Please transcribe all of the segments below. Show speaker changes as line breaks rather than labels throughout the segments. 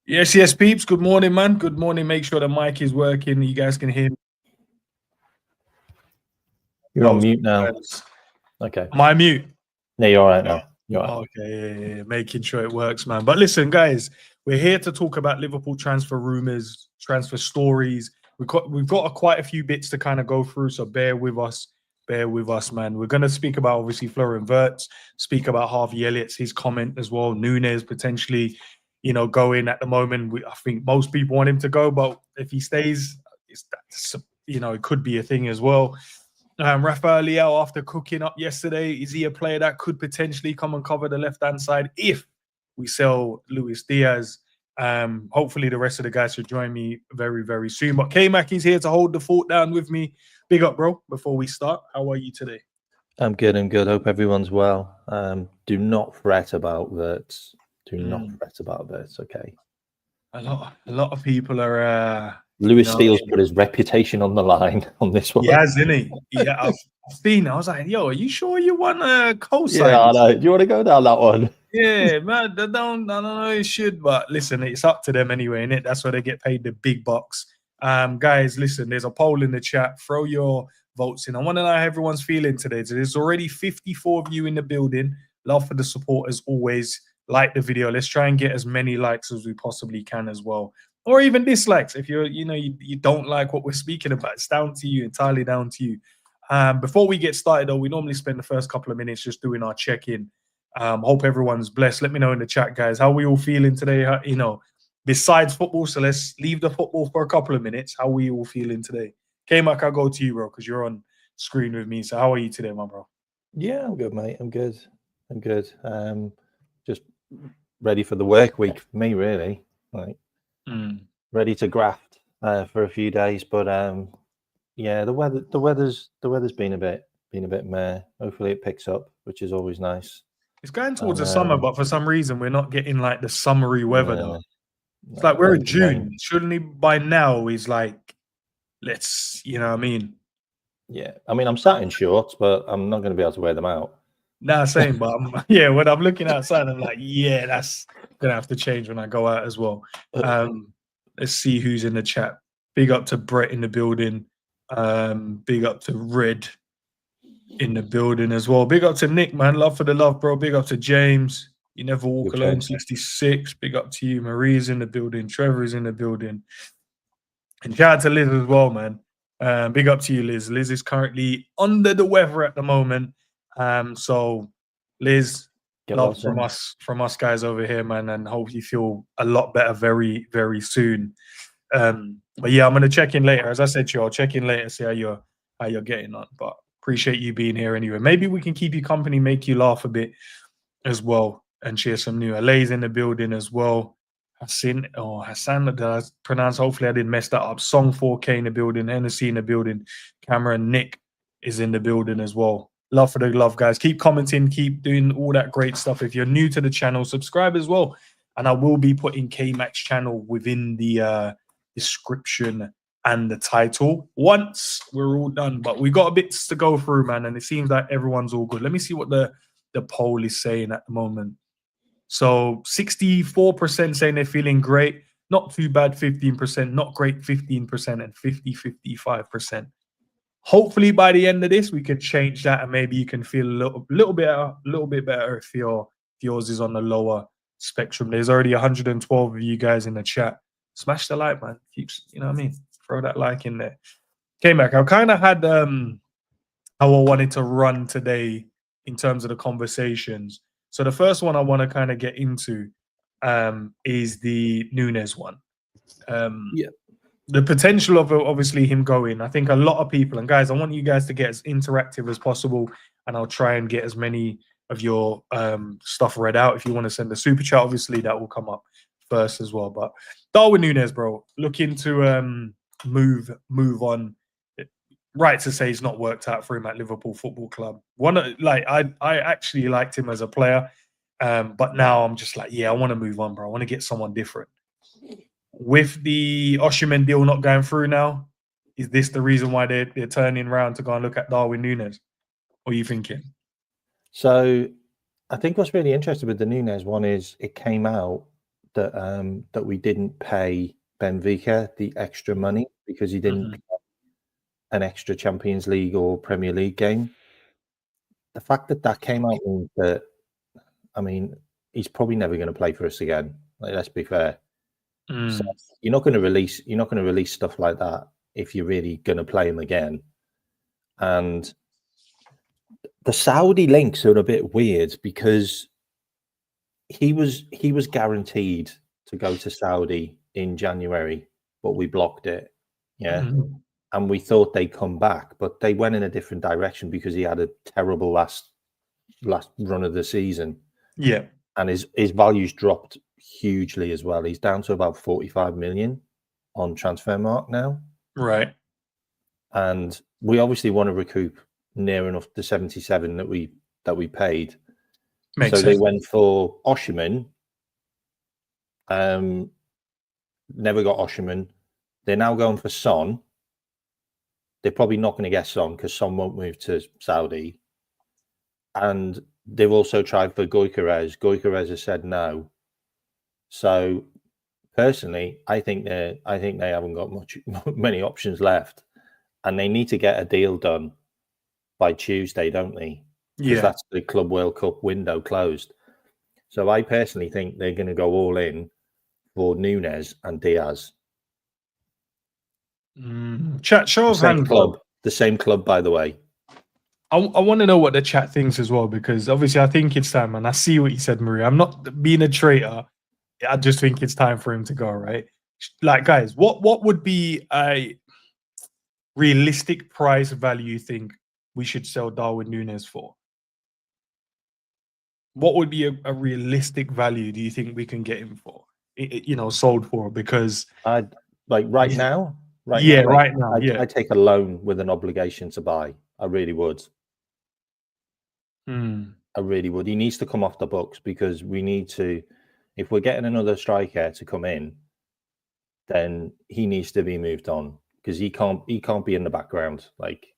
Yes, yes, peeps. Good morning, man. Good morning. Make sure the mic is working. You guys can hear me.
You're on mute now. Okay.
Am I mute?
No, you're all right now. You're all right.
Okay, yeah. Making sure it works, man. But listen, guys, we're here to talk about Liverpool transfer rumors, transfer stories. We've got quite a few bits to kind of go through, so bear with us. Bear with us, man. We're going to speak about, obviously, Florian Wirtz, speak about Harvey Elliott's, his comment as well. NUNEZ potentially, going at the moment. I think most people want him to go, but if he stays, it could be a thing as well. Rafael Leao, after cooking up yesterday, is he a player that could potentially come and cover the left-hand side if we sell Luis Diaz? Hopefully the rest of the guys should join me very, very soon. But K-Mac is here to hold the fort down with me. Big up, bro. Before we start, how are you today?
I'm good. I'm good. Hope everyone's well. Do not fret about that. Do not fret about this. Okay.
A lot of people are.
Luis Steele's put his reputation on the line on this one.
He has, isn't he? Yeah, I've seen. I was like, yo, are you sure you want a co-sign?
Yeah, I know. Do you want to go down that one?
Yeah, man. I don't know. It should, but listen, it's up to them anyway, innit? That's where they get paid the big bucks. Guys, listen. There's a poll in the chat. Throw your votes in. I want to know how everyone's feeling today. So there's already 54 of you in the building. Love for the support as always. Like the video. Let's try and get as many likes as we possibly can as well. Or even dislikes if you don't like what we're speaking about. It's down to you, entirely down to you. Before we get started, though, we normally spend the first couple of minutes just doing our check-in. Hope everyone's blessed. Let me know in the chat, guys, how we all feeling today. Besides football, so let's leave the football for a couple of minutes. How we all feeling today? K-Mac, I'll go to you, bro, because you're on screen with me. So how are you today, my bro?
Yeah, I'm good, mate. I'm good. I'm good. Just ready for the work week for me, really. Ready to graft for a few days, but yeah, the weather's been a bit meh. Hopefully it picks up, which is always nice.
It's going towards the summer, but for some reason we're not getting like the summery weather though. It's like we're in June. Surely by now he's like, let's, you know what I mean?
Yeah, I mean I'm sat in shorts, but I'm not going to be able to wear them out.
Nah, same, but when I'm looking outside, I'm like, yeah, that's gonna have to change when I go out as well. Let's see who's in the chat. Big up to Brett in the building. Big up to Red in the building as well. Big up to Nick, man. Love for the love, bro. Big up to James. You never walk alone, 66. Big up to you. Marie's in the building. Trevor's in the building. And shout out to Liz as well, man. Big up to you, Liz. Liz is currently under the weather at the moment. So Liz, love from us guys over here, man, and hope you feel a lot better very, very soon. But yeah, I'm gonna check in later. As I said to you, I'll check in later, see how you're getting on. But appreciate you being here anyway. Maybe we can keep you company, make you laugh a bit as well, and share some new. Alay's in the building as well. Hassan, did I pronounce? Hopefully I didn't mess that up. Song 4K in the building, Hennessy in the building, Cameron, Nick is in the building as well. Love for the love, guys. Keep commenting, keep doing all that great stuff. If you're new to the channel, subscribe as well. And I will be putting K-Mac's channel within the description and the title once we're all done. But we got a bit to go through, man, and it seems like everyone's all good. Let me see what the poll is saying at the moment. So 64% saying they're feeling great, not too bad, 15%, not great, 15%, and 55%. Hopefully by the end of this, we could change that, and maybe you can feel a little bit better if yours is on the lower spectrum. There's already 112 of you guys in the chat. Smash the like, man. Keeps, you know what I mean? Throw that like in there. Okay, Mac, I kind of had how I wanted to run today in terms of the conversations. So the first one I want to kind of get into is the NUNEZ one.
Yeah.
The potential of obviously him going. I think a lot of people, and guys, I want you guys to get as interactive as possible, and I'll try and get as many of your stuff read out. If you want to send a super chat, obviously that will come up first as well. But Darwin Núñez, bro, looking to move on. Right to say he's not worked out for him at Liverpool Football Club. I actually liked him as a player, but now I'm just like, yeah, I want to move on, bro. I want to get someone different. With the Osimhen deal not going through now, is this the reason why they're turning around to go and look at Darwin Núñez? What are you thinking?
So I think what's really interesting with the NUNEZ one is it came out that we didn't pay Benfica the extra money because he didn't get an extra Champions League or Premier League game. The fact that came out means that, I mean, he's probably never going to play for us again. Like, let's be fair. So you're not going to release stuff like that if you're really going to play him again. And the Saudi links are a bit weird because he was guaranteed to go to Saudi in January, but we blocked it. Yeah. And we thought they'd come back, but they went in a different direction because he had a terrible last run of the season.
Yeah.
And his values dropped hugely as well. He's down to about 45 million on Transfermarkt now.
Right.
And we obviously want to recoup near enough the 77 that we paid.
Makes
so
sense.
They went for Osimhen. Never got Osimhen. They're now going for Son. They're probably not going to get Son because Son won't move to Saudi. And they've also tried for Gyökeres. Gyökeres has said no. So personally, I think they haven't got many options left, and they need to get a deal done by Tuesday, don't they? Because that's the Club World Cup window closed. So I personally think they're going to go all in for NUNEZ and Diaz.
Chat, show of hands.
The same club, by the way.
I want to know what the chat thinks as well, because obviously I think it's time, and I see what you said, Maria. I'm not being a traitor. I just think it's time for him to go, right? Like, guys, what would be a realistic price value you think we should sell Darwin Núñez for? What would be a realistic value do you think we can get him for? Sold for? Because
I'd like right now.
Right now.
I'd take a loan with an obligation to buy. I really would. I really would. He needs to come off the books because we need to. If we're getting another striker to come in, then he needs to be moved on because he can't be in the background like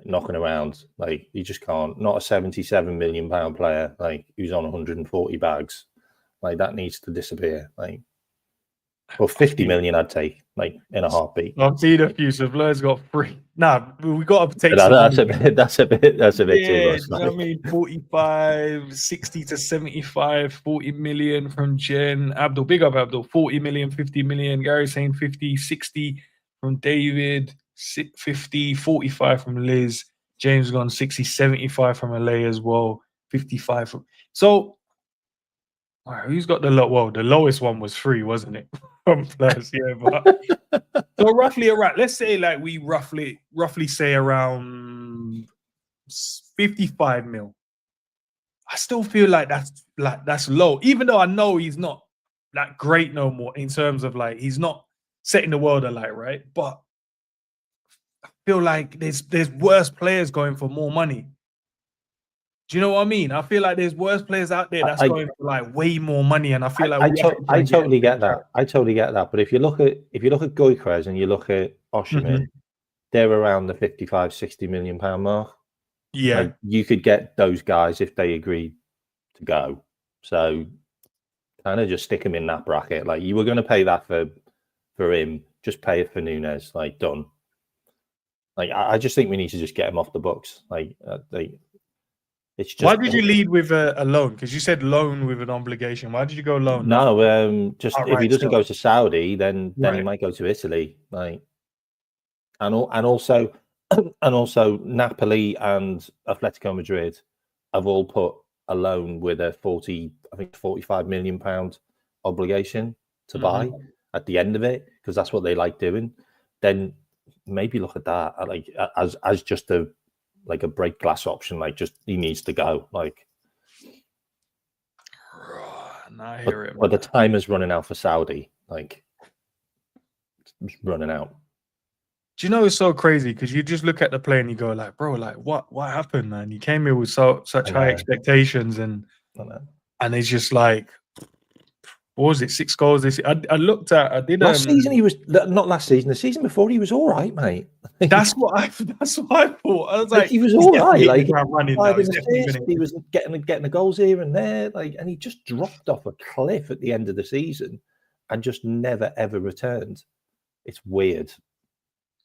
knocking around. Like, he just can't. Not a 77 million pound player like who's on 140 bags. Like, that needs to disappear. Like, or 50 million I'd take, like, in a heartbeat.
I've seen a few. So Blair's got 3. Nah, we got to take.
That's a bit too much.
You know what I mean, 45, 60 to 75, 40 million from Jen. Abdul, big up Abdul. 40 million, 50 million. Gary saying 50, 60 from David. 50, 45 from Liz. James gone 60, 75 from LA as well. 55 from. So, all right, who's got the low? Well, the lowest one was 3, wasn't it? From Plus, yeah. But so roughly around, let's say like we roughly say around 55 mil. I still feel like that's low, even though I know he's not that great no more in terms of like he's not setting the world alight, right? But I feel like there's worse players going for more money. Do you know what I mean? I feel like there's worse players out there that's going for like way more money, and I feel like
I totally get that. I totally get that. But if you look at Gyökeres and you look at Osimhen, they're around the 55, 60 million pound mark.
Yeah,
like, you could get those guys if they agreed to go. So kind of just stick him in that bracket. Like, you were going to pay that for him, just pay it for NUNEZ. Like, done. Like, I just think we need to just get him off the books. It's just,
why did you lead with a loan? Because you said loan with an obligation. Why did you go loan?
No, just if he doesn't go to Saudi, then he might go to Italy. Like, and also Napoli and Atletico Madrid have all put a loan with a 45 million pound obligation to buy at the end of it, because that's what they like doing. Then maybe look at that like as just a break glass option. Like, just he needs to go. Like, but the time is running out for Saudi. Like, it's running out.
Do you know it's so crazy? Because you just look at the play and you go like, bro, like what happened, man? You came here with such high expectations, and it's just like what was it? 6 goals this year. I looked at. I did
last season. He was not last season. The season before, he was all right, mate.
That's what I thought. I was like,
he was all right. Like
running now.
He was getting the goals here and there. Like, and he just dropped off a cliff at the end of the season, and just never ever returned. It's weird.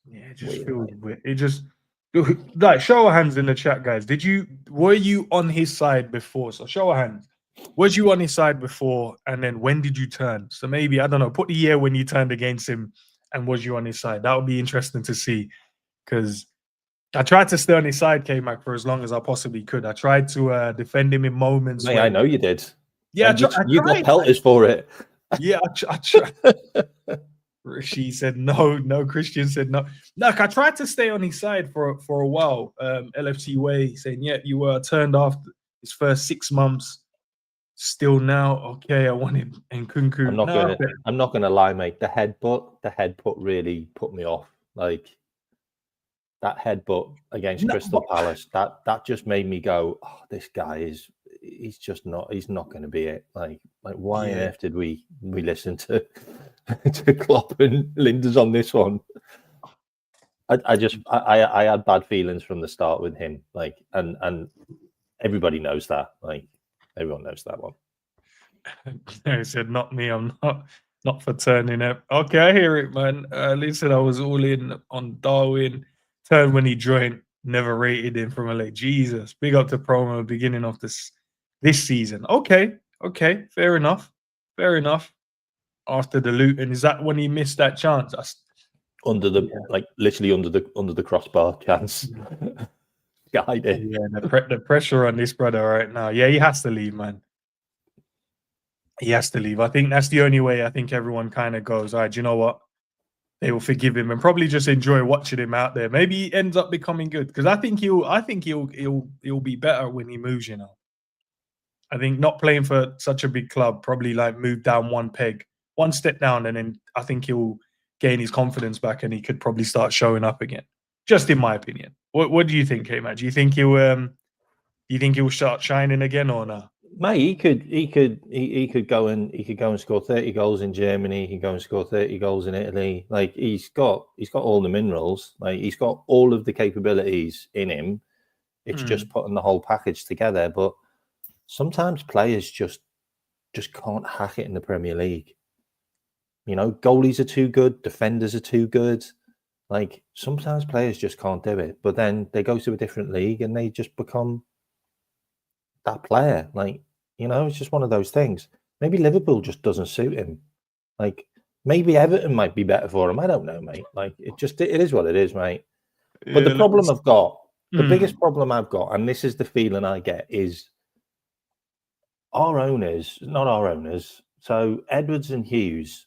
Yeah, it just feels weird. It just like, show of hands in the chat, guys. Were you on his side before? So show of hands. Was you on his side before, and then when did you turn? So maybe, I don't know, put the year when you turned against him, and was you on his side? That would be interesting to see, because I tried to stay on his side, K-Mac, for as long as I possibly could. I tried to defend him in moments.
Mate, I know you did.
Yeah,
you got pelters for it.
Yeah, I tried. She said no. Christian said no. Look, I tried to stay on his side for a while. LFT Way saying, yeah, you were turned after his first 6 months. Still now, okay, I wanted Nkunku.
I'm not gonna lie, mate. The headbutt really put me off. Like, that headbutt against Crystal Palace, that just made me go, oh, this guy he's not going to be it. Like why on earth did we listen to Klopp and Linders on this one? I had bad feelings from the start with him. Like, and everybody knows that. Like, everyone knows that one.
He said, not me. I'm not for turning up. Okay, I hear it, man. Listen, I was all in on Darwin. Turned when he joined. Never rated him from LA. Jesus, big up to promo beginning of this season. Okay, fair enough. After the Luton, is that when he missed that chance?
Literally under the crossbar chance. Guy did.
Yeah, the pressure on this brother right now. Yeah, he has to leave, man. He has to leave. I think that's the only way. I think everyone kind of goes, all right, you know what? They will forgive him and probably just enjoy watching him out there. Maybe he ends up becoming good, because I think he'll be better when he moves. You know, I think not playing for such a big club, probably like move down one step down, and then I think he'll gain his confidence back, and he could probably start showing up again. Just in my opinion. What do you think, K-Mac? Do you think he'll start shining again or not?
Mate, he could go and score 30 goals in Germany. He could go and score 30 goals in Italy. Like, he's got all the minerals. Like, he's got all of the capabilities in him. It's just putting the whole package together. But sometimes players just can't hack it in the Premier League. You know, goalies are too good, defenders are too good. Like, sometimes players just can't do it. But then they go to a different league and they just become that player. Like, you know, it's just one of those things. Maybe Liverpool just doesn't suit him. Like, maybe Everton might be better for him. I don't know, mate. Like, it is what it is, mate. But the problem I've got, the biggest problem I've got, and this is the feeling I get, is our owners, not our owners, so Edwards and Hughes,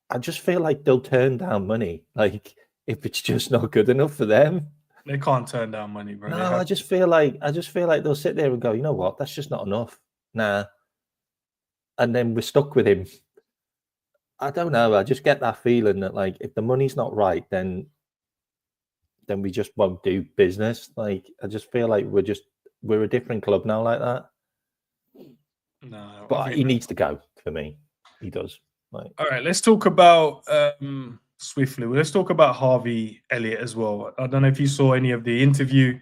I just feel like they'll turn down money, like, if it's just not good enough for them.
They can't turn down money, bro.
No, I just feel like they'll sit there and go, you know what, that's just not enough. Nah. And then we're stuck with him. I don't know. I just get that feeling that, like, if the money's not right, then we just won't do business. Like, I just feel like we're a different club now, like that.
No,
but he needs to go for me. He does. Like,
all right, let's talk about swiftly. Let's talk about Harvey Elliott as well. I don't know if you saw any of the interview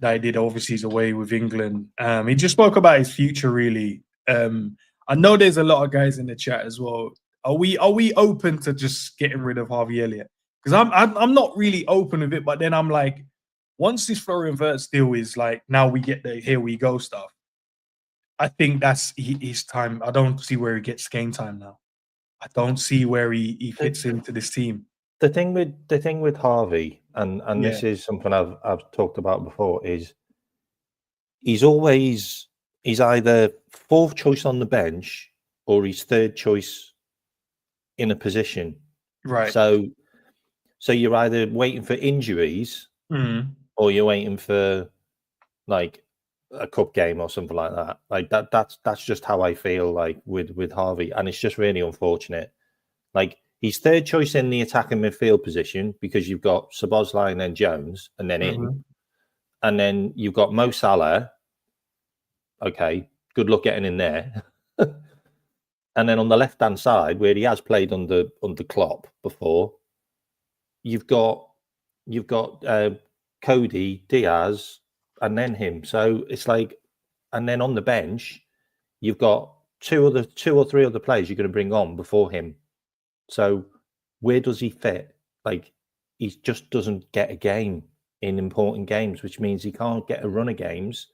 that he did overseas away with England. He just spoke about his future, really. I know there's a lot of guys in the chat as well. Are we open to just getting rid of Harvey Elliott? Because I'm not really open with it, but then I'm like, once this Florian Wirtz deal is like, now we get the here we go stuff, I think that's his time. I don't see where he gets game time now. I don't see where he fits into this team.
The thing with Harvey, and this is something I've talked about before, is he's either fourth choice on the bench or he's third choice in a position.
Right.
So you're either waiting for injuries or you're waiting for, like, a cup game or something like that. Like, that's just how I feel, like, with Harvey, and it's just really unfortunate. Like, he's third choice in the attacking midfield position because you've got Szoboszlai and then Jones and then in, and then you've got Mo Salah. Okay, good luck getting in there. And then on the left-hand side, where he has played under Klopp before, you've got Cody, Diaz, and then him. So it's like, and then on the bench, you've got two or three other players you're going to bring on before him. So where does he fit? Like, he just doesn't get a game in important games, which means he can't get a run of games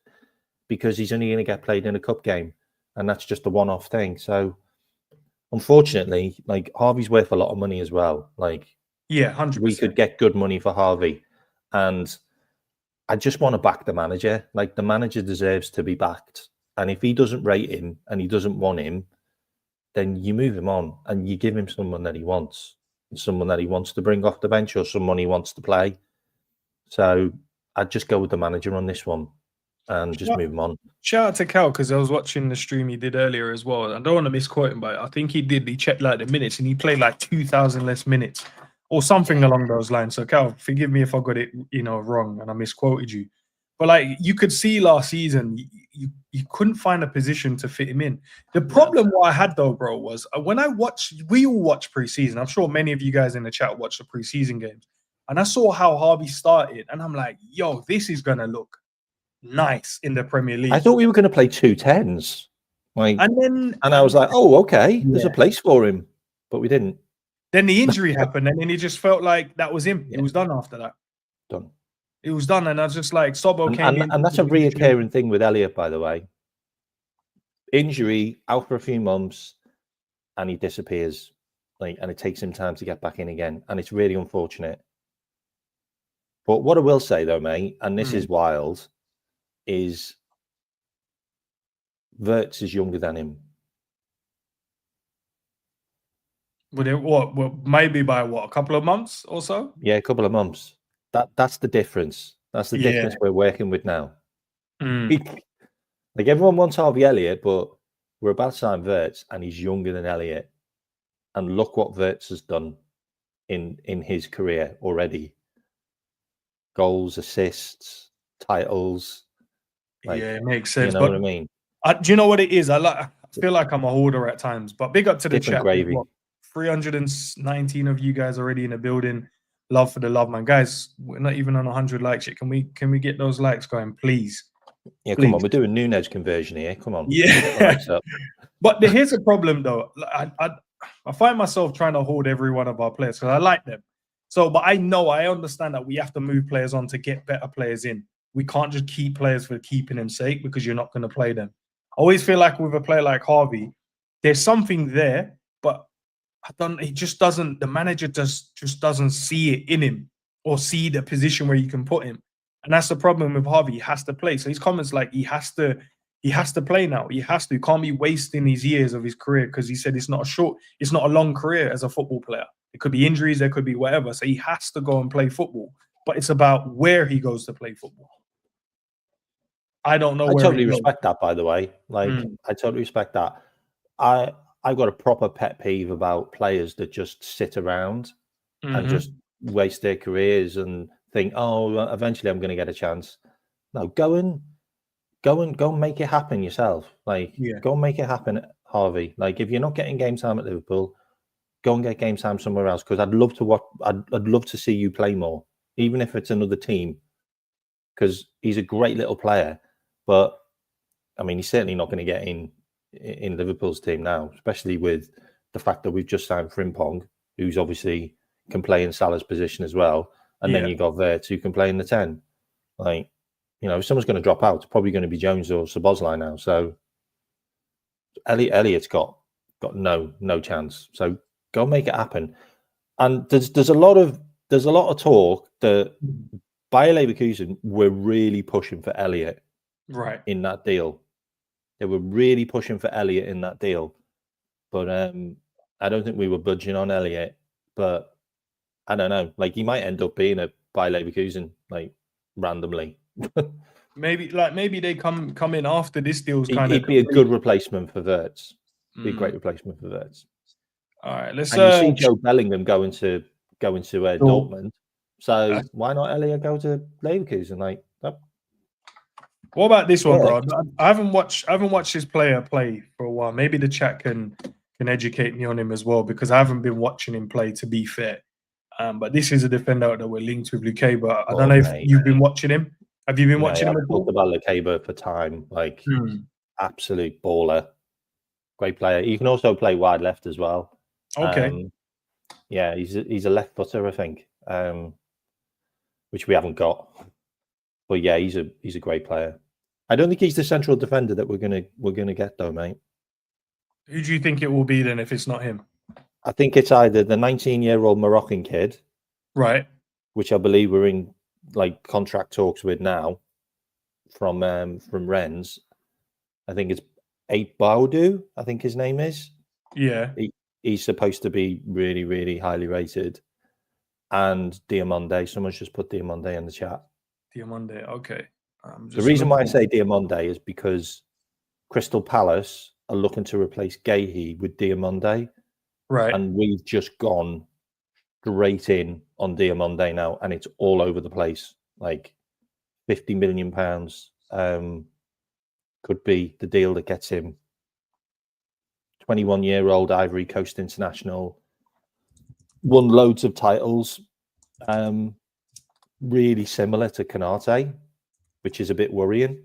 because he's only going to get played in a cup game, and that's just a one-off thing. So unfortunately, like, Harvey's worth a lot of money as well. Like,
yeah, 100%.
We could get good money for Harvey, and I just want to back the manager. Like, the manager deserves to be backed, and if he doesn't rate him and he doesn't want him, then you move him on and you give him someone that he wants to bring off the bench or someone he wants to play. So I'd just go with the manager on this one and just move him on.
Shout out to Cal, because I was watching the stream he did earlier as well. I don't want to misquote him, but I think he checked like the minutes and he played like 2,000 less minutes or something along those lines. So Cal, forgive me if I got it, wrong and I misquoted you. But like, you could see last season, you couldn't find a position to fit him in. The problem what I had though, bro, was when we all watch preseason. I'm sure many of you guys in the chat watch the preseason games. And I saw how Harvey started and I'm like, yo, this is going to look nice in the Premier League.
I thought we were going to play 2-10s. Like, and I was like, oh, okay, there's a place for him. But we didn't.
Then the injury happened and then it just felt like that was him. It was done after that.
Done.
It was done, and I was just like, Sobo came in.
And that's a reoccurring thing with Elliott, by the way. Injury, out for a few months, and he disappears. And it takes him time to get back in again. And it's really unfortunate. But what I will say, though, mate, and this is wild, is Wirtz is younger than him.
Would it what? Well, maybe by what? A couple of months or so?
Yeah, a couple of months. That's the difference. That's the difference we're working with now. Like, everyone wants Harvey Elliott, but we're about to sign Wirtz, and he's younger than Elliott. And look what Wirtz has done in his career already. Goals, assists, titles. Like,
yeah, it makes sense.
You know what I mean?
Do you know what it is? I feel like I'm a hoarder at times, but big up to the chat.
Gravy.
319 of you guys already in the building. Love for the love, man. Guys, we're not even on 100 likes yet. Can we get those likes going, please?
Yeah, come on. We're doing NUNEZ conversion here. Come on.
Yeah. But here's a problem, though. I find myself trying to hold every one of our players because I like them. So, but I understand that we have to move players on to get better players in. We can't just keep players for keeping them sake because you're not going to play them. I always feel like with a player like Harvey, there's something there, but he just doesn't, the manager just doesn't see it in him or see the position where you can put him. And that's the problem with Harvey. He has to play. So his comments like he has to play now. He can't be wasting his years of his career because he said it's not a long career as a football player. It could be injuries, there could be whatever. So he has to go and play football. But it's about where he goes to play football. I don't know.
I totally respect that, by the way. Like, I totally respect that. I've got a proper pet peeve about players that just sit around and just waste their careers and think, oh, eventually I'm going to get a chance. No, go and make it happen yourself. Like, go and make it happen, Harvey. Like, if you're not getting game time at Liverpool, go and get game time somewhere else. Because I'd love to watch. I'd love to see you play more, even if it's another team. Because he's a great little player, but I mean, he's certainly not going to get in Liverpool's team now, especially with the fact that we've just signed Frimpong, who's obviously can play in Salah's position as well, and then you got Wirtz who can play in the 10. Like, if someone's going to drop out, it's probably going to be Jones or Szoboszlai now. So Elliott's got no chance. So go make it happen. And there's a lot of talk that Bayer Leverkusen were really pushing for Elliott,
right,
in that deal. They were really pushing for Elliott in that deal, but I don't think we were budging on Elliott. But I don't know. Like, he might end up being a Bayer Leverkusen, like, randomly.
maybe they come in after this deal's kind of.
He'd be a good replacement for Wirtz. Be a great replacement for Wirtz.
All right, let's.
And you see Joe Bellingham going to Dortmund. So why not Elliott go to Leverkusen? Like,
what about this one, bro? I haven't watched this player play for a while. Maybe the chat can can educate me on him as well, because I haven't been watching him play, to be fair. But this is a defender that we're linked with, LUKEBA. I don't know if you've been watching him. Have you been watching him at all?
I've talked about LUKEBA for time. Like, absolute baller. Great player. He can also play wide left as well.
Okay.
Yeah, he's a left footer, I think, which we haven't got. But yeah, he's a great player. I don't think he's the central defender that we're gonna get though, mate.
Who do you think it will be then if it's not him?
I think it's either the 19-year-old Moroccan kid,
right,
which I believe we're in like contract talks with now, from Rennes. I think it's Baudu, I think his name is.
Yeah.
He's supposed to be really, really highly rated. And Diamonde. Someone's just put Diamonde in the chat.
Diamonde, okay.
The reason why I say Diamonde is because Crystal Palace are looking to replace Gahey with Diamonde.
Right.
And we've just gone straight in on Diamonde now, and it's all over the place. Like £50 million could be the deal that gets him. 21-year-old Ivory Coast international, won loads of titles, really similar to Konate, which is a bit worrying.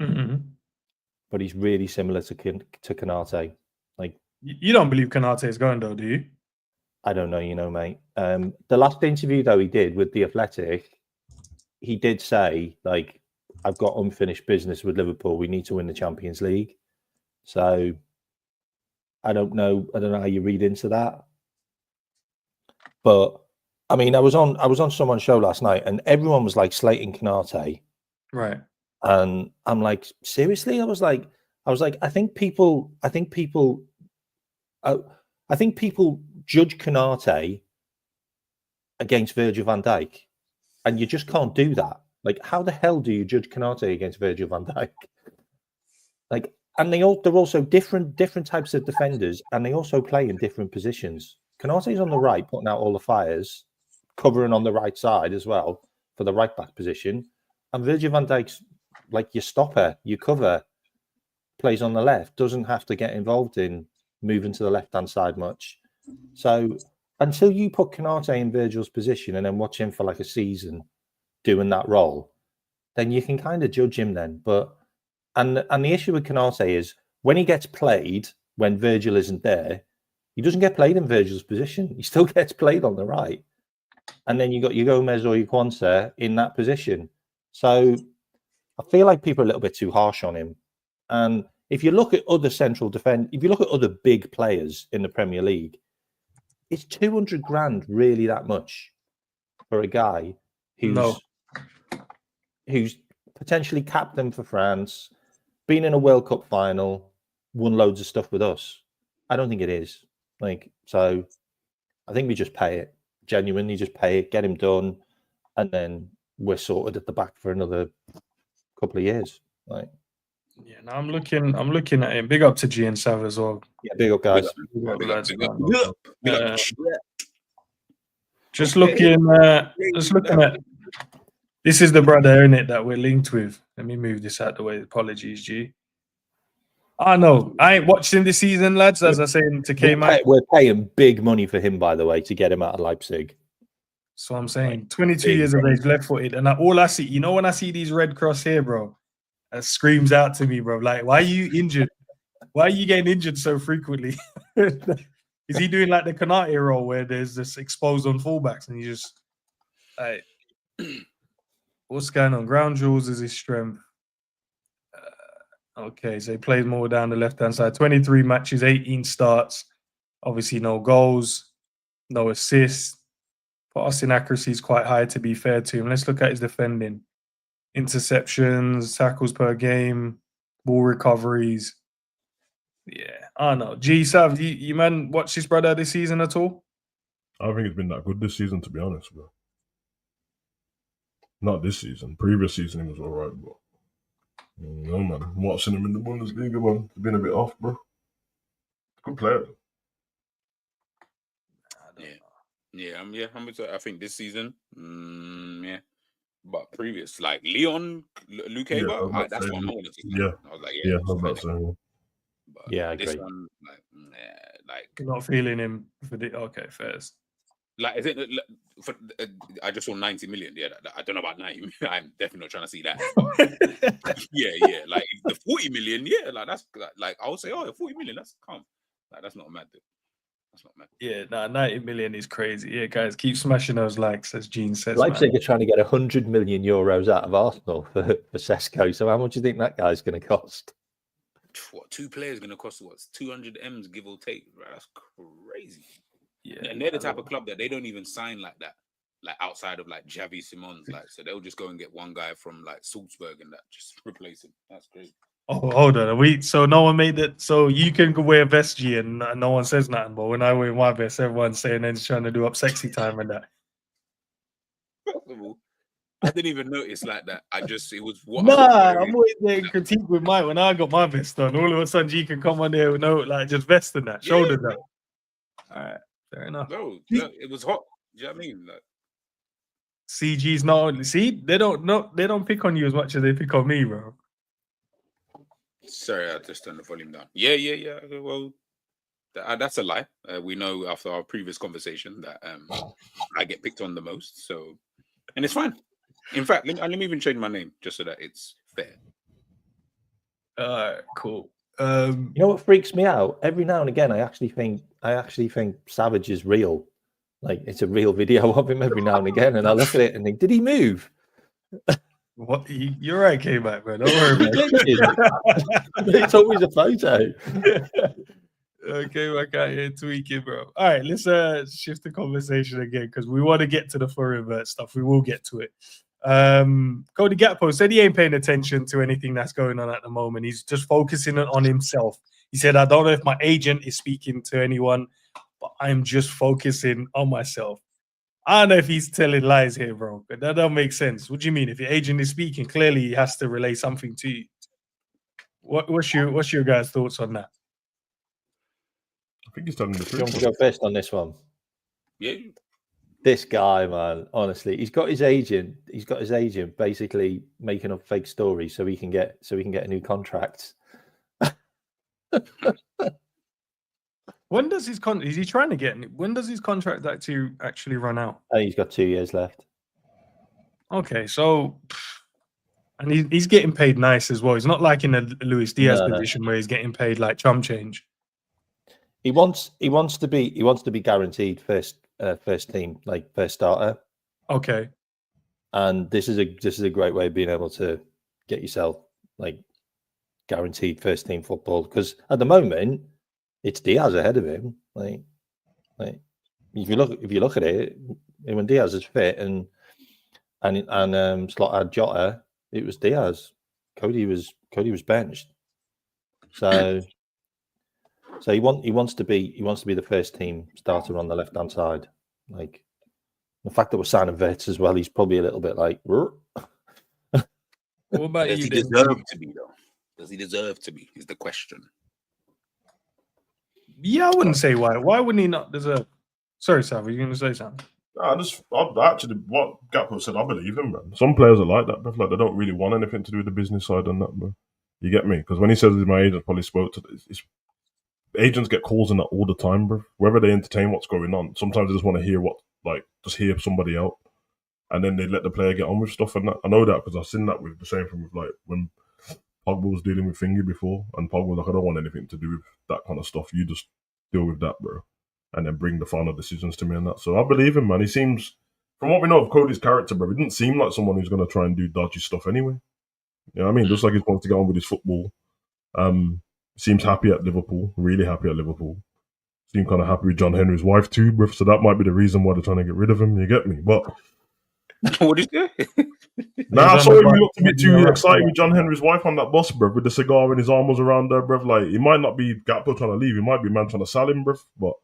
But he's really similar to Konate. Like,
you don't believe Konate is going though, do you?
I don't know, mate. The last interview though he did with The Athletic, he did say, like, I've got unfinished business with Liverpool. We need to win the Champions League. So I don't know how you read into that. But I mean, I was on someone's show last night and everyone was like slating Konate.
Right.
And I'm like, seriously? I was like, I think people judge Konate against Virgil van Dijk, and you just can't do that. Like, how the hell do you judge Konate against Virgil van Dijk? Like, and they're also different types of defenders, and they also play in different positions. Konate's on the right, putting out all the fires, covering on the right side as well for the right back position, and Virgil van Dijk's like your stopper, your cover, plays on the left, doesn't have to get involved in moving to the left-hand side much. So until you put Konate in Virgil's position and then watch him for like a season doing that role, then you can kind of judge him then. But and the issue with Konate is when he gets played, when Virgil isn't there, he doesn't get played in Virgil's position. He still gets played on the right. And then you got your Gomez or your Quansah in that position. So I feel like people are a little bit too harsh on him. And if you look at other central defense, if you look at other big players in the Premier League, is 200 grand really that much for a guy who's potentially captain for France, been in a World Cup final, won loads of stuff with us? I don't think it is. Like, so I think we just pay it. Genuinely just pay it, get him done, and then we're sorted at the back for another couple of years. Like,
yeah, no, I'm looking at him. Big up to G and Sav as well.
Yeah, big up, guys.
Just looking at this is the brother, isn't it, that we're linked with. Let me move this out the way. Apologies, G. I know. I ain't watched him this season, lads, as I say to K-Man.
We're paying big money for him, by the way, to get him out of Leipzig.
So I'm saying 22 years of age, left-footed. And all I see, when I see these red cross here, bro, that screams out to me, bro. Like, why are you injured? Why are you getting injured so frequently? Is he doing like the Konate role where there's this exposed on fullbacks and you just, like, what's going on? Ground jewels is his strength. Okay, so he plays more down the left-hand side. 23 matches, 18 starts. Obviously, no goals, no assists. Passing accuracy is quite high, to be fair to him. Let's look at his defending. Interceptions, tackles per game, ball recoveries. Yeah, I don't know. G, Sav, you man watch this brother this season at all?
I don't think it's been that good this season, to be honest, bro. Not this season. Previous season, he was all right, but no, man. I'm watching him in the Bundesliga, man. He's been a bit off, bro. Good player.
I think this season, yeah. But previous, like Leon, LUKEBA, that's what I wanted to see.
Yeah.
I was like,
yeah, I was about to say.
But
Yeah, I
this
agree.
one, like, yeah, like,
You're not feeling him for the first.
like, I think for, I just saw 90 million. Yeah, I don't know about 90 million. I'm definitely not trying to see that. But yeah, like the 40 million, yeah, like that's like I would say, oh, 40 million, that's calm. Like that's not mad. That's not mad.
Yeah, 90 million is crazy. Yeah, guys, keep smashing those likes, as Gene says.
Leipzig
Man.
are trying to get 100 million euros out of Arsenal for Sesko. So how much do you think that guy's going to cost?
What, 2 players going to cost what? 200 M's, give or take, right? That's crazy.
Yeah,
and they're the type of club that they don't even sign like that, like outside of like Xavi Simons, like so they'll just go and get one guy from like Salzburg and that just replace him. That's crazy.
Oh, hold on. So no one made it. So you can wear vestgy and no one says nothing. But when I wear my vest, everyone's saying they're just trying to do up sexy time and that.
First of all, I didn't even notice like that. It was what
Nah,
I was wearing.
I'm always there in critique with Mike when I got my vest on. All of a sudden, G can come on there with no, like just vest and that, shoulder that. All right, fair enough.
No, it was hot. Do you know what I mean? Like,
CG's not only they don't pick on you as much as they pick on me, bro.
sorry, I just turned the volume down. Yeah. Well, that's a lie. We know after our previous conversation that I get picked on the most. So, and it's fine. In fact, let me even change my name just so that it's fair.
Cool.
You know what freaks me out? Every now and again, I actually think Savage is real. Like it's a real video of him every now and again, and I look at it and think, did he move?
What? You're right, K-Mac, man. Don't worry about it.
It's always a photo.
Okay, Mac out here tweaking, bro. All right, let's shift the conversation again because we want to get to the Florian Wirtz stuff. We will get to it. Cody GAKPO said he ain't paying attention to anything that's going on at the moment. He's just focusing on himself. He said, I don't know if my agent is speaking to anyone, but I'm just focusing on myself. I don't know if he's telling lies here, bro, but that don't make sense. What do you mean? If your agent is speaking, clearly he has to relay something to you. What's your guys' thoughts on that?
I think he's telling the
Do you want
truth.
to go first on this one?
Yeah.
This guy, man, honestly, he's got his agent basically making up fake stories so he can get a new contract.
When does his contract? Is he trying to get? When does his contract actually run out?
I think he's got 2 years left.
Okay, so and he's getting paid nice as well. He's not like in a Luis Diaz position where he's getting paid like chump change.
He wants to be guaranteed first team, like first starter.
Okay.
And this is a great way of being able to get yourself like guaranteed first team football, because at the moment it's Diaz ahead of him. Like if you look at it, when Diaz is fit and Slot had Jota, it was Diaz. Cody was benched. So he wants to be the first team starter on the left hand side. Like the fact that we're signing Wirtz as well, he's probably a little bit like.
What about
Does
you?
he deserve to be though? Does he deserve to be? Is the question.
Yeah, I wouldn't say why. Why wouldn't he not deserve? Sorry, Sav, were you going to say something?
Actually, what GAKPO said, I believe him, man. Some players are like that, bro. Like they don't really want anything to do with the business side and that, bro. You get me? Because when he says he's my agent, probably spoke to agents get calls in that all the time, bro. Whether they entertain what's going on, sometimes they just want to hear just hear somebody out, and then they let the player get on with stuff and that. I know that because I've seen that with the same thing with like when Pogba was dealing with Thingy before, and Pogba was like, I don't want anything to do with that kind of stuff. You just deal with that, bro, and then bring the final decisions to me and that. So I believe him, man. He seems, from what we know of Cody's character, bro, he didn't seem like someone who's going to try and do dodgy stuff anyway. You know what I mean? Just like he wants to get on with his football. Seems happy at Liverpool, really happy at Liverpool. Seemed kind of happy with John Henry's wife too, bro. So that might be the reason why they're trying to get rid of him. You get me? But
what did you say?
Nah, I saw him looked a bit too excited with John Henry's wife on that bus, bro, with the cigar and his arm was around her, bro. Like, it might not be GAKPO trying to leave. It might be man trying to sell him, bro. But,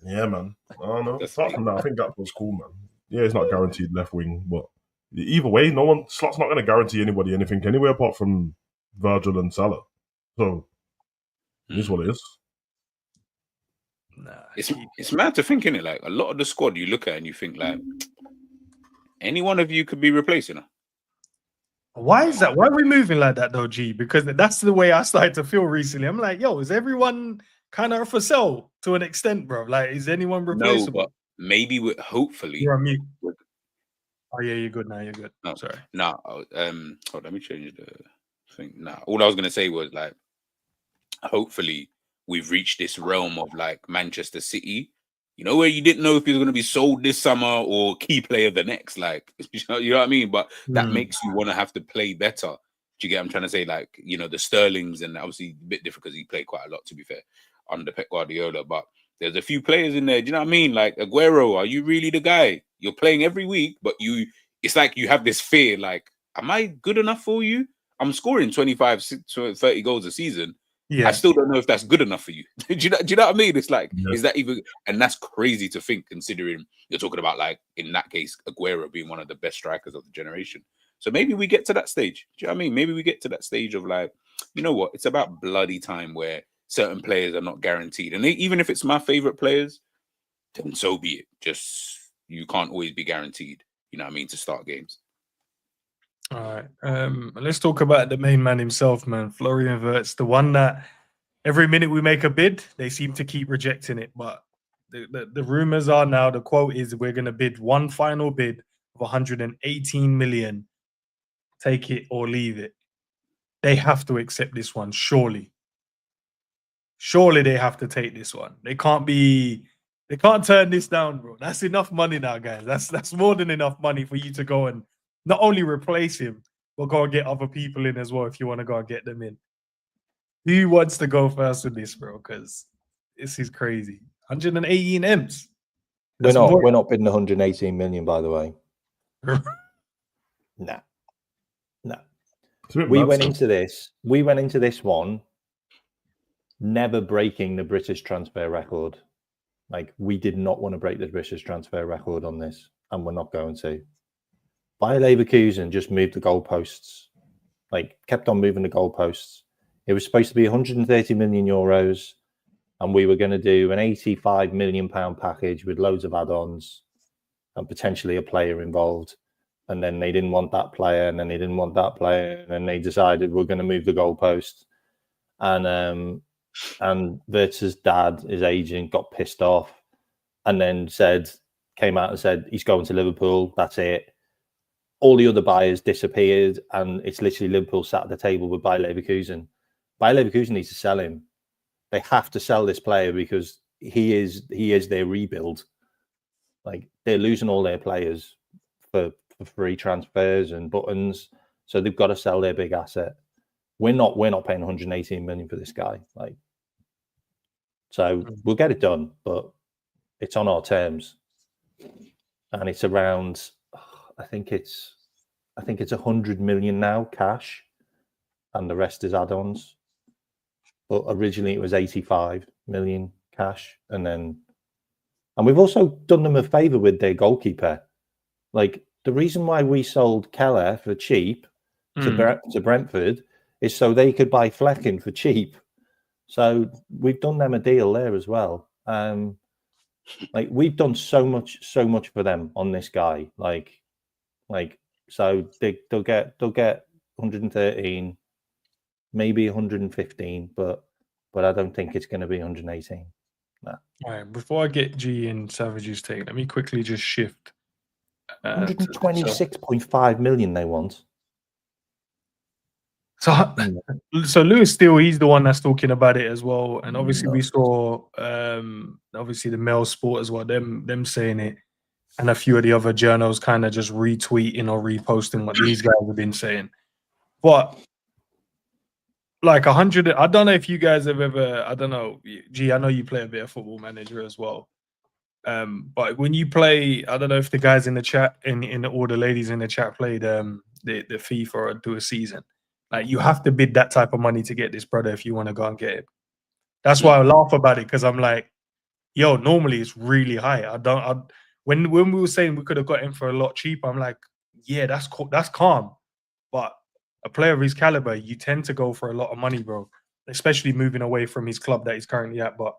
yeah, man. I don't know. Apart from that, I think GAKPO's cool, man. Yeah, it's not guaranteed left wing, but either way, Slot's not going to guarantee anybody anything anyway, apart from Virgil and Salah. So, it is what it is.
Nah,
it's mad to think, innit? Like, a lot of the squad you look at and you think, like, any one of you could be replacing her.
Why is that? Why are we moving like that though, G? Because that's the way I started to feel recently. I'm like, yo, is everyone kind of for sale to an extent, bro? Like, is anyone replaceable?
No, but maybe with hopefully.
You're on mute. Oh yeah, you're good now. You're good.
No,
sorry.
No, hold on, let me change the thing. Nah, all I was gonna say was like, hopefully we've reached this realm of like Manchester City, you know, where you didn't know if he was going to be sold this summer or key player the next, like, you know what I mean? But that makes you want to have to play better. Do you get what I'm trying to say? Like, you know, the Sterlings, and obviously a bit different because he played quite a lot, to be fair, under Pep Guardiola, but there's a few players in there. Do you know what I mean? Like Aguero, are you really the guy? You're playing every week, but it's like you have this fear, like, am I good enough for you? I'm scoring 25, 30 goals a season. Yeah. I still don't know if that's good enough for you. do you know what I mean? It's like, is that even? And that's crazy to think, considering you're talking about, like, in that case, Aguero being one of the best strikers of the generation. So maybe we get to that stage. Do you know what I mean? Maybe we get to that stage of like, you know what? It's about bloody time where certain players are not guaranteed. And even if it's my favorite players, then so be it. Just, you can't always be guaranteed, you know what I mean, to start games.
All right. Let's talk about the main man himself, man. Florian Wirtz, the one that every minute we make a bid, they seem to keep rejecting it. But the rumors are now, the quote is, we're going to bid one final bid of 118 million. Take it or leave it. They have to accept this one, surely. Surely they have to take this one. They can't turn this down, bro. That's enough money now, guys. That's more than enough money for you to go and not only replace him, but go and get other people in as well if you want to go and get them in. Who wants to go first with this, bro? Because this is crazy. 118 M's.
We're not bidding 118 million, by the way. Nah. We went into this one never breaking the British transfer record. Like, we did not want to break the British transfer record on this, and we're not going to. Bayer Leverkusen just moved the goalposts, like, kept on moving the goalposts. It was supposed to be 130 million euros, and we were going to do an 85 million pound package with loads of add-ons and potentially a player involved. And then they didn't want that player, and then they didn't want that player, and then they decided we're going to move the goalpost. And Wirtz's dad, his agent, got pissed off, and then came out and said he's going to Liverpool. That's it. All the other buyers disappeared, and it's literally Liverpool sat at the table with Bayer Leverkusen. Bayer Leverkusen needs to sell him. They have to sell this player because he is their rebuild. Like, they're losing all their players for free transfers and buttons, so they've got to sell their big asset. We're not paying 118 million for this guy. Like, so we'll get it done, but it's on our terms, and it's around. I think it's 100 million now cash, and the rest is add-ons. But originally it was 85 million cash, and we've also done them a favor with their goalkeeper. Like, the reason why we sold Keller for cheap to Brentford is so they could buy Flecken for cheap. So we've done them a deal there as well. Like, we've done so much for them on this guy. Like so they'll get 113, maybe 115, but I don't think it's going to be 118. Nah.
All right. Before I get G and Savage's take, let me quickly just shift.
126.5 million they want.
So Lewis Steele, he's the one that's talking about it as well, and obviously we saw obviously the Mail Sport as well, them saying it, and a few of the other journals kind of just retweeting or reposting what these guys have been saying. But like 100, I don't know if you guys have ever, I don't know, G, I know you play a bit of Football Manager as well. But when you play, I don't know if the guys in the chat, all the ladies in the chat played the FIFA or do a season. Like, you have to bid that type of money to get this brother if you want to go and get it. That's why I laugh about it, because I'm like, yo, normally it's really high. When we were saying we could have got him for a lot cheaper, I'm like, yeah, that's cool, that's calm. But a player of his caliber, you tend to go for a lot of money, bro. Especially moving away from his club that he's currently at. But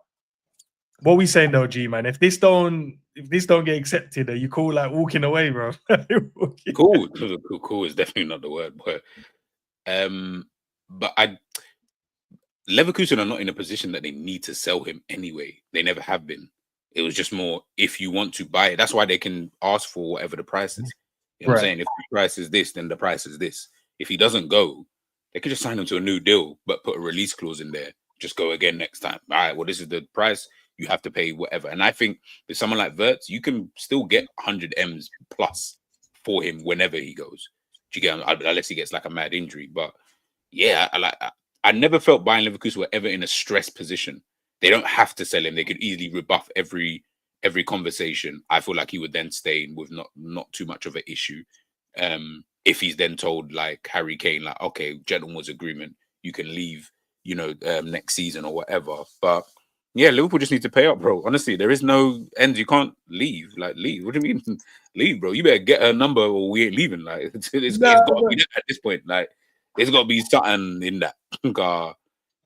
what we saying though, G man? If this don't get accepted, are you cool like walking away, bro?
Cool is definitely not the word, but Leverkusen are not in a position that they need to sell him anyway. They never have been. It was just more if you want to buy it. That's why they can ask for whatever the price is. You know what I'm saying? If the price is this, then the price is this. If he doesn't go, they could just sign him to a new deal, but put a release clause in there. Just go again next time. All right, well, this is the price. You have to pay whatever. And I think with someone like Wirtz, you can still get 100 M's plus for him whenever he goes. Do you get him? Unless he gets like a mad injury. But yeah, I never felt Bayer Leverkusen were ever in a stress position. They don't have to sell him. They could easily rebuff every conversation. I feel like he would then stay with not too much of an issue. If he's then told like Harry Kane, like, okay, gentleman's agreement, you can leave, next season or whatever. But yeah, Liverpool just need to pay up, bro. Honestly, there is no end. You can't leave. Like, leave. What do you mean leave, bro? You better get a number or we ain't leaving. Like, it's got to be at this point. Like, there's got to be something in that.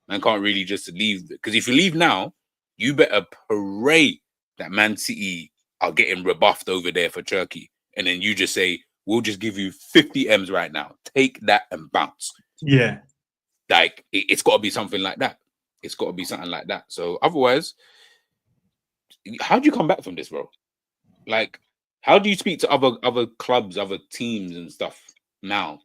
Man can't really just leave, because if you leave now, you better pray that Man City are getting rebuffed over there for Turkey, and then you just say, we'll just give you 50 M's right now. Take that and bounce.
Yeah.
Like, it's got to be something like that. It's got to be something like that. So otherwise, how do you come back from this, bro? Like, how do you speak to other clubs, other teams and stuff now?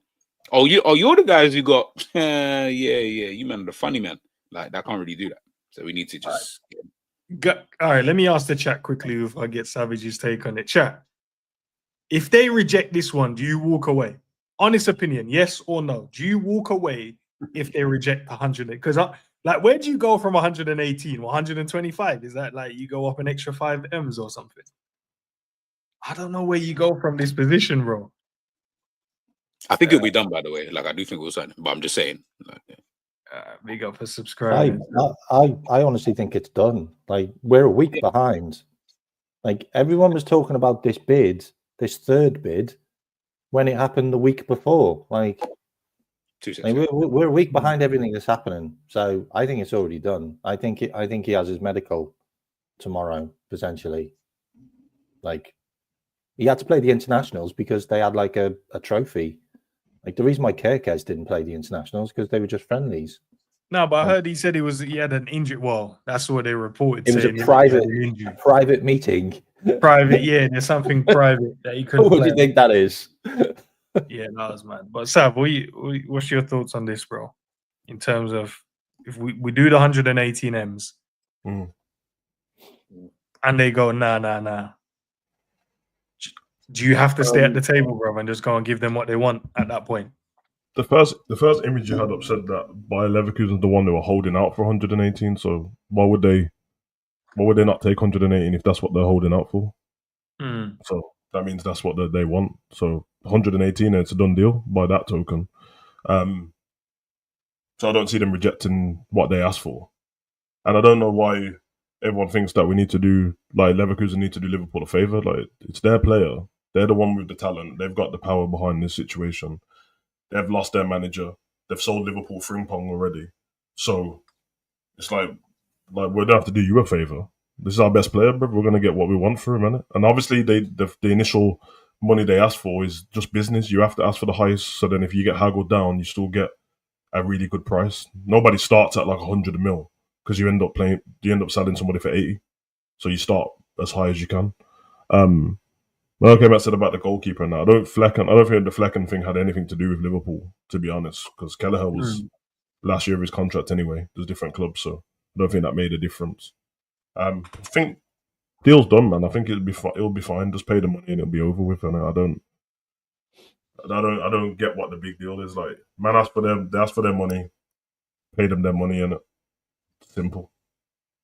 Oh, you're the guys who got, you man, the funny man. Like, that can't really do that. So we need to just...
All right, let me ask the chat quickly if I get Savage's take on it. Chat, if they reject this one, do you walk away? Honest opinion, yes or no? Do you walk away if they reject 100? Because, where do you go from 118, 125? Is that like you go up an extra 5 M's or something? I don't know where you go from this position, bro.
I think it'll be done, by the way. Like, I do think we'll sign him, but I'm just saying. Like,
big up for subscribing.
I honestly think it's done. Like, we're a week behind. Like, everyone was talking about this third bid, when it happened the week before. Like, we're a week behind everything that's happening. So I think it's already done. I think he has his medical tomorrow, potentially. Like, he had to play the internationals because they had like a trophy. Like, the reason why Kerkez didn't play the internationals because they were just friendlies.
No, but I heard he said he had an injury. Well, that's what they reported.
It was a private meeting.
Private, yeah. There's something private that he couldn't.
What do you think that is?
Yeah, that was mad. But Sav, what's your thoughts on this, bro? In terms of if we do the 118 M's, and they go nah. Do you have to stay at the table, bro, and just go and give them what they want at that point?
The first image you had up said that Bayer Leverkusen is the one they were holding out for 118. So why would they not take 118 if that's what they're holding out for? So that means that's what they want. So 118, it's a done deal by that token. So I don't see them rejecting what they asked for, and I don't know why everyone thinks that we need to do, like, Leverkusen need to do Liverpool a favor. Like, it's their player. They're the one with the talent. They've got the power behind this situation. They've lost their manager. They've sold Liverpool Frimpong already. So it's like we don't have to do you a favor. This is our best player, but we're going to get what we want for him, innit? And obviously, the initial money they ask for is just business. You have to ask for the highest. So then if you get haggled down, you still get a really good price. Nobody starts at like 100 mil because you end up selling somebody for 80. So you start as high as you can. Okay, I said about the goalkeeper now. I don't think the Flecken thing had anything to do with Liverpool, to be honest, because Kelleher was last year of his contract anyway. There's different clubs, so I don't think that made a difference. I think deal's done, man. I think it'll be fine. Just pay the money and it'll be over with. And I don't get what the big deal is. Like, man, they ask for their money, pay them their money, and simple.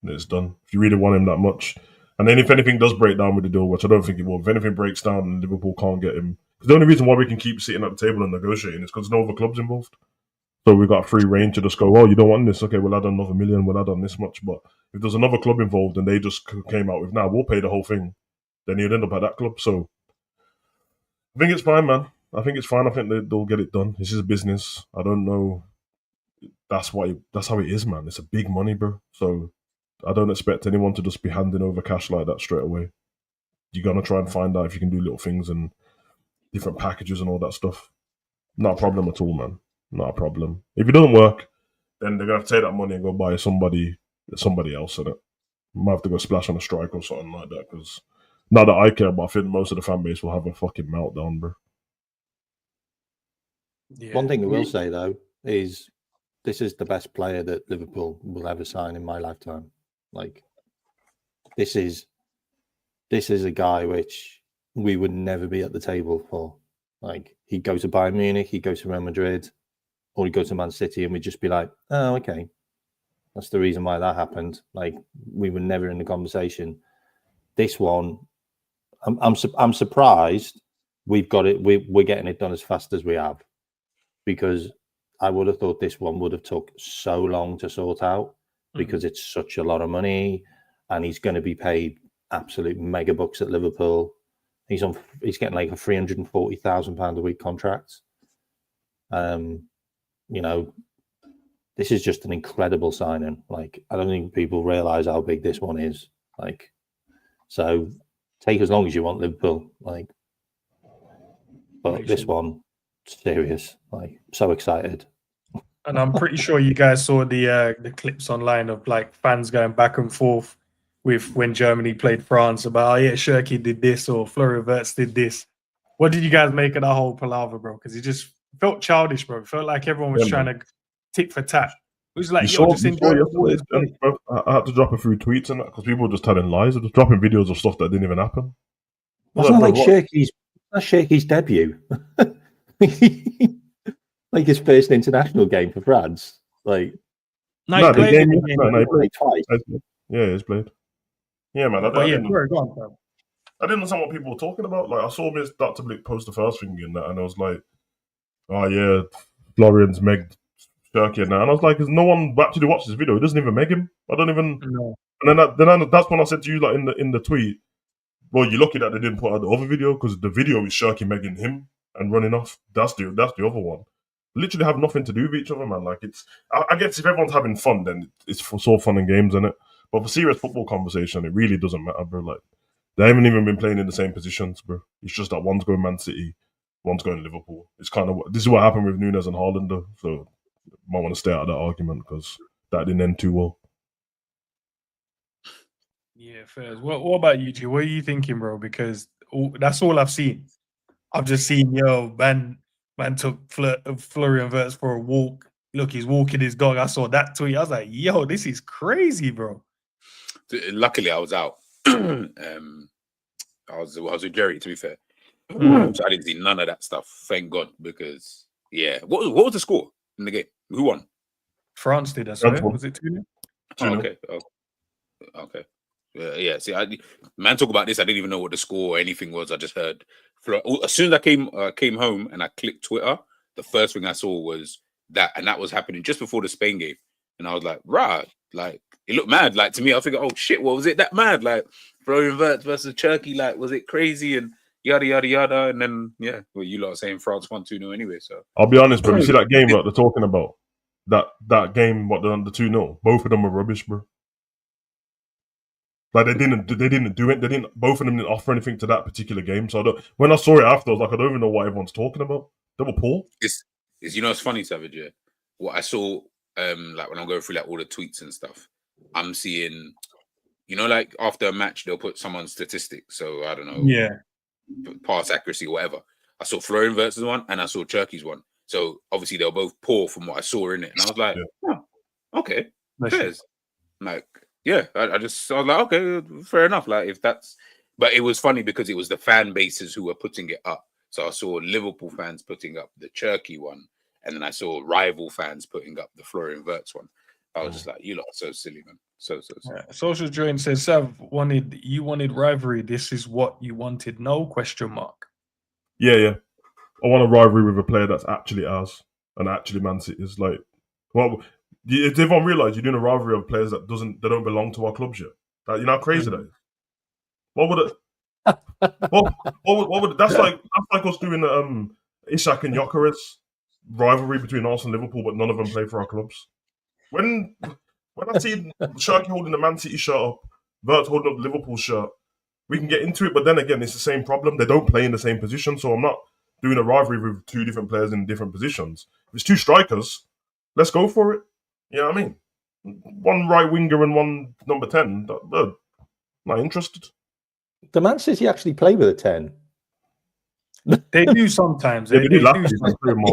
And it's done. If you really want him that much. And then if anything does break down with the deal, which I don't think it will, if anything breaks down and Liverpool can't get him, because the only reason why we can keep sitting at the table and negotiating is because there's no other clubs involved. So we've got free reign to just go, oh, you don't want this? Okay, we'll add another million, we'll add on this much. But if there's another club involved and they just came out with, nah, we'll pay the whole thing, then you'd end up at that club. So I think it's fine, man. I think it's fine. I think they'll get it done. This is a business. I don't know. That's how it is, man. It's a big money, bro. So I don't expect anyone to just be handing over cash like that straight away. You're gonna try and find out if you can do little things and different packages and all that stuff. Not a problem at all, man. Not a problem. If it doesn't work, then they're gonna have to take that money and go buy somebody else in it. Might have to go splash on a strike or something like that, because not that I care, but I think most of the fan base will have a fucking meltdown, bro.
Yeah. One thing I will say though is this is the best player that Liverpool will ever sign in my lifetime. Like, this is a guy which we would never be at the table for. Like, he'd go to Bayern Munich, he'd go to Real Madrid, or he'd go to Man City, and we'd just be like, oh, okay. That's the reason why that happened. Like, we were never in the conversation. This one, I'm surprised we've got it. We're getting it done as fast as we have, because I would have thought this one would have took so long to sort out, because it's such a lot of money, and he's going to be paid absolute mega bucks at Liverpool. He's getting like a £340,000 a week contract. You know, this is just an incredible signing. Like, I don't think people realise how big this one is. Like, so take as long as you want, Liverpool. Like, but this one, serious. Like, so excited.
And I'm pretty sure you guys saw the clips online of like fans going back and forth with when Germany played France about, oh yeah, Shirky did this or Florian Wirtz did this. What did you guys make of that whole palaver, bro? Because it just felt childish, bro. It felt like everyone was trying to tit for tat. It was like, yo, just enjoy it.
I had to drop a few tweets and that because people were just telling lies. They're just dropping videos of stuff that didn't even happen.
Wasn't like Shirky's debut? Like his first international game for France. Like,
he played
twice.
Yeah, he's played. Yeah, man. I didn't understand what people were talking about. Like, I saw Miss Dr. Blick post the first thing in that, and I was like, oh yeah, Florian's megged Shirky and that. And I was like, has no one actually watched this video? He doesn't even meg him. I don't even know. And then that's when I said to you, like, in the tweet, well, you're lucky that they didn't put out the other video, because the video is Shirky megging him and running off. That's the other one. Literally have nothing to do with each other, man. Like, it's, I guess if everyone's having fun, then it's for so fun and games, isn't it? But for serious football conversation, it really doesn't matter, bro. Like, they haven't even been playing in the same positions, bro. It's just that one's going Man City, one's going Liverpool. It's kind of, this is what happened with NUNEZ and Haaland, though. So might want to stay out of that argument, because that didn't end too well.
Yeah, fair. What about you, G? What are you thinking, bro? Because that's all I've seen. I've just seen, yo, man took Florian Wirtz for a walk. Look, he's walking his dog. I saw that tweet. I was like, yo, this is crazy, bro.
Luckily, I was out. I was with Jerry, to be fair. So I didn't see none of that stuff. Thank God, because yeah. What was the score in the game? Who won?
France did. I swear. Was it 2-0?
Okay. Okay. Yeah. See, man, talk about this. I didn't even know what the score or anything was. I just heard. As soon as I came home and I clicked Twitter, the first thing I saw was that, and that was happening just before the Spain game. And I was like, right, like, it looked mad. Like, to me, I figured, oh shit, what was it that mad? Like, Florian Wirtz versus Turkey, like, was it crazy? And yada yada yada. And then, yeah, well, you lot are saying France won 2-0 anyway. So
I'll be honest, bro. You see that game that they're talking about? That game, what, the 2-0? Both of them were rubbish, bro. Like, they didn't do it. Both of them didn't offer anything to that particular game. So when I saw it after, I was like, I don't even know what everyone's talking about. They were poor.
It's you know, it's funny, Savage. Yeah, what I saw, like when I'm going through like all the tweets and stuff, I'm seeing, you know, like after a match they'll put someone's statistics. So I don't know,
yeah,
pass accuracy or whatever. I saw Florian Wirtz's one and I saw Turkey's one. So obviously they were both poor from what I saw in it, and I was like, oh, okay, fairs. Like, yeah, I was like, okay, fair enough. Like, if that's, but it was funny because it was the fan bases who were putting it up. So I saw Liverpool fans putting up the Turkey one, and then I saw rival fans putting up the Florian Wirtz one. I was just like, you lot are so silly, man. So silly.
Yeah. Social Drain says, Sav, you wanted rivalry. This is what you wanted. No question mark.
Yeah. I want a rivalry with a player that's actually ours and actually Man City is like, well, if everyone realise you're doing a rivalry of players that don't belong to our clubs yet. Like, you know how crazy that is? What would it? what would that's like us doing Ishak and Gyökeres rivalry between Arsenal and Liverpool, but none of them play for our clubs. When When I see Sharky holding the Man City shirt up, Wirtz holding up the Liverpool shirt, we can get into it. But then again, it's the same problem. They don't play in the same position, so I'm not doing a rivalry with two different players in different positions. If it's two strikers, let's go for it. You know what I mean? One right winger and one number 10. Not interested.
The Man City actually play with a 10.
They do sometimes.
Yeah, they do last season. They play with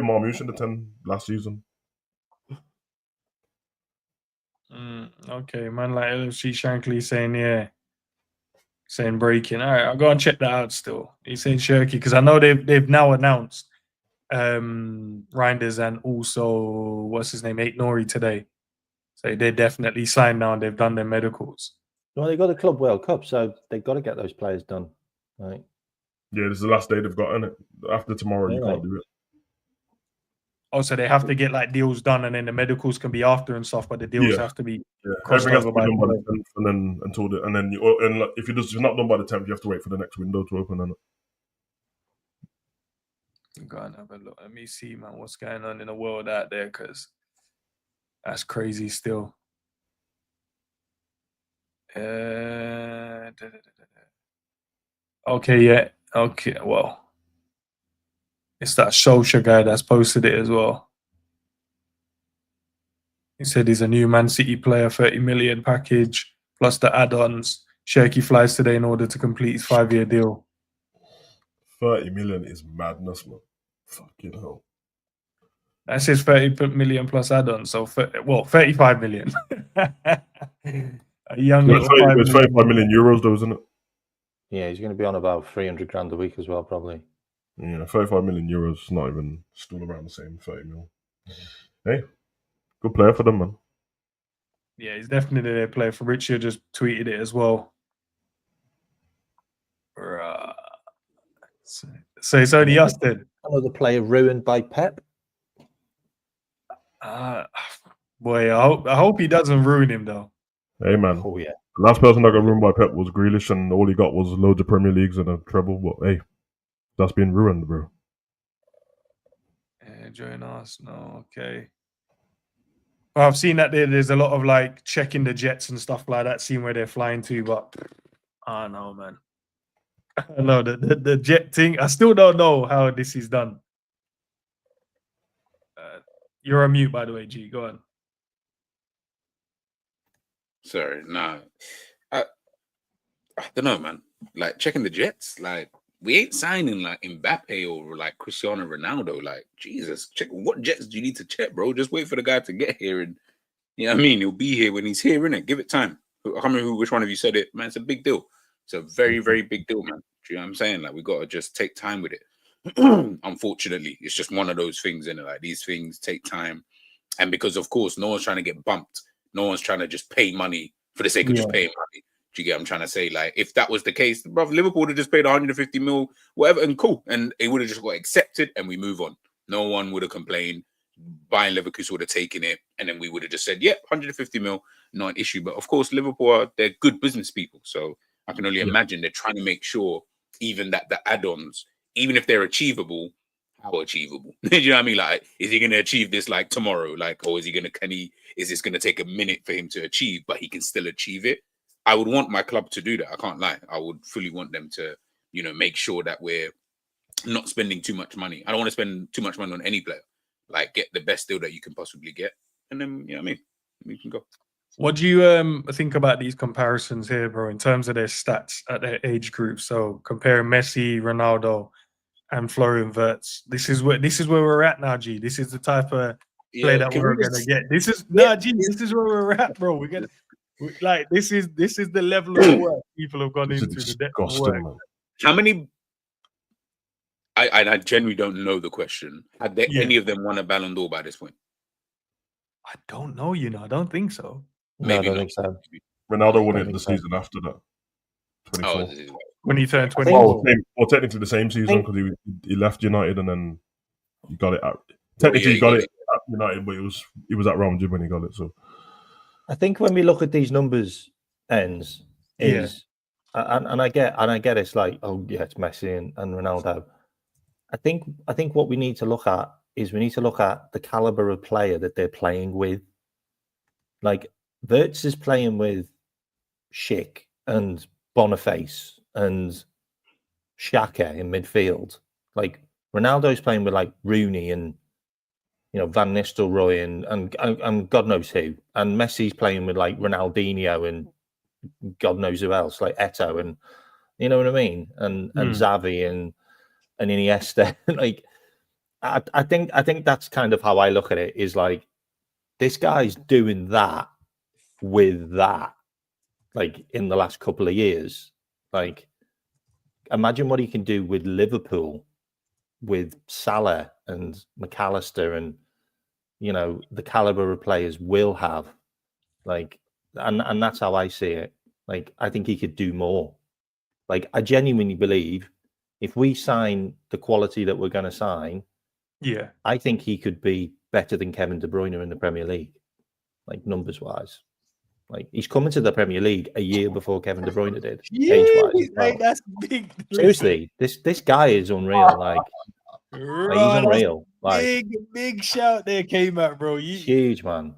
Marmouche in the 10 last season.
Okay, man, like LFC Shankly saying breaking. All right, I'll go and check that out still. He's saying Shirky, because I know they've now announced Reinders and also, what's his name, Nori today. So they're definitely signed now and they've done their medicals.
Well, they got a Club World Cup, so they've got to get those players done. Right.
Yeah, this is the last day they've got, innit? After tomorrow, you can't do it.
Oh, so they have to get like deals done, and then the medicals can be after and stuff, but the deals have to be
everything has to be done by the 10th, and then until the, and then if you're not done by the 10th, you have to wait for the next window to open. And
go and have a look. Let me see, man, what's going on in the world out there, because that's crazy still. Okay, yeah. Okay, well, it's that Solskjaer guy that's posted it as well. He said he's a new Man City player, 30 million package, plus the add-ons. Shirky flies today in order to complete his 5-year deal.
30 million is madness, man. Fucking hell.
That says 30 million plus add-ons, so 35 million. A young
it's 35 million euros, though, isn't it?
Yeah, he's going to be on about 300 grand a week as well, probably.
Yeah, 35 million euros, not even still around the same 30 mil. Hey, good player for them, man.
Yeah, he's definitely their player. Fabrizio just tweeted it as well. So it's only us then.
Another player ruined by Pep.
Boy, I hope he doesn't ruin him though.
Hey man,
oh yeah.
The last person that got ruined by Pep was Grealish, and all he got was loads of Premier Leagues and a treble. But hey, that's been ruined, bro.
Join us, no, okay. Well, I've seen that there's a lot of like checking the jets and stuff like that, seeing where they're flying to, but I don't know, man. No, the jet thing, I still don't know how this is done. You're on mute, by the way, G. Go on.
Sorry, nah. I don't know, man. Like checking the jets, like we ain't signing like Mbappe or like Cristiano Ronaldo. Like Jesus, check what jets do you need to check, bro? Just wait for the guy to get here, and you know what I mean. He'll be here when he's here, innit? Give it time. I can't remember which one of you said it, man. It's a big deal. It's a very, very big deal, man. Do you know what I'm saying? Like we got to just take time with it. Unfortunately, it's just one of those things, innit? Like these things take time, and because of course no one's trying to get bumped. No one's trying to just pay money for the sake of just paying money. Do you get what I'm trying to say? Like, if that was the case, bro, Liverpool would have just paid 150 mil, whatever, and cool. And it would have just got accepted and we move on. No one would have complained. Bayer Leverkusen would have taken it. And then we would have just said, yeah, 150 mil, not an issue. But of course, Liverpool, they're good business people. So I can only imagine they're trying to make sure even that the add-ons, even if they're achievable, how achievable? Do you know what I mean? Like, is he going to achieve this like tomorrow? Like, or is he going to, is this going to take a minute for him to achieve, but he can still achieve it? I would want my club to do that. I can't lie. I would fully want them to, you know, make sure that we're not spending too much money. I don't want to spend too much money on any player. Like, get the best deal that you can possibly get. And then, you know what I mean? We can go.
What do you think about these comparisons here, bro, in terms of their stats at their age group? So comparing Messi, Ronaldo, and Florian Wirtz. This is where we're at now, G. This is the type of play that we're gonna get. This is G. This is where we're at, bro. We're gonna like this is the level of work people have gone into. The depth of work.
How many? I genuinely don't know the question. Had any of them won a Ballon d'Or by this point?
I don't know. You know, I don't think so.
Maybe no, I don't think so.
Ronaldo won it the season after that.
24.
When he turned 24.
Well, technically the same season because he left United and then he got it out. Technically, he got it at United, but he was at Real Madrid when he got it. So
I think when we look at these numbers, and I get it's like, oh yeah, it's Messi and Ronaldo. I think what we need to look at is we need to look at the caliber of player that they're playing with. Like, Wirtz is playing with Schick and Boniface and Xhaka in midfield. Like, Ronaldo's playing with like Rooney and Van Nistelrooy and God knows who, and Messi's playing with like Ronaldinho and God knows who else, like Eto'o, and you know what I mean, and Xavi and Iniesta. Like, I think that's kind of how I look at it. Is like, this guy's doing that with that, like, in the last couple of years. Like, imagine what he can do with Liverpool, with Salah and McAllister, and the caliber of players will have. Like, and that's how I see it. Like, I think he could do more. Like, I genuinely believe if we sign the quality that we're going to sign, I think he could be better than Kevin De Bruyne in the Premier League, like, numbers wise. Like, he's coming to the Premier League a year before Kevin De Bruyne did, age-wise. Well.
That's big.
Seriously, this guy is unreal. Like he's unreal. Like,
big shout there came out, bro.
Huge, man.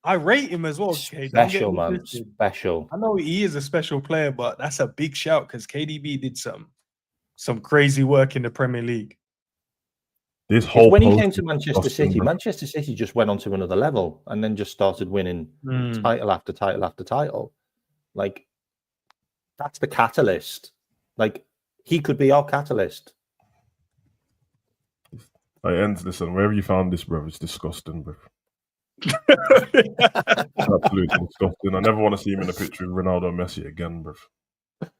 I rate him as well.
Special, man. Special.
I know he is a special player, but that's a big shout because KDB did some crazy work in the Premier League.
When he came to Manchester City, Manchester City just went on to another level and then just started winning title after title after title. Like, that's the catalyst. Like, he could be our catalyst.
Listen, wherever you found this, bro, it's disgusting, bro. Absolutely disgusting. I never want to see him in a picture with Ronaldo and Messi again, bro.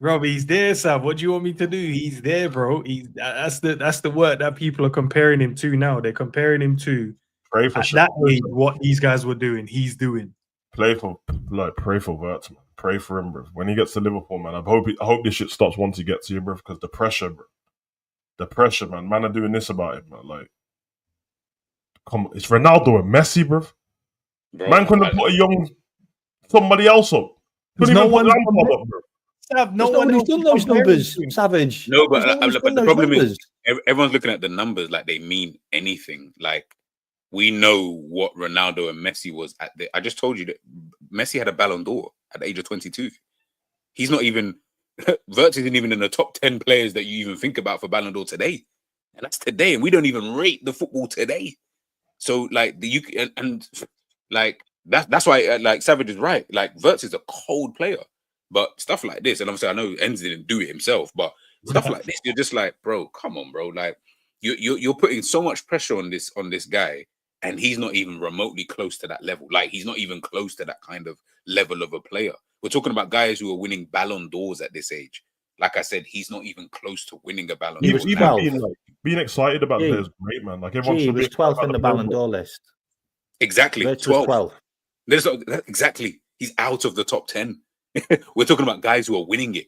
Rob, he's there, Sam. What do you want me to do? He's there, bro. That's the work that people are comparing him to now. They're comparing him to that age, what these guys were doing. He's doing.
Pray for Wirtz, man. Pray for him, bro. When he gets to Liverpool, man, I hope this shit stops once he gets here, bro. Because the pressure, bro. The pressure, man. Man are doing this about it, man. Like, come on, it's Ronaldo and Messi, bro. Man couldn't put somebody else up. Couldn't even put Lampard up, bro.
No one who's done those numbers, Savage.
No, but the problem is everyone's looking at the numbers like they mean anything. Like, we know what Ronaldo and Messi was at I just told you that Messi had a Ballon d'Or at the age of 22. He's not even Wirtz isn't even in the top 10 players that you even think about for Ballon d'Or today, and that's today, and we don't even rate the football today. So like that's why like Savage is right. Like, Wirtz is a cold player. But stuff like this, and obviously I know Enz didn't do it himself, but stuff like this, you're just like, bro, come on, bro. Like, you're putting so much pressure on this guy, and he's not even remotely close to that level. Like, he's not even close to that kind of level of a player. We're talking about guys who are winning Ballon d'Ors at this age. Like I said, he's not even close to winning a Ballon d'Or.
Being excited about it is great, man. Like, everyone
he was 12th in the Ballon d'Or list.
Exactly, 12. Exactly. He's out of the top 10. We're talking about guys who are winning it.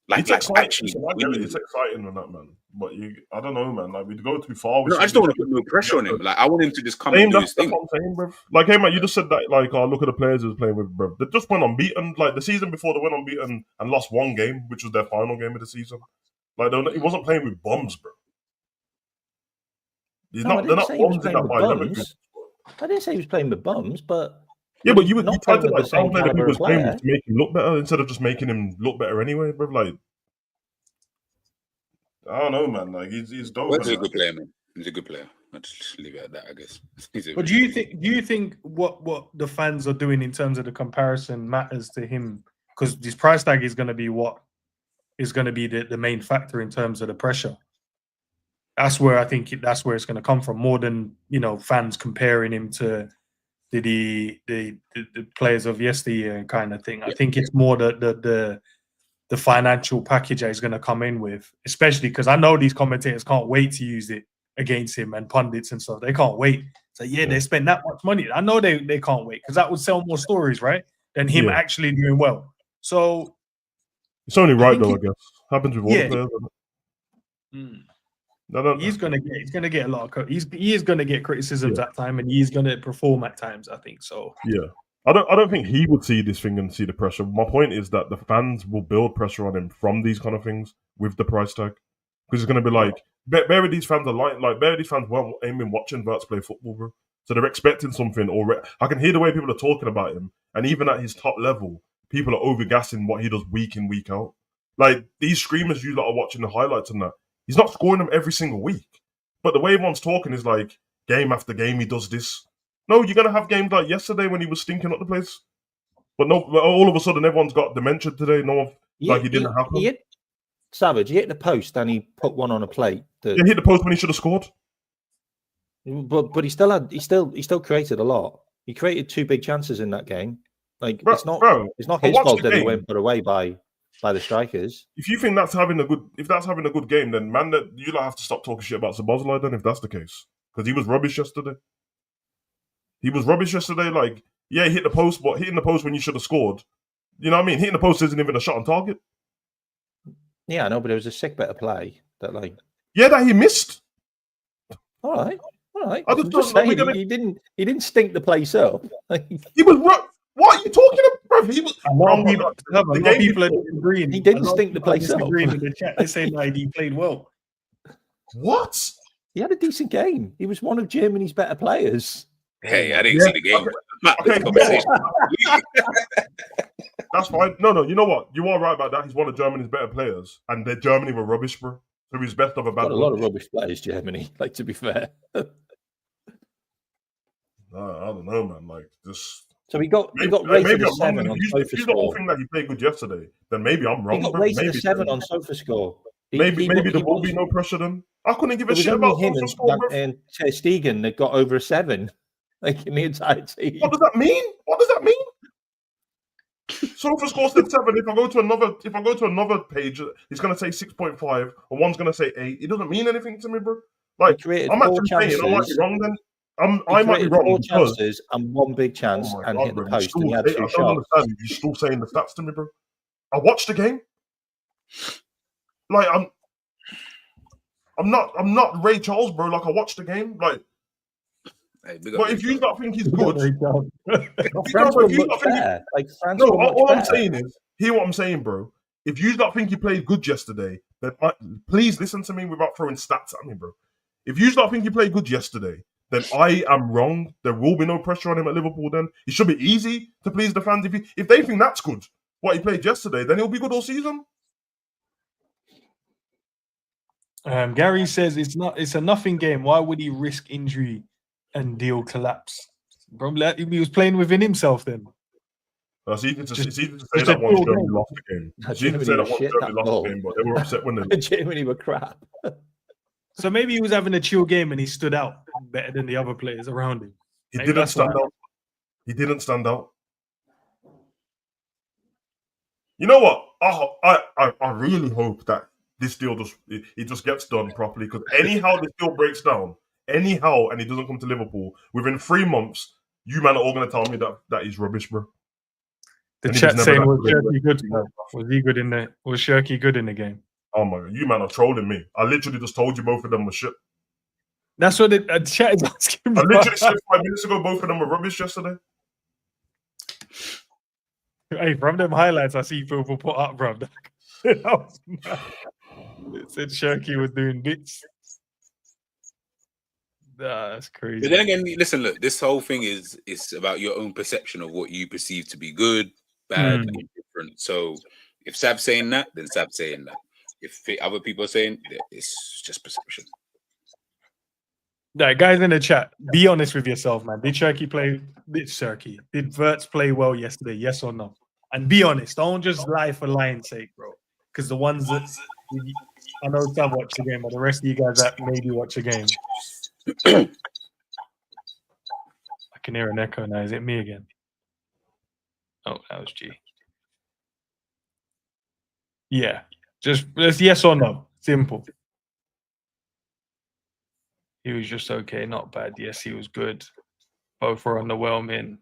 Like, actually winning
it's exciting on that, man. But I don't know, man. Like, we'd go too far.
No, I just don't want to put no pressure on him. Like, I want him to just come and do his thing.
What I'm saying, bro. Like, hey, man, you just said that. Like, look at the players he was playing with, bro. They just went unbeaten. Like, the season before, they went unbeaten and lost one game, which was their final game of the season. Like, he wasn't playing with bums, bro. They're not bums in that Bayer Leverkusen.
I didn't say he was playing with bums, but.
Yeah, but you tried to like downplay the people's playing to make him look better instead of just making him look better anyway, bro. Like, I don't know, man. Like, he's dope.
He's a good player, man. He's a good player. I'll just leave it at that, I guess.
But do you think what the fans are doing in terms of the comparison matters to him? Because this price tag is going to be what is going to be the main factor in terms of the pressure. That's where I think that's where it's going to come from, more than fans comparing him to the players of yesteryear kind of thing. I think it's more the financial package that he's going to come in with, especially because I know these commentators can't wait to use it against him, and pundits and stuff. They can't wait. So they spend that much money. I know they can't wait because that would sell more stories, right? Than him actually doing well. So
it's only right, though. I guess happens with all the players.
He's gonna get a lot of he is gonna get criticisms at time, and he's gonna perform at times, I think so.
Yeah, I don't think he would see this thing and see the pressure. My point is that the fans will build pressure on him from these kind of things with the price tag, because it's going to be like, Bayer these fans are like Bayer these fans weren't aiming watching Wirtz play football, bro. So they're expecting something already. I can hear the way people are talking about him, and even at his top level, people are overgassing what he does week in, week out. Like these screamers you lot are watching the highlights and that, he's not scoring them every single week. But the way everyone's talking is like game after game he does this. No, you're gonna have games like yesterday when he was stinking up the place. But no, all of a sudden everyone's got dementia today. No one he didn't happen.
Savage, he hit the post and he put one on a plate.
He hit the post when he should have scored.
But he still created a lot. He created 2 big chances in that game. Like it's not his fault that he went put away by the strikers.
If you think that's having a good game, then man, that you don't have to stop talking shit about Szoboszlai then, if that's the case, because he was rubbish yesterday. Like, yeah, he hit the post, but hitting the post when you should have scored. You know what I mean? Hitting the post isn't even a shot on target.
Yeah, I know, but it was a sick bit of play that
that he missed.
All right.
I just saying,
he didn't stink the place up.
He was what are you talking about, bro? He was
a lot of people are disagreeing.
He didn't stink the place up.
In the chat, they say he played well.
What?
He had a decent game. He was one of Germany's better players.
Hey, I didn't see the game.
That's fine. No, you know what? You are right about that. He's one of Germany's better players, and Germany were rubbish, bro. So he's best of a bad.
Got a lot of rubbish players, Germany. Like, to be fair.
I don't know, man. Like this.
So he got rated a 7 on SofaScore.
If you don't think that he played good yesterday, then maybe I'm wrong.
He got rated a 7 on SofaScore.
Maybe there will be no pressure then. I couldn't give a shit about
him
SofaScore,
and Ter Stegen that got over a 7. Like in the entire team.
What does that mean? SofaScore said 7. If I go to another page, it's gonna say 6.5, or one's gonna say 8. It doesn't mean anything to me, bro. Like I'm actually saying I might be wrong then. I might be wrong.
4 chances and 1 big chance and hit the post. And he had 2 shots. I don't understand.
You're still saying the stats to me, bro. I watched the game. Like I'm not Ray Charles, bro. Like I watched the game. Like, but if you don't think he's good, all I'm saying is, hear what I'm saying, bro. If you don't think he played good yesterday, then please listen to me without throwing stats at me, bro. If you don't think he played good yesterday, then I am wrong. There will be no pressure on him at Liverpool then. It should be easy to please the fans. If they think that's good, what he played yesterday, then he'll be good all season.
Gary says it's a nothing game. Why would he risk injury and deal collapse? Probably he was playing within himself then.
It's easy to say that once Germany lost the game. It's easy to say that once Germany lost the game, but they were upset when they
Germany were crap.
So maybe he was having a chill game and he stood out better than the other players around him.
He didn't stand out. You know what? I really hope that this deal just gets done properly, because anyhow this deal breaks down, and he doesn't come to Liverpool within 3 months, you man are all going to tell me that he's rubbish, bro.
The chat saying was Shirky good? Was he good in the? Was Shirky good in the game?
Oh my god, you man are trolling me. I literally just told you both of them were shit.
That's what the chat is asking.
I literally said 5 minutes ago both of them were rubbish yesterday.
Hey, from them highlights I see people put up, bro. It said Shirky was doing bits. That's crazy.
But then again, listen, look, this whole thing is about your own perception of what you perceive to be good, bad, and different. So if Sav's saying that, then Sav's saying that. If other people are saying it's just perception.
Right, guys in the chat, be honest with yourself, man. Did Shirky play? Did Wirtz play well yesterday? Yes or no? And be honest. Don't just lie for lying's sake, bro. Because the ones that I know Sav watched the game, but the rest of you guys that maybe watch the game. I can hear an echo now. Is it me again? Oh, that was G. Yeah. Just yes or no. Simple. He was just okay, not bad. Yes, he was good. Both were underwhelming.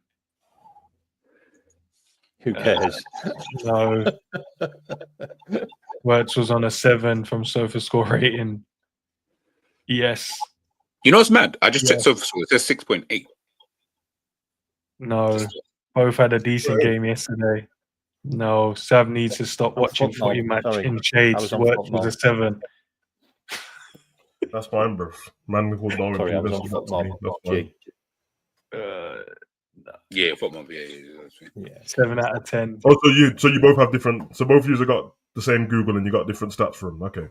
Who cares?
No. Wirtz was on a 7 from SofaScore rating. Yes.
You know what's mad? I just checked SofaScore. It says 6.8.
No. Both had a decent game yesterday. No. Sav needs to stop watching footy match in shades. Wirtz was a 7.
That's fine, bro. Man called Darwin.
Sorry, I was on
That's
football.
fine.
Yeah, football. Yeah.
7 out of 10.
Oh, so you both have different. So both of you have got the same Google and you got different stats for them. Okay,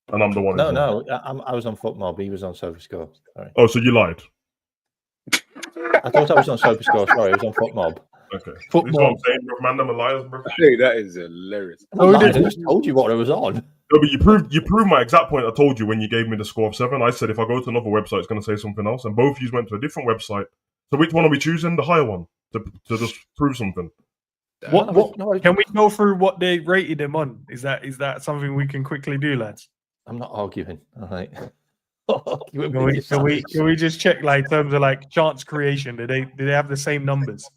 and I'm the one.
No, I was on football. He was on SofaScore. Sorry.
Oh, so you lied.
I thought I was on SofaScore. Sorry, I was on football.
Okay. This is what I'm saying, bro. Man, them are liars, bro.
Hey, that is hilarious.
I just told you what I was on.
No, but you proved my exact point I told you when you gave me the score of 7. I said if I go to another website, it's going to say something else. And both of you went to a different website. So which one are we choosing? The higher one to just prove something.
Can we go through what they rated him on? Is that something we can quickly do, lads?
I'm not arguing. All right.
Can we just check, like, in terms of like chance creation? Do they have the same numbers?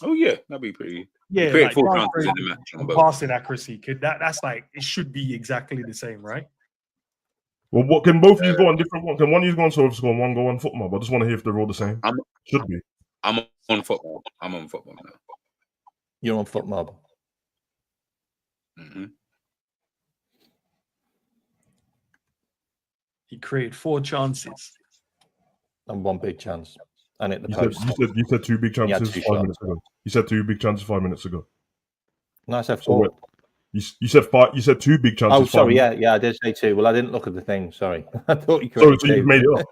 Oh yeah, that'd be pretty.
Yeah,
Create
like,
full chances in the match.
and passing accuracy. That's like, it should be exactly the same, right?
Well, what can both of you go on different one? Can one of you go on SofaScore and one go on football? I just want to hear if they're all the same. Should be.
I'm on football. I'm on football now.
You're on football.
Mm-hmm.
He created 4 chances
And 1 big chance. And hit the post.
You said 2 big chances 5 minutes ago. You said 2 big chances 5 minutes ago.
No, I said 4.
You said 5. You said 2 big chances.
Oh, sorry. Yeah, I did say 2. Well, I didn't look at the thing. Sorry. I thought you could.
So you made it up.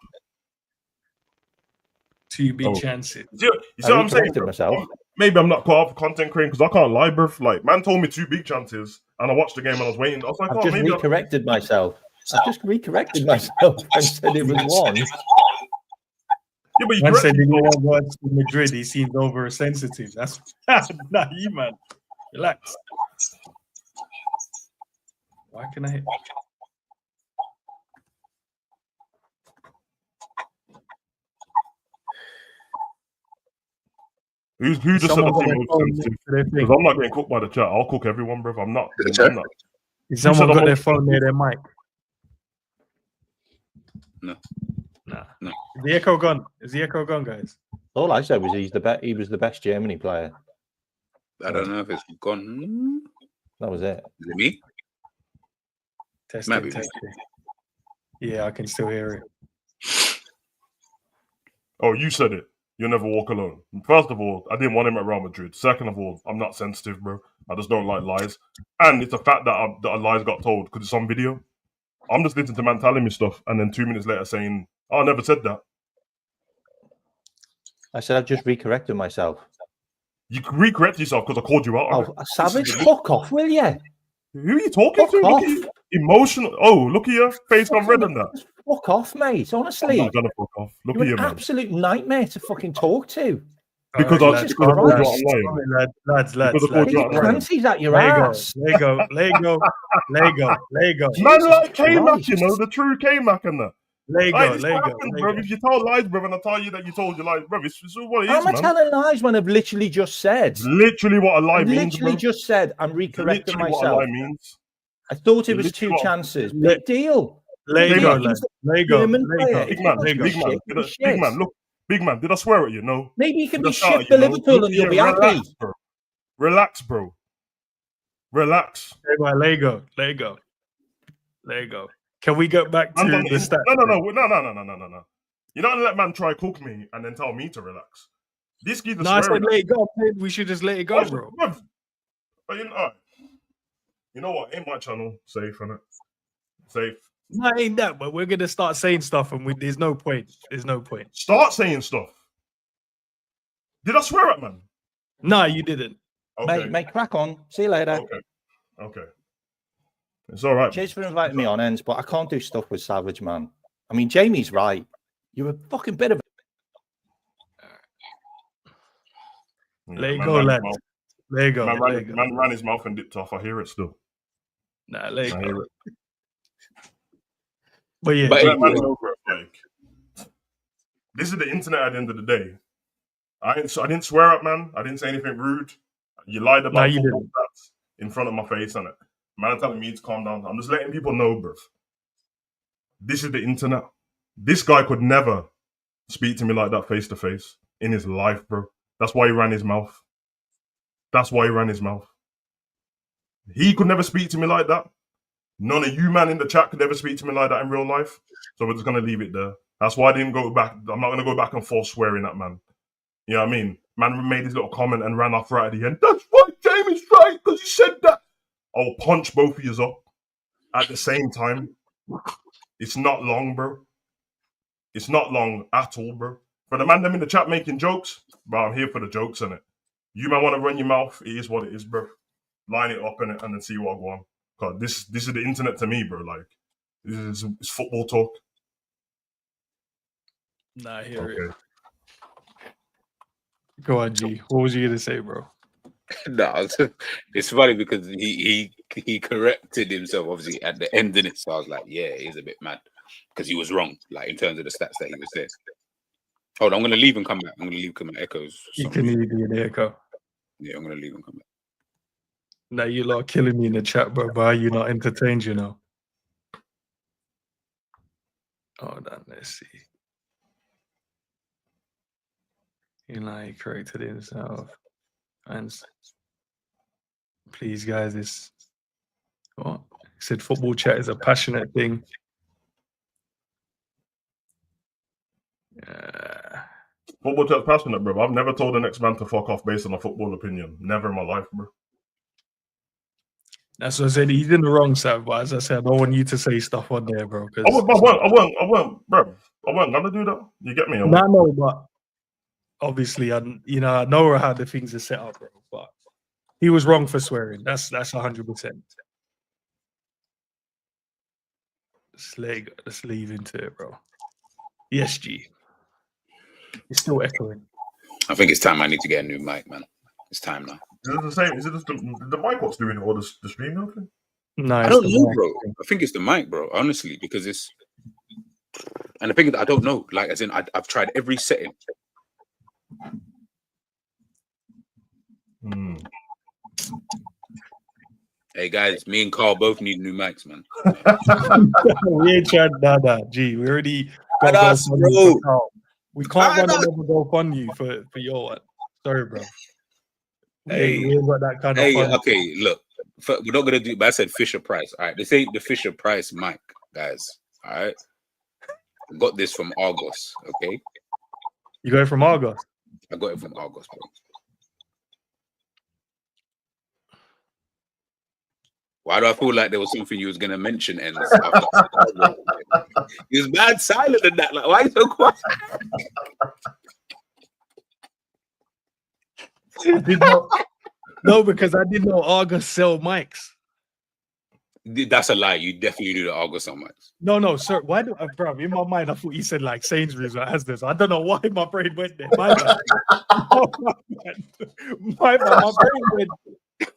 2 big chances.
You see what I'm saying?
Myself.
Maybe I'm not caught up for content creating because I can't lie, bro. Like, man told me 2 big chances, and I watched the game and I was waiting. I was like,
I've just recorrected myself. I've just recorrected myself and said it was 1.
Yeah, but
Man said he wants to Madrid. He seems over sensitive. That's not you, man. Relax. Why can I hit?
Who just said the team? Because I'm not getting cooked by the chat. I'll cook everyone, bro. I'm not.
If someone got their phone near their mic.
No.
Is the echo gone? Is the echo gone, guys?
All I said was he was the best Germany player.
I don't know if it's gone.
That was it.
Is it me?
Testing. Yeah, I can still hear it.
Oh, you said it. You'll never walk alone. First of all, I didn't want him at Real Madrid. Second of all, I'm not sensitive, bro. I just don't like lies. And it's a fact that a lies got told because it's on video. I'm just listening to man telling me stuff and then 2 minutes later saying, oh, I never said that.
I said I've just recorrected myself.
You recorrect yourself because I called you out.
Oh, savage, fuck off, will you?
Who are you talking to? Look at you. Emotional. Oh, look at your face gone red on that.
Fuck off, mate. Honestly.
I'm not gonna fuck off. Look
You're
at you,
an
man.
absolute nightmare to fucking talk to.
Because I told you I'm lying.
Lads.
Panties at your ass.
Lego.
Man like K-Mac, you know, the true K-Mac and that.
Lego.
Bro, if you tell lies, bro, and I tell you that you told your lies, bro, it's what it is,
How am I
man.
telling lies when I've literally just said?
It's literally what a lie means,
literally
bro.
just said I'm recorrecting myself.
What a lie means.
I thought it was 2 chances. Big deal.
Lego.
Big man, did I swear at you? No.
Maybe you can be shit for Liverpool and you'll be happy.
Relax, bro. Relax.
Lego. Can we go back to the stats?
No. You're not gonna let man try cook me and then tell me to relax. This kid
I said let it go. We should just let it go, bro.
But you know what? Ain't my channel safe, innit? Safe.
No, ain't that, but we're gonna start saying stuff and there's no point.
Start saying stuff. Did I swear at man?
No, you didn't.
Okay.
Mate, crack on. See you later.
Okay. It's all right.
Cheers for inviting me on, Ends, but I can't do stuff with Savage, man. I mean, Jamie's right. You're a fucking bit of
Lego, lad. Lego.
Man ran his mouth and dipped off. I hear it still.
Nah, Lego.
I hear it.
But yeah,
this is the internet at the end of the day. I didn't swear at man. I didn't say anything rude. You lied about football stats in front of my face, and man telling me to calm down. I'm just letting people know, bruv. This is the internet. This guy could never speak to me like that face to face in his life, bro. That's why he ran his mouth. He could never speak to me like that. None of you man in the chat could ever speak to me like that in real life. So we're just gonna leave it there. That's why I didn't go back. I'm not gonna go back and forth swearing at man. You know what I mean? Man made his little comment and ran off right at the end. That's right, Jamie's right, because he said that. I'll punch both of you up at the same time. It's not long, bro. It's not long at all, bro. For the man them in the chat making jokes, bro, I'm here for the jokes, innit? You might want to run your mouth. It is what it is, bro. Line it up, innit, and then see what I go on. God, this is the internet to me, bro. Like, it's football talk.
Nah, I hear it. Go on, G. What was you gonna say, bro?
No, it's funny because he corrected himself obviously at the end of it. So I was like, yeah, he's a bit mad because he was wrong, like in terms of the stats that he was there. Hold on, I'm gonna leave and come back. I'm gonna leave, come back. Echoes.
You can leave the echo.
Yeah, I'm gonna leave and come back.
Now you lot are killing me in the chat, bro. Why are you not entertained, you know? Hold on, let's see. You know, he corrected himself. And please, guys, this what? He said football chat is a passionate thing.
Football chat's passionate, bro. I've never told the next man to fuck off based on a football opinion. Never in my life, bro.
That's what I said. He's in the wrong side, but as I said, I don't want you to say stuff on there, bro.
I won't, bro. I won't gonna do that. You get me?
No, but obviously, I know how the things are set up, bro. But he was wrong for swearing. That's 100%. Let's leave into it, bro. Yes, G. It's still echoing.
I think it's time I need to get a new mic, man. It's time now.
Is it the same? Is it just the mic what's doing it or the stream nothing?
No,
I don't know, bro. I think it's the mic, bro. Honestly, because it's and the thing is, I don't know. Like, as in, I've tried every setting. Hey guys, me and Carl both need new mics, man.
We ain't tried that. Gee, we already got
us, bro.
We can't run another GoFundMe for your one. Sorry, bro.
Hey,
we ain't got that kind of fun.
Okay, look, we're not gonna do. But I said Fisher Price. All right, this ain't the Fisher Price mic, guys. All right, I got this from Argos. Okay,
you got it from Argos.
I got it from Argos, bro. Why do I feel like there was something you was gonna mention? And he was mad silent in that. Like, why are you so quiet?
No, because I didn't know Argos sell mics.
That's a lie. You definitely knew the Argos sell mics.
No, sir. Why do I, bro? In my mind, I thought you said like Sainsbury's or Asda's. I don't know why my brain went there. My bad. My brain went.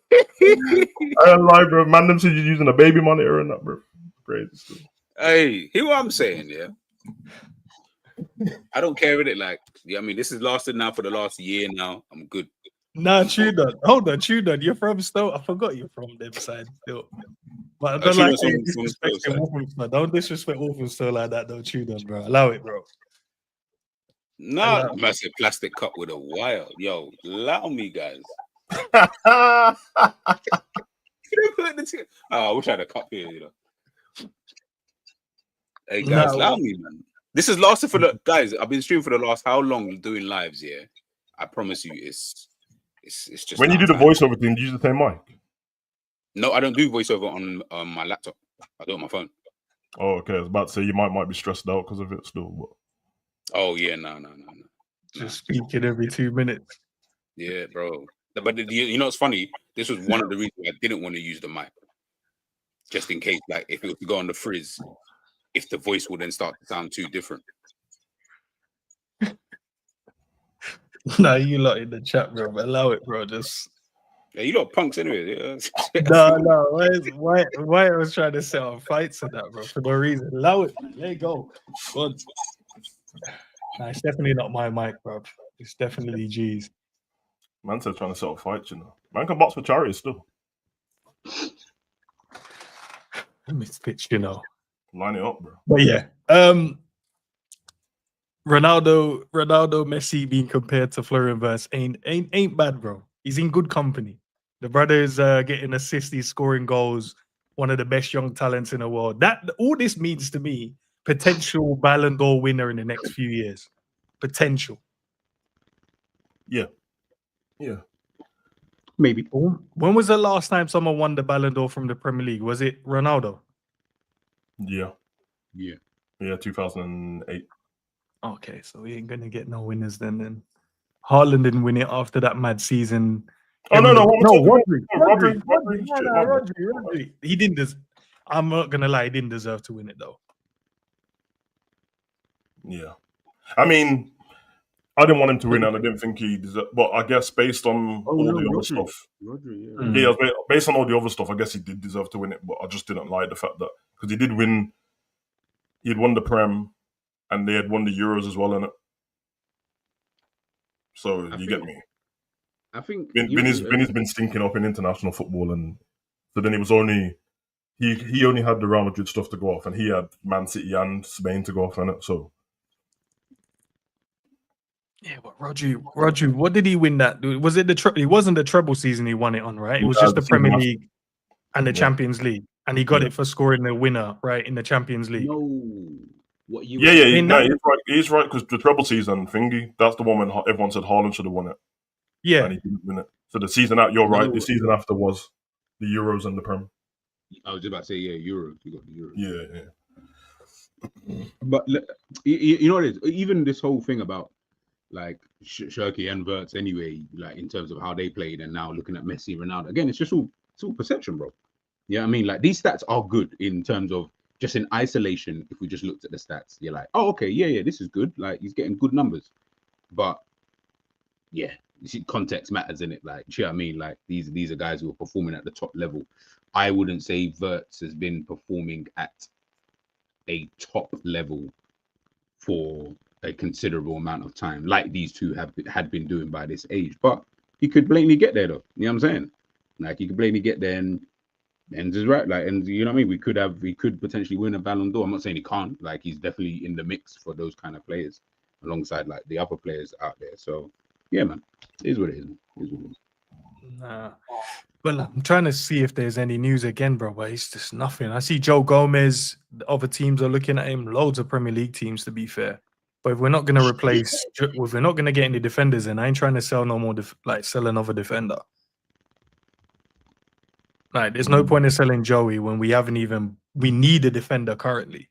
I don't lie, bro. Man, them said you're using a baby monitor and that, bro. Crazy.
Hey, hear what I'm saying, yeah? I don't care with it. Like, yeah, I mean, this has lasted now for the last year now. I'm good.
Nah, tune on. Hold on, tune on. You're from Stoke. I forgot you're from them side still. But I don't like disrespecting Wolverhampton. Don't disrespect Wolverhampton like that. Don't tune on, bro. Allow it, bro.
Nah, massive plastic cup with a wire. Yo, allow me, guys.
Oh,
I wish I had a cup here, you know. Hey guys, allow me, man. This has lasted for the guys. I've been streaming for the last how long doing lives, yeah. I promise you, it's just
when you do the voiceover thing, do you use the same mic?
No, I don't do voiceover on my laptop. I do it on my phone.
Oh, okay. I was about to say you might be stressed out because of it still. But...
Oh yeah, no.
Just speaking every 2 minutes.
Yeah, bro. But you know, it's funny. This was one of the reasons I didn't want to use the mic, just in case, like, if it was to go on the frizz, if the voice would then start to sound too different.
Nah, you lot in the chat, bro. Allow it, bro. Just
yeah, you lot punks anyway. Yeah.
No. Why I was trying to set up fights and that, bro, for no reason. Allow it. Let it go. God. Nah, it's definitely not my mic, bro. It's definitely G's.
Man said trying to settle fights, you know. Man can box for charity still.
Misfits, you know.
Line it up, bro.
But yeah, Ronaldo, Messi being compared to Florian Wirtz ain't bad, bro. He's in good company. The brother is getting assists, he's scoring goals. one of the best young talents in the world. That all this means to me, potential Ballon d'Or winner in the next few years. Potential.
Yeah.
Maybe.
When was the last time someone won the Ballon d'Or from the Premier League? Was it Ronaldo?
Yeah. 2008.
Okay, so we ain't gonna get no winners then. Haaland didn't win it after that mad season.
Oh no,
Rodri.
Rodri.
He didn't. I'm not gonna lie, he didn't deserve to win it though.
Yeah, I mean, I didn't want him to win, and I didn't think he deserved. But I guess based on the other stuff, based on all the other stuff, I guess he did deserve to win it. But I just didn't like the fact that because he did win, he'd won the Prem, and they had won the Euros as well in it. So you get me.
I think
Vinny's been stinking up in international football, and so then it was only he only had the Real Madrid stuff to go off, and he had Man City and Spain to go off in it. So
yeah, but Rodri, what did he win that? Was it it wasn't the treble season he won it on, right? It was just the Premier League and the Champions League, and he got it for scoring the winner, right, in the Champions League.
No. What you?
Yeah. No, he's right because the treble season thingy. That's the one when everyone said Haaland should have won it.
Yeah,
and he didn't win it. So the season out, you're right. The season after was the Euros and the Prem.
I was about to say, Euros. You got the Euros.
Yeah.
But you know what it is? Even this whole thing about like Shirky and Wirtz anyway, like in terms of how they played, and now looking at Messi, Ronaldo. Again, it's all perception, bro. Yeah, I mean, like these stats are good in terms of just in isolation. If we just looked at the stats, you're like, oh, okay, yeah, this is good. Like he's getting good numbers, but yeah. You see, context matters in it. Like, you know what I mean? Like, these are guys who are performing at the top level. I wouldn't say Wirtz has been performing at a top level for a considerable amount of time, like these two had been doing by this age. But he could blatantly get there, though. You know what I'm saying? Like, he could blatantly get there, and Enz is right. Like, and you know what I mean? We could potentially win a Ballon d'Or. I'm not saying he can't. Like, he's definitely in the mix for those kind of players, alongside like the other players out there. So. Yeah, man. It is what it is.
Nah. Well, I'm trying to see if there's any news again, bro, but it's just nothing. I see Joe Gomez, the other teams are looking at him, loads of Premier League teams, to be fair. But if we're not going to if we're not going to get any defenders in, I ain't trying to sell no more, sell another defender. Like, there's no point in selling Joey when we need a defender currently.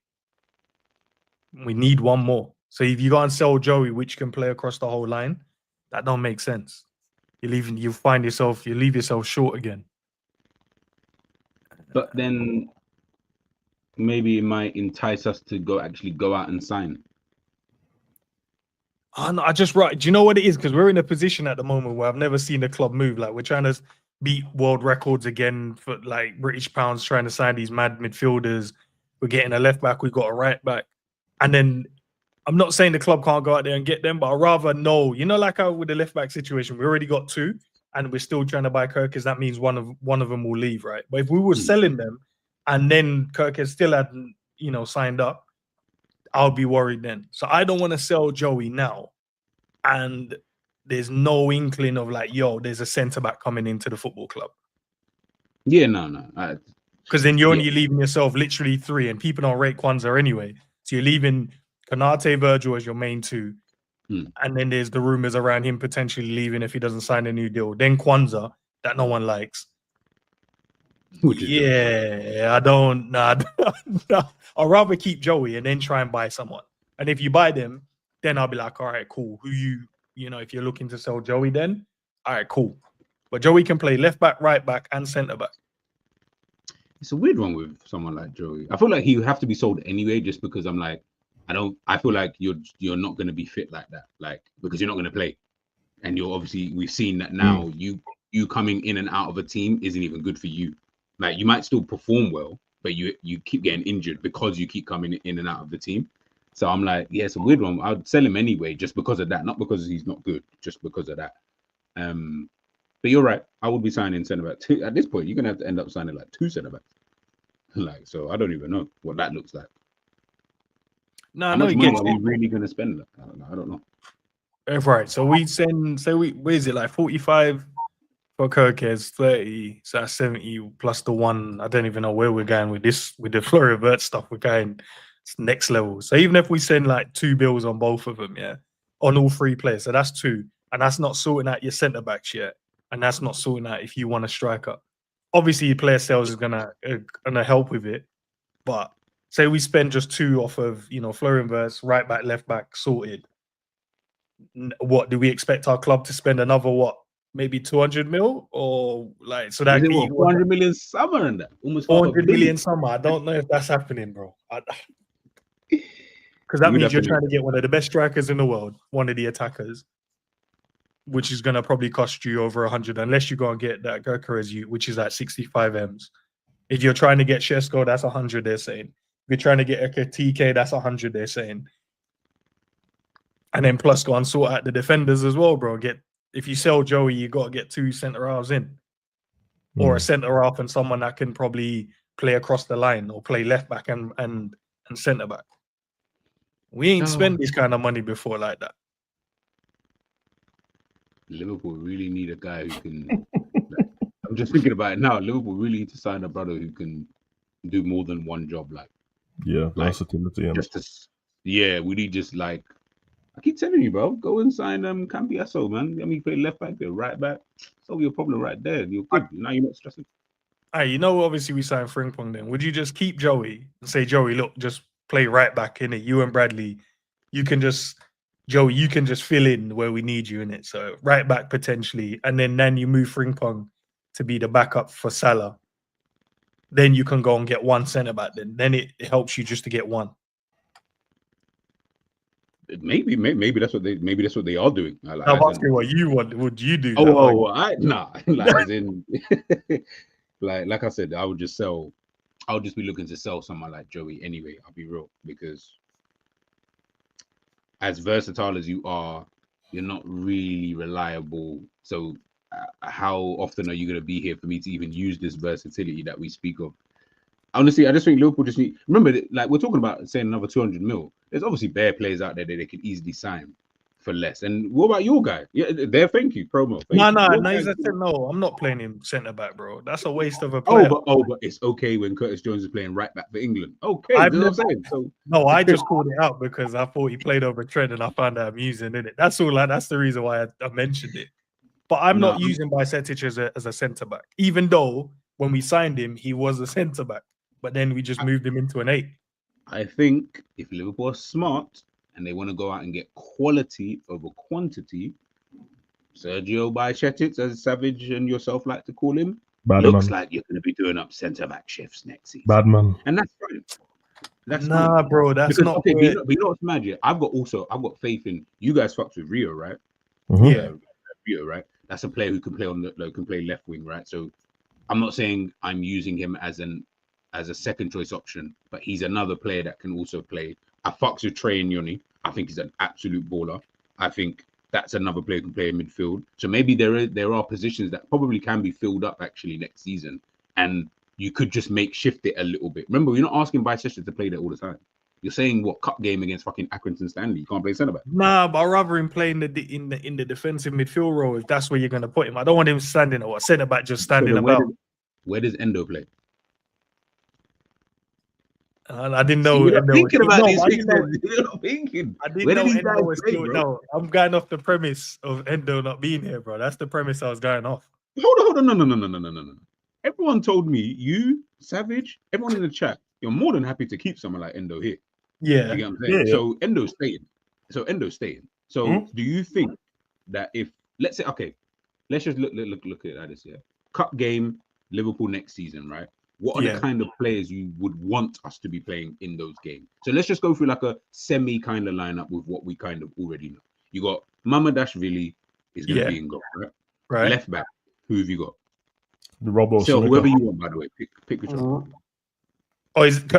We need one more. So if you go and sell Joey, which can play across the whole line, that don't make sense. You leave yourself short again.
But then maybe it might entice us to go out and sign.
Oh, no, do you know what it is? Because we're in a position at the moment where I've never seen the club move. Like, we're trying to beat world records again for like British pounds, trying to sign these mad midfielders. We're getting a left back, we've got a right back. And then I'm not saying the club can't go out there and get them, but I'd rather know, like how with the left back situation, we already got two and we're still trying to buy Kirkes. That means one of them will leave, right? But if we were selling them and then Kirkes still hadn't, signed up, I'll be worried then. So I don't want to sell Joey now. And there's no inkling of like, there's a centre back coming into the football club.
Yeah, no.
Because then you're only leaving yourself literally three, and people don't rate Kwanzaa anyway. So you're leaving Konate, Virgil as your main two. And then there's the rumors around him potentially leaving if he doesn't sign a new deal. Then Kwanzaa, that no one likes. I don't. Nah. I'd rather keep Joey and then try and buy someone. And if you buy them, then I'll be like, all right, cool. If you're looking to sell Joey, then all right, cool. But Joey can play left back, right back, and centre back.
It's a weird one with someone like Joey. I feel like he would have to be sold anyway, just because I'm like, I feel like you're not going to be fit like that, like, because you're not going to play. And we've seen that now. You coming in and out of a team isn't even good for you. Like, you might still perform well, but you keep getting injured because you keep coming in and out of the team. So I'm like, yeah, it's a weird one. I'd sell him anyway, just because of that, not because he's not good, just because of that. But you're right. I would be signing centre back. At this point, you're gonna have to end up signing like two centre backs. Like, so I don't even know what that looks like.
No,
how much money are we really gonna spend? I don't know.
Right. So we where is it, like 45 For Kirkes, 30, so that's 70 plus the one. I don't even know where we're going with this, with the Florian Wirtz stuff. We're going it's next level. So even if we send like 2 bills on both of them, yeah, on all 3 players, so that's 2. And that's not sorting out your centre backs yet. And that's not sorting out if you want a striker. Obviously, player sales is gonna help with it. But say we spend just 2 off of, you know, Florian Wirtz, right back, left back, sorted. What do we expect our club to spend another what? Maybe 200 mil or like so that
400 million summer and that almost
400 million summer. I don't know if that's happening, bro. Because that means you're trying to get one of the best strikers in the world, one of the attackers, which is going to probably cost you over 100, unless you go and get that Gyökeres, which is at 65 M's. If you're trying to get Šeško, that's 100. They're saying. If you're trying to get a TK, that's 100. They're saying. And then plus go and sort out the defenders as well, bro. If you sell Joey, you got to get 2 centre halves in, or a centre half and someone that can probably play across the line or play left back and centre back. We ain't spent this kind of money before like that.
Liverpool really need a guy who can. I'm just thinking about it now. Liverpool really need to sign a brother who can do more than one job.
Versatility.
We need just like. I keep telling you, bro, go and sign Cambiasso, man. I mean, play left back, play right back. Solve your problem right there. You're good. Now you're not stressing.
Hey, you know, obviously we signed Frimpong then. Would you just keep Joey and say, Joey, look, just play right back in it. You and Bradley, you can just fill in where we need you in it. So right back potentially. And then you move Frimpong to be the backup for Salah. Then you can go and get 1 centre back then. It helps you just to get 1.
Maybe that's what they are doing.
I'm asking what you want. Would you do?
Like I said, I would just sell. I would just be looking to sell someone like Joey anyway. I'll be real, because as versatile as you are, you're not really reliable. So how often are you going to be here for me to even use this versatility that we speak of? Honestly, I just think Liverpool just need. Remember, like we're talking about saying another 200 mil. There's obviously bare players out there that they could easily sign for less. And what about your guy? Yeah, there. Thank you, promo.
No, I'm not playing him centre back, bro. That's a waste of a player.
But it's okay when Curtis Jones is playing right back for England. Okay, you know what I'm saying? So
no, I just called it out because I thought he played over Trent, and I found that amusing, innit? That's all. That's the reason why I mentioned it. But I'm not using Bajcetic as a centre back, even though when we signed him, he was a centre back. But then we just moved him into an 8.
I think if Liverpool are smart and they want to go out and get quality over quantity, Sergio Bajcetic, as Savage and yourself like to call him, looks like you're going to be doing up centre-back shifts next season.
Bad man.
And that's fine. That's
fine. Bro, that's not
okay. But you know what's magic? I've got faith in you guys. Fucks with Rio, right?
Yeah,
Rio, right? That's a player who can play left wing, right? So I'm not saying I'm using him as a second choice option, but he's another player that can also play. I fucks with Trey and Yoni. I think he's an absolute baller. I think that's another player who can play in midfield. So maybe there are positions that probably can be filled up actually next season, and you could just shift it a little bit. Remember, you're not asking Bajcetic to play there all the time. You're saying what cup game against fucking Accrington Stanley? You can't play centre back.
Nah, but I'd rather him play in the defensive midfield role if that's where you're going to put him. I don't want him standing or centre back just standing about.
Where does Endo play?
I didn't know.
You're not thinking about these things.
You're not thinking. I didn't know Endo was still. No, I'm going off the premise of Endo not being here, bro. That's the premise I was going off.
Hold on. No. Everyone told me, you, Savage, everyone in the chat, you're more than happy to keep someone like Endo here.
Yeah.
You get what I'm saying? Yeah. So Endo's staying. So do you think that if, let's say, okay, let's just look at this here. Cup game, Liverpool next season, right? What are the kind of players you would want us to be playing in those games? So let's just go through like a semi kind of lineup with what we kind of already know. You got Mamadashvili is going to be in goal, right?
Right.
Left back, who have you got?
The Robbo.
So whoever you want, by the way, pick which one.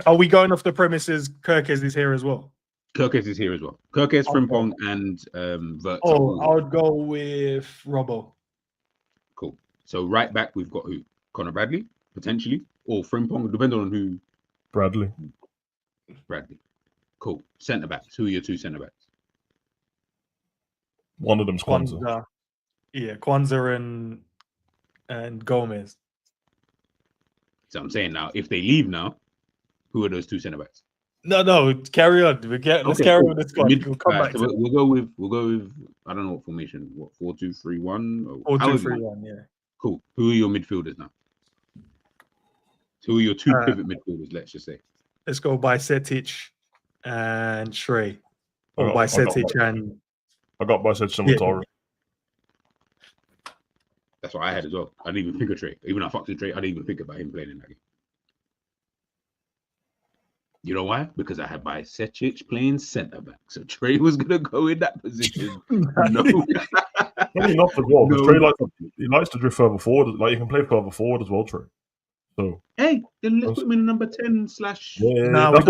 Are we going off the premises Kirkes is here as well?
Kirkes is here as well. Kirkes, Frimpong, and Wirtz.
Oh, I would go with Robbo.
Cool. So right back, we've got who? Conor Bradley, potentially. Or Frimpong, depending on who.
Bradley.
Cool. Centre backs. Who are your 2 centre backs?
One of them's Kwanzaa.
Yeah, Kwanzaa and and Gomez.
So I'm saying now, if they leave now, who are those two centre backs?
No, carry on. Let's carry on with the squad. We'll come back to
we'll go with I don't know what formation. What 4-2-3-1?
4-2-3-1. Yeah.
Cool. Who are your midfielders now? Who are your two pivot midfielders? Let's just say.
Let's go by Setic and Shrey. Or by Setic and.
I got by Setic and Matara.
That's what I had as well. I didn't even think of Trey. Even though I fucked with Trey, I didn't even think about him playing in that game. You know why? Because I had Bajcetic playing centre back, so Trey was gonna go in that position. No,
maybe not as well. No. Trey likes to drift further forward. Like you can play further forward as well, Trey. So
hey, then let's put him in number 10 /
No, but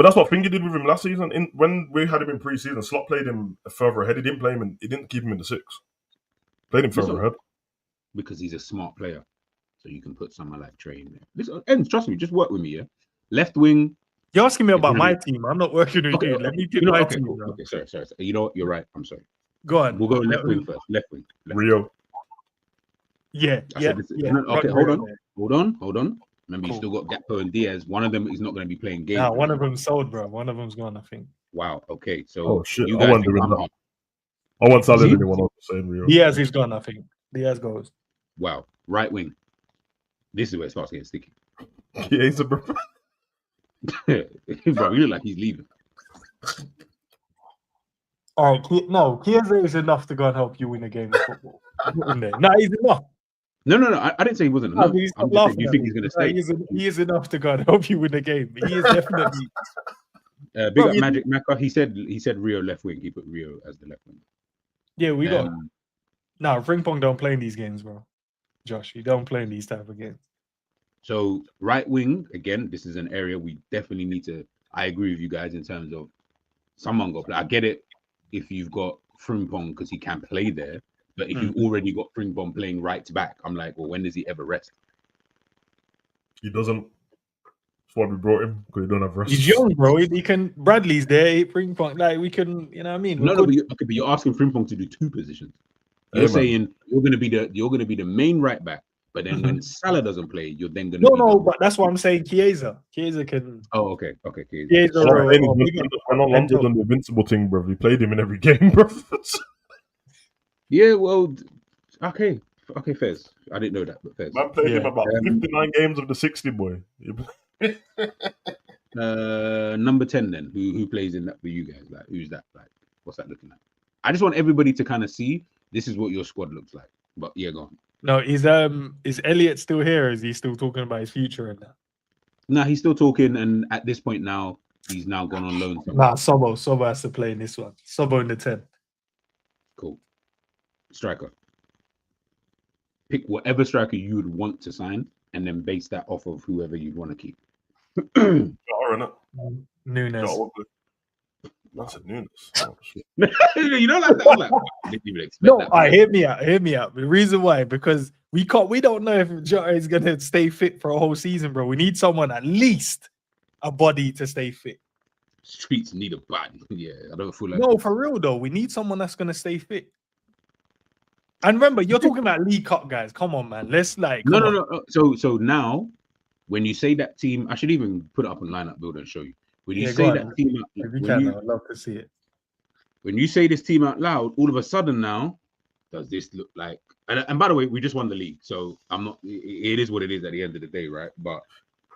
that's what Finger did with him last season. When we had him in pre-season, Slot played him further ahead. He didn't play him. He didn't keep him in the 6. Played him further ahead
because he's a smart player. So you can put someone like Trey in there. Listen, and trust me, just work with me, yeah. Left wing.
You're asking me about my team. I'm not working with you. Let me pick my team.
Cool. Okay, sorry. You know what? You're right. I'm sorry.
Go on.
We'll go left wing first. Left wing.
Rio.
Yeah.
Okay, hold on. Remember, you still got Gakpo and Diaz. One of them is not going to be playing games.
Nah, one of them sold, bro. One of them's gone, I think.
Wow. Okay. So.
Oh shit! I want Salah. Anyone else saying Rio?
Diaz is gone, I think. Diaz goes.
Wow. Right wing. This is where it starts getting sticky.
Chiesa, bro.
Bro, you look like he's leaving.
All right, no, Chiesa is enough to go and help you win a game of football. No, he's enough.
No, I didn't say he wasn't enough.
No,
you think he's going to stay?
He is enough to go and help you win a game. He is definitely.
Big up Magic Macca. He said Rio left wing. He put Rio as the left wing.
Yeah, we got. No, Frimpong don't play in these games, bro. Josh, you don't play in these type of games.
So right wing, again, this is an area we definitely need to. I agree with you guys in terms of someone got play. I get it if you've got Frimpong because he can play there, but if you've already got Frimpong playing right back, I'm like, well, when does he ever rest?
He doesn't. That's why we brought him because he don't have rest.
He's young, bro. He can. Bradley's there. Frimpong, like we can. You know what I mean?
No, but you're asking Frimpong to do 2 positions. You're saying you're going to be the main right back. But then when Salah doesn't play, you're then going to
but that's what I'm saying. Chiesa can.
Oh, okay.
Chiesa. We're not London on the invincible thing, bro. We played him in every game, bro.
Yeah, well, okay, Fez. I didn't know that, but Fez.
Man played him about 59 games of the 60, boy.
Number 10 then. Who plays in that for you guys? Like, who's that? Like, what's that looking like? I just want everybody to kind of see this is what your squad looks like. But yeah, go on.
No, is Elliott still here? Or is he still talking about his future and that?
No, he's still talking, and at this point now, he's now gone on loan.
Nah, Sobo has to play in this one. Sobo in the 10.
Cool. Striker. Pick whatever striker you would want to sign, and then base that off of whoever you'd want to keep.
NUNEZ.
That's a NUNEZ. Oh,
you know, like that. I'm like, I didn't even expect
no,
that.
Hear me out. The reason why, because we don't know if Jota is gonna stay fit for a whole season, bro. We need someone, at least a body, to stay fit.
Streets need a body. Yeah, I don't feel like.
No, for real though, we need someone that's gonna stay fit. And remember, you're talking about League Cup, guys. Come on, man. Let's
No. So now, when you say that team, I should even put it up on lineup builder and show you. When you say that team out loud,
I'd love to see it.
When you say this team out loud, all of a sudden now, does this look like? And by the way, we just won the league, so I'm not. It is what it is at the end of the day, right? But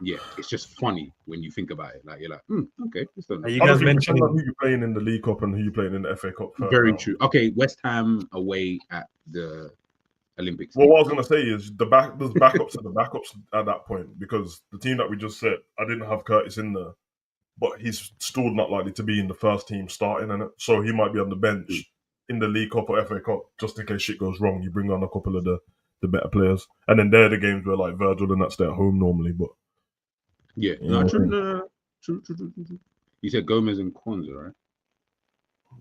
yeah, it's just funny when you think about it. Like you're like, okay.
You guys mentioned
who you're playing in the League Cup and who you're playing in the FA Cup.
Very true. Okay, West Ham away at the Olympics.
Well, what I was gonna say is there's backups and the backups at that point, because the team that we just said, I didn't have Curtis in there, but he's still not likely to be in the first team starting in it, so he might be on the bench in the League Cup or FA Cup just in case shit goes wrong. You bring on a couple of the better players, and then they're the games where like Virgil and that stay at home normally. But
yeah, no, true. You said Gomez and Kwanzaa, right?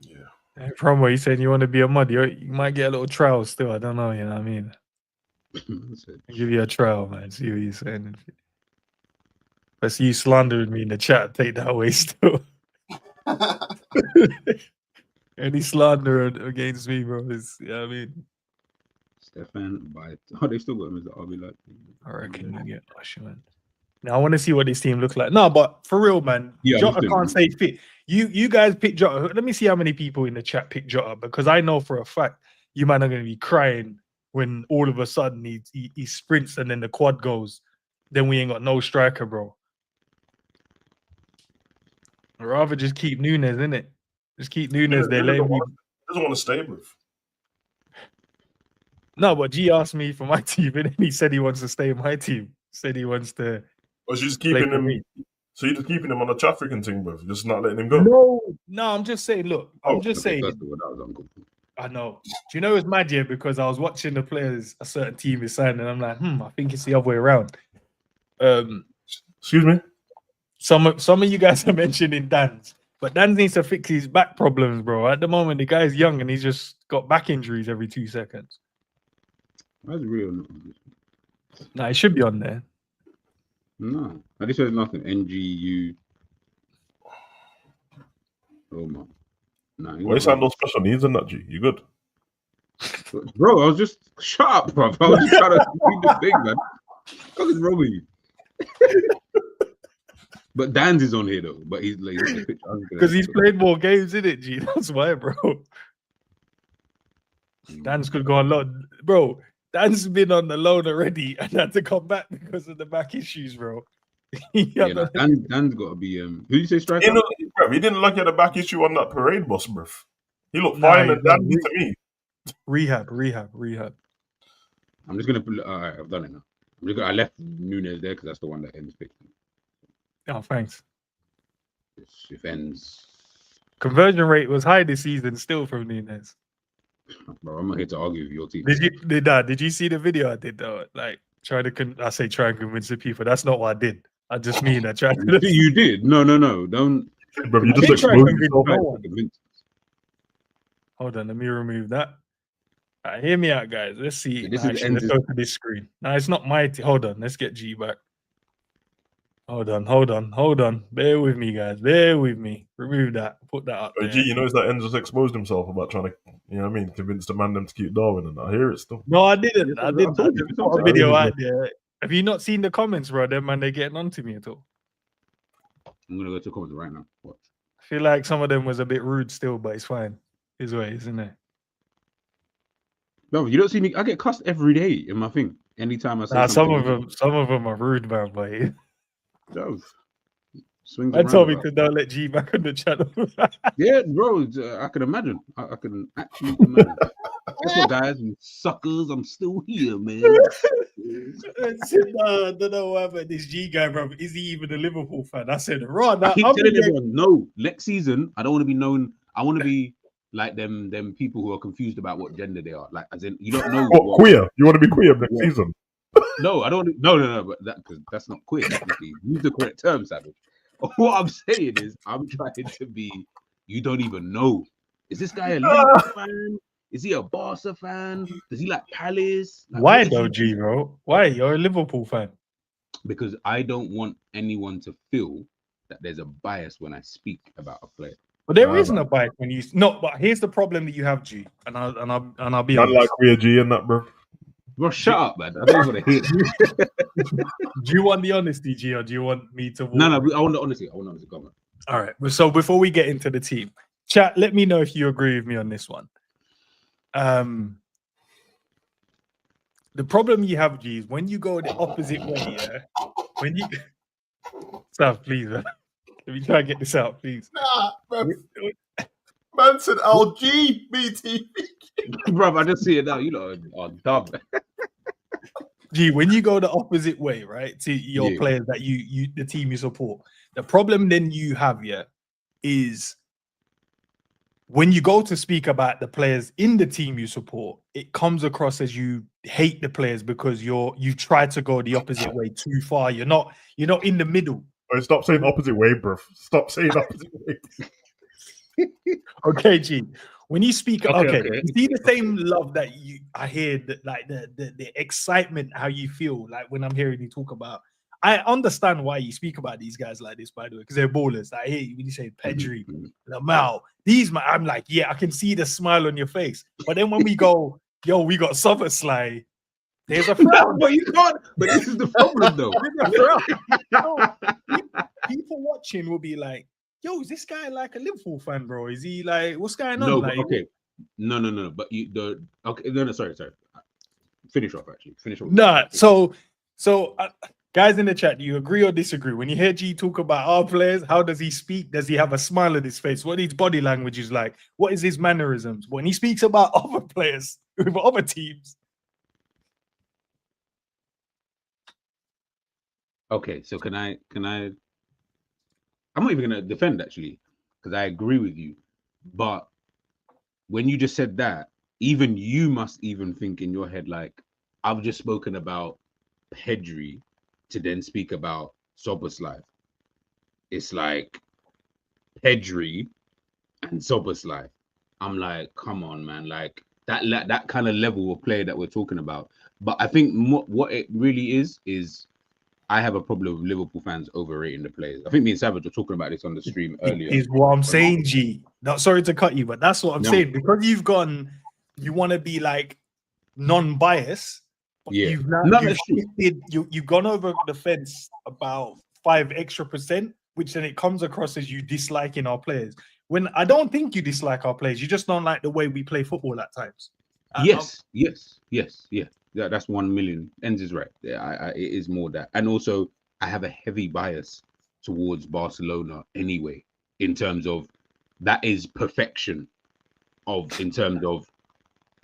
Yeah.
From where you saying you want to be a mud, you might get a little trial still. I don't know, you know what I mean? I'll give you a trial, man. See what you're saying. But you slandering me in the chat, take that away still. Any slander against me, bro, is, you know what I mean?
Stefan by they still got him as the RB like.
I reckon you get Usher, man. Now I want to see what this team looks like. No, but for real, man,
Yeah,
Jota can't stay fit. You guys pick Jota. Let me see how many people in the chat pick Jota, because I know for a fact you man are going to be crying when all of a sudden he sprints and then the quad goes. Then we ain't got no striker, bro. I'd rather just keep NUNEZ, innit? Just keep NUNEZ there.
Doesn't want to stay, bro.
No, but G asked me for my team, and he said he wants to stay in my team. Said he wants to.
Or she's keeping him. So you're just keeping him on a trafficking thing, bro. Just not letting him go.
No, I'm just saying. Look, I'm just saying. I know. Do you know it's mad, yeah? Because I was watching the players a certain team is signing, and I'm like, I think it's the other way around.
Excuse me.
Some of you guys are mentioning Dan's, but Dan needs to fix his back problems, bro. At the moment, the guy's young and he's just got back injuries every 2 seconds.
That's real.
Nah, it should be on there.
No, I just said nothing. NGU. Oh my. Nah,
Why you sound no special needs in that, G? You good?
Bro, I was just shut up, bro. I was just trying to read the thing, man. What is wrong with you? But Dan's is on here though. But he's like
because he's played more games, isn't it, G? That's why, bro. Dan's could go a lot, bro. Dan's been on the loan already and had to come back because of the back issues, bro.
Dan's got to be. Who did you say striker?
He didn't look at the back issue on that parade bus, bro. He looked fine and dandy to me.
Rehab.
I'm just gonna. All right, I've done it now. I left NUNEZ there because that's the one that ends picked.
Oh, thanks.
If ends.
Conversion rate was high this season, still from NUNEZ.
Bro, I'm not here to argue with your team.
Did you see the video I did though? Like try and convince the people. That's not what I did. I just mean I tried to.
You did? No. Don't.
Bro, you just exposed yourself.
Hold on, let me remove that. All right, hear me out, guys. Let's see.
This
let's go to this screen. No, it's not my team. Hold on, let's get G back. Hold on. Bear with me, guys. Bear with me. Remove that. Put that up there.
G, you notice that Enz just exposed himself about trying to, you know what I mean, convince the man them to keep Darwin, and I hear it still.
No, I didn't. I didn't. I put a video out there. Have you not seen the comments, bro? Them man, they're getting onto me at all.
I'm gonna go to the comments right now. Watch.
I feel like some of them was a bit rude still, but it's fine. His way, isn't it?
No, you don't see me. I get cussed every day in my thing. Anytime I say
some of them are rude, man, but
Bro,
I told me to don't let G back on the channel.
Yeah, bro, I can imagine. I can actually imagine. Guess what, guys? You suckers, I'm still here, man.
I don't know what happened. This G guy, bro. Is he even a Liverpool fan? I said, Ron.
I keep telling everyone, no. Next season, I don't want to be known. I want to be like them people who are confused about what gender they are. Like, as in, you don't know.
What queer? You want to be queer next season?
No, I don't. No. But because that's not queer. Use the correct term, Savage. What I'm saying is, I'm trying to be. You don't even know. Is this guy a Liverpool fan? Is he a Barca fan? Does he like Palace? Like,
why though, G, bro? Why? You're a Liverpool fan.
Because I don't want anyone to feel that there's a bias when I speak about a player.
But there isn't a bias when you. No, but here's the problem that you have, G, and I'll be honest.
Like queer G in that, bro.
Bro, shut up, man. I don't want to hear it.
Do you want the honesty, G, or do you want me to?
No, I want the honesty. Come on.
All right. So before we get into the team, chat, let me know if you agree with me on this one. The problem you have, G, is when you go the opposite way, yeah. When you Stop, please, man. Let me try and get this out, please.
Nah, bro. Man said LGBT.
Bro, I just see it now. You know, dumb.
G, when you go the opposite way, right, to your players that you the team you support, the problem then you have, is when you go to speak about the players in the team you support, it comes across as you hate the players because you try to go the opposite way too far. You're not in the middle.
Oh, stop saying opposite way, bro. Stop saying opposite way.
Okay, G. When you speak, okay. You see the same love that I hear, like the excitement, how you feel, like when I'm hearing you talk about. I understand why you speak about these guys like this, by the way, because they're ballers. I hear you when you say Pedri, Lamau. I'm like, yeah, I can see the smile on your face. But then when we go yo, we got Szoboszlai. There's a frown.
But you can't. But this is the problem, though.
People watching will be like, yo, is this guy like a Liverpool fan, bro? Is he like, what's going on?
No,
like,
okay. No. But sorry. Finish off, actually. Finish off.
Nah, so guys in the chat, do you agree or disagree? When you hear G talk about our players, how does he speak? Does he have a smile on his face? What his body language is like? What is his mannerisms? When he speaks about other players with other teams.
Okay, so can I? I'm not even gonna defend, actually, because I agree with you. But when you just said that, even you must even think in your head, like, I've just spoken about Pedri to then speak about Szoboszlai. It's like Pedri and Szoboszlai. I'm like, come on, man, like that kind of level of player that we're talking about. But I think what it really is I have a problem with Liverpool fans overrating the players. I think me and Savage were talking about this on the stream earlier.
Is what I'm saying, G. Not sorry to cut you, but that's what I'm saying. Because you want to be like non-biased.
Yeah,
you've gone over the fence about 5 extra %, which then it comes across as you disliking our players. When I don't think you dislike our players, you just don't like the way we play football at times.
Yes. Yeah, that's 1 million. Enz is right. Yeah, it is more that, and also I have a heavy bias towards Barcelona anyway. In terms of that is perfection in terms of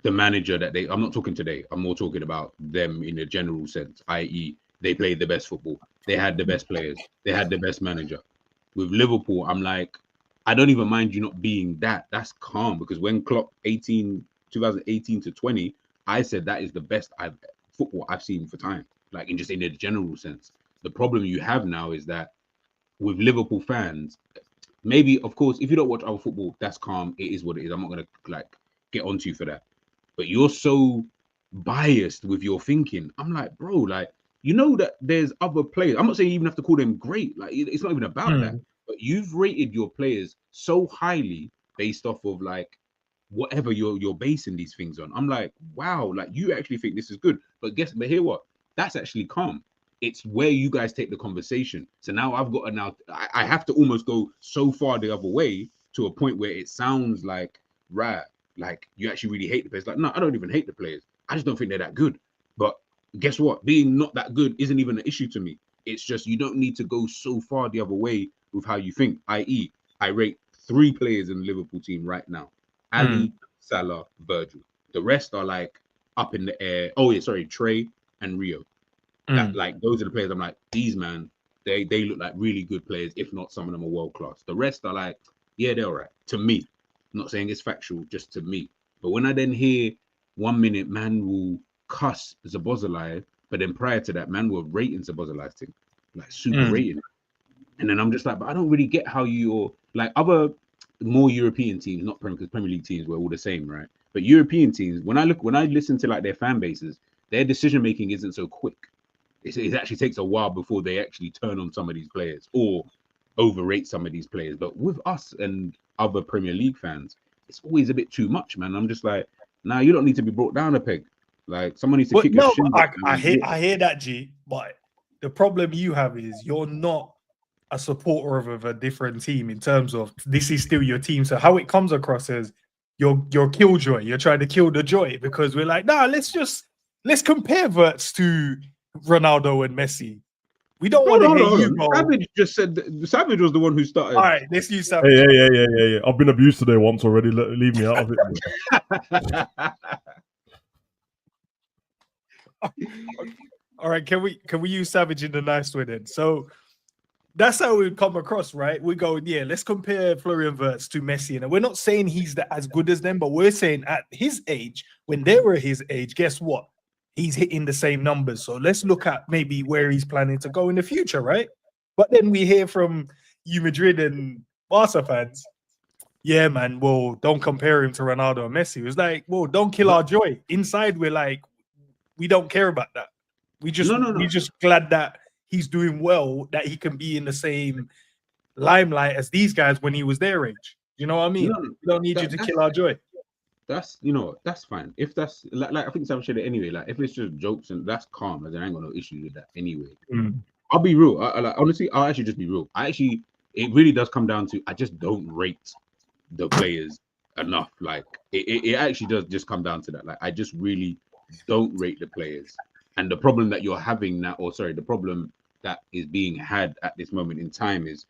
the manager that I'm not talking today. I'm more talking about them in a general sense, i.e., they played the best football. They had the best players. They had the best manager. With Liverpool, I'm like, I don't even mind you not being that. That's calm, because when Klopp 2018 to 20, I said that is the best football I've seen for time, like in a general sense. The problem you have now is that with Liverpool fans, maybe, of course, if you don't watch our football, that's calm. It is what it is. I'm not going to get onto you for that. But you're so biased with your thinking. I'm like, bro, like, you know that there's other players. I'm not saying you even have to call them great. Like, it's not even about that. But you've rated your players so highly based off of like whatever you're basing these things on. I'm like, wow, like you actually think this is good. But hear what? That's actually calm. It's where you guys take the conversation. So now I have to almost go so far the other way to a point where it sounds like, right, like you actually really hate the players. Like, no, I don't even hate the players. I just don't think they're that good. But guess what? Being not that good isn't even an issue to me. It's just you don't need to go so far the other way with how you think. I.e., I rate 3 players in the Liverpool team right now. Ali, Salah, Virgil. The rest are like up in the air. Oh, yeah, sorry, Trey and Rio. Like those are the players I'm like, these man, they look like really good players. If not, some of them are world class. The rest are like, yeah, they're all right. To me, I'm not saying it's factual, just to me. But when I then hear 1 minute man will cuss Szoboszlai, but then prior to that, man were rating Szoboszlai's thing, like super rating. And then I'm just like, but I don't really get how you're like other more European teams, not because Premier League teams were all the same, right? But European teams, when I listen to like their fan bases, their decision making isn't so quick. It actually takes a while before they actually turn on some of these players or overrate some of these players. But with us and other Premier League fans, it's always a bit too much, man. I'm just like, nah, you don't need to be brought down a peg. Like someone needs to kick your shin.
I hear that, G. But the problem you have is you're not a supporter of a different team in terms of this is still your team. So how it comes across as you're killjoy. You're trying to kill the joy because we're like, nah, let's compare Wirtz to Ronaldo and Messi. We don't want to hear you go.
Savage just said Savage was the one who started.
All right, let's use Savage.
Yeah. I've been abused today once already. Leave me out of it.
All right, can we use Savage in the nice way then? So that's how we come across, right? We go, yeah, let's compare Florian Wirtz to Messi. And we're not saying he's as good as them, but we're saying at his age, when they were his age, guess what? He's hitting the same numbers. So let's look at maybe where he's planning to go in the future, right? But then we hear from you Madrid and Barca fans, yeah, man, well, don't compare him to Ronaldo and Messi. It was like, well, don't kill our joy. Inside, we're like, we don't care about that. We're just glad that he's doing well, that he can be in the same limelight as these guys when he was their age. You know what I mean? We don't need you to kill our joy.
that's that's fine. If that's like I think Sam said it anyway. Like if it's just jokes and that's calm, then I ain't got no issues with that anyway. I'll be real. Like honestly, I'll actually just be real. It really does come down to I just don't rate the players enough. Like it actually does just come down to that. Like I just really don't rate the players. And the problem that you're having now, the problem that is being had at this moment in time is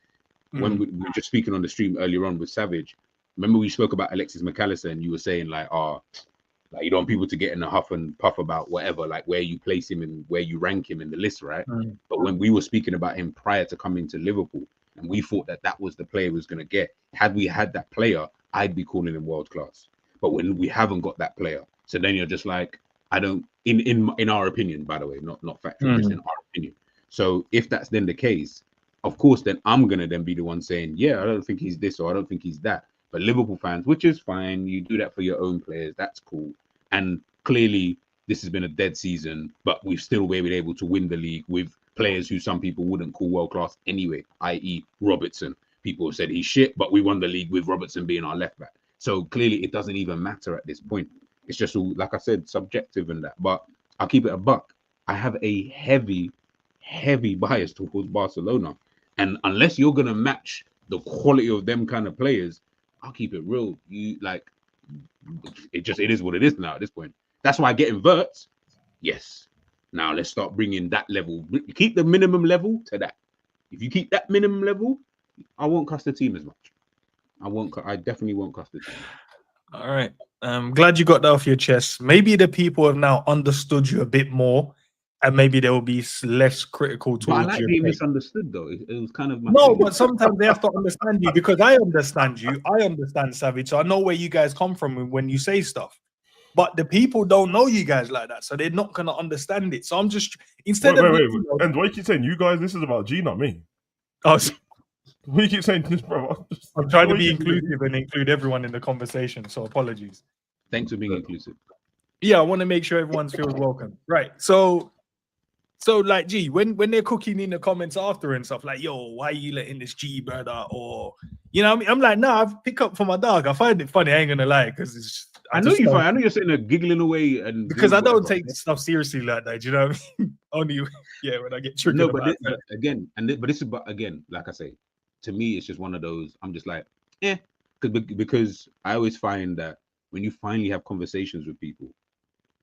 when we were just speaking on the stream earlier on with Savage. Remember we spoke about Alexis McAllister and you were saying like, like you don't want people to get in a huff and puff about whatever, like where you place him and where you rank him in the list, right? But when we were speaking about him prior to coming to Liverpool, and we thought that that was the player we was going to get, had we had that player, I'd be calling him world class. But when we haven't got that player, so then you're just like, I don't. In our opinion, by the way, not factual, just in our opinion. So if that's then the case, of course, then I'm gonna then be the one saying, yeah, I don't think he's this or I don't think he's that. But Liverpool fans, which is fine, you do that for your own players, that's cool. And clearly, this has been a dead season, but we've still been able to win the league with players who some people wouldn't call world class anyway, i.e. Robertson. People have said he's shit, but we won the league with Robertson being our left back. So clearly it doesn't even matter at this point. It's just all, like I said, subjective and that. But I'll keep it a buck. I have a heavy bias towards Barcelona. And unless you're going to match the quality of them kind of players, I'll keep it real. It is what it is now at this point. That's why I get inverts. Yes. Now let's start bringing that level. Keep the minimum level to that. If you keep that minimum level, I won't cuss the team as much. I definitely won't cuss the team.
All right. I'm glad you got that off your chest. Maybe the people have now understood you a bit more, and maybe they will be less critical towards you.
I like being misunderstood, though. It was kind of
but sometimes they have to understand you, because I understand you. I understand Savage, so I know where you guys come from when you say stuff. But the people don't know you guys like that, so they're not gonna understand it. So I'm just
wait. And why you keep saying you guys? This is about G, not me.
Oh,
why you keep saying this, bro?
I'm trying to be inclusive and include everyone in the conversation. So apologies.
Thanks for being inclusive.
Yeah, I want to make sure everyone feels welcome. Right. So like, G, when they're cooking in the comments after and stuff, like, yo, why are you letting this G brother? Or, you know what I mean? I'm like, nah, I've picked up for my dog. I find it funny. I ain't gonna lie, because it's just,
I know you're sitting there giggling away, and
because I don't take stuff seriously like that. Do you know what I mean? Only when I get triggered.
No, but this is like I say, to me, it's just one of those. I'm just like, because I always find that when you finally have conversations with people,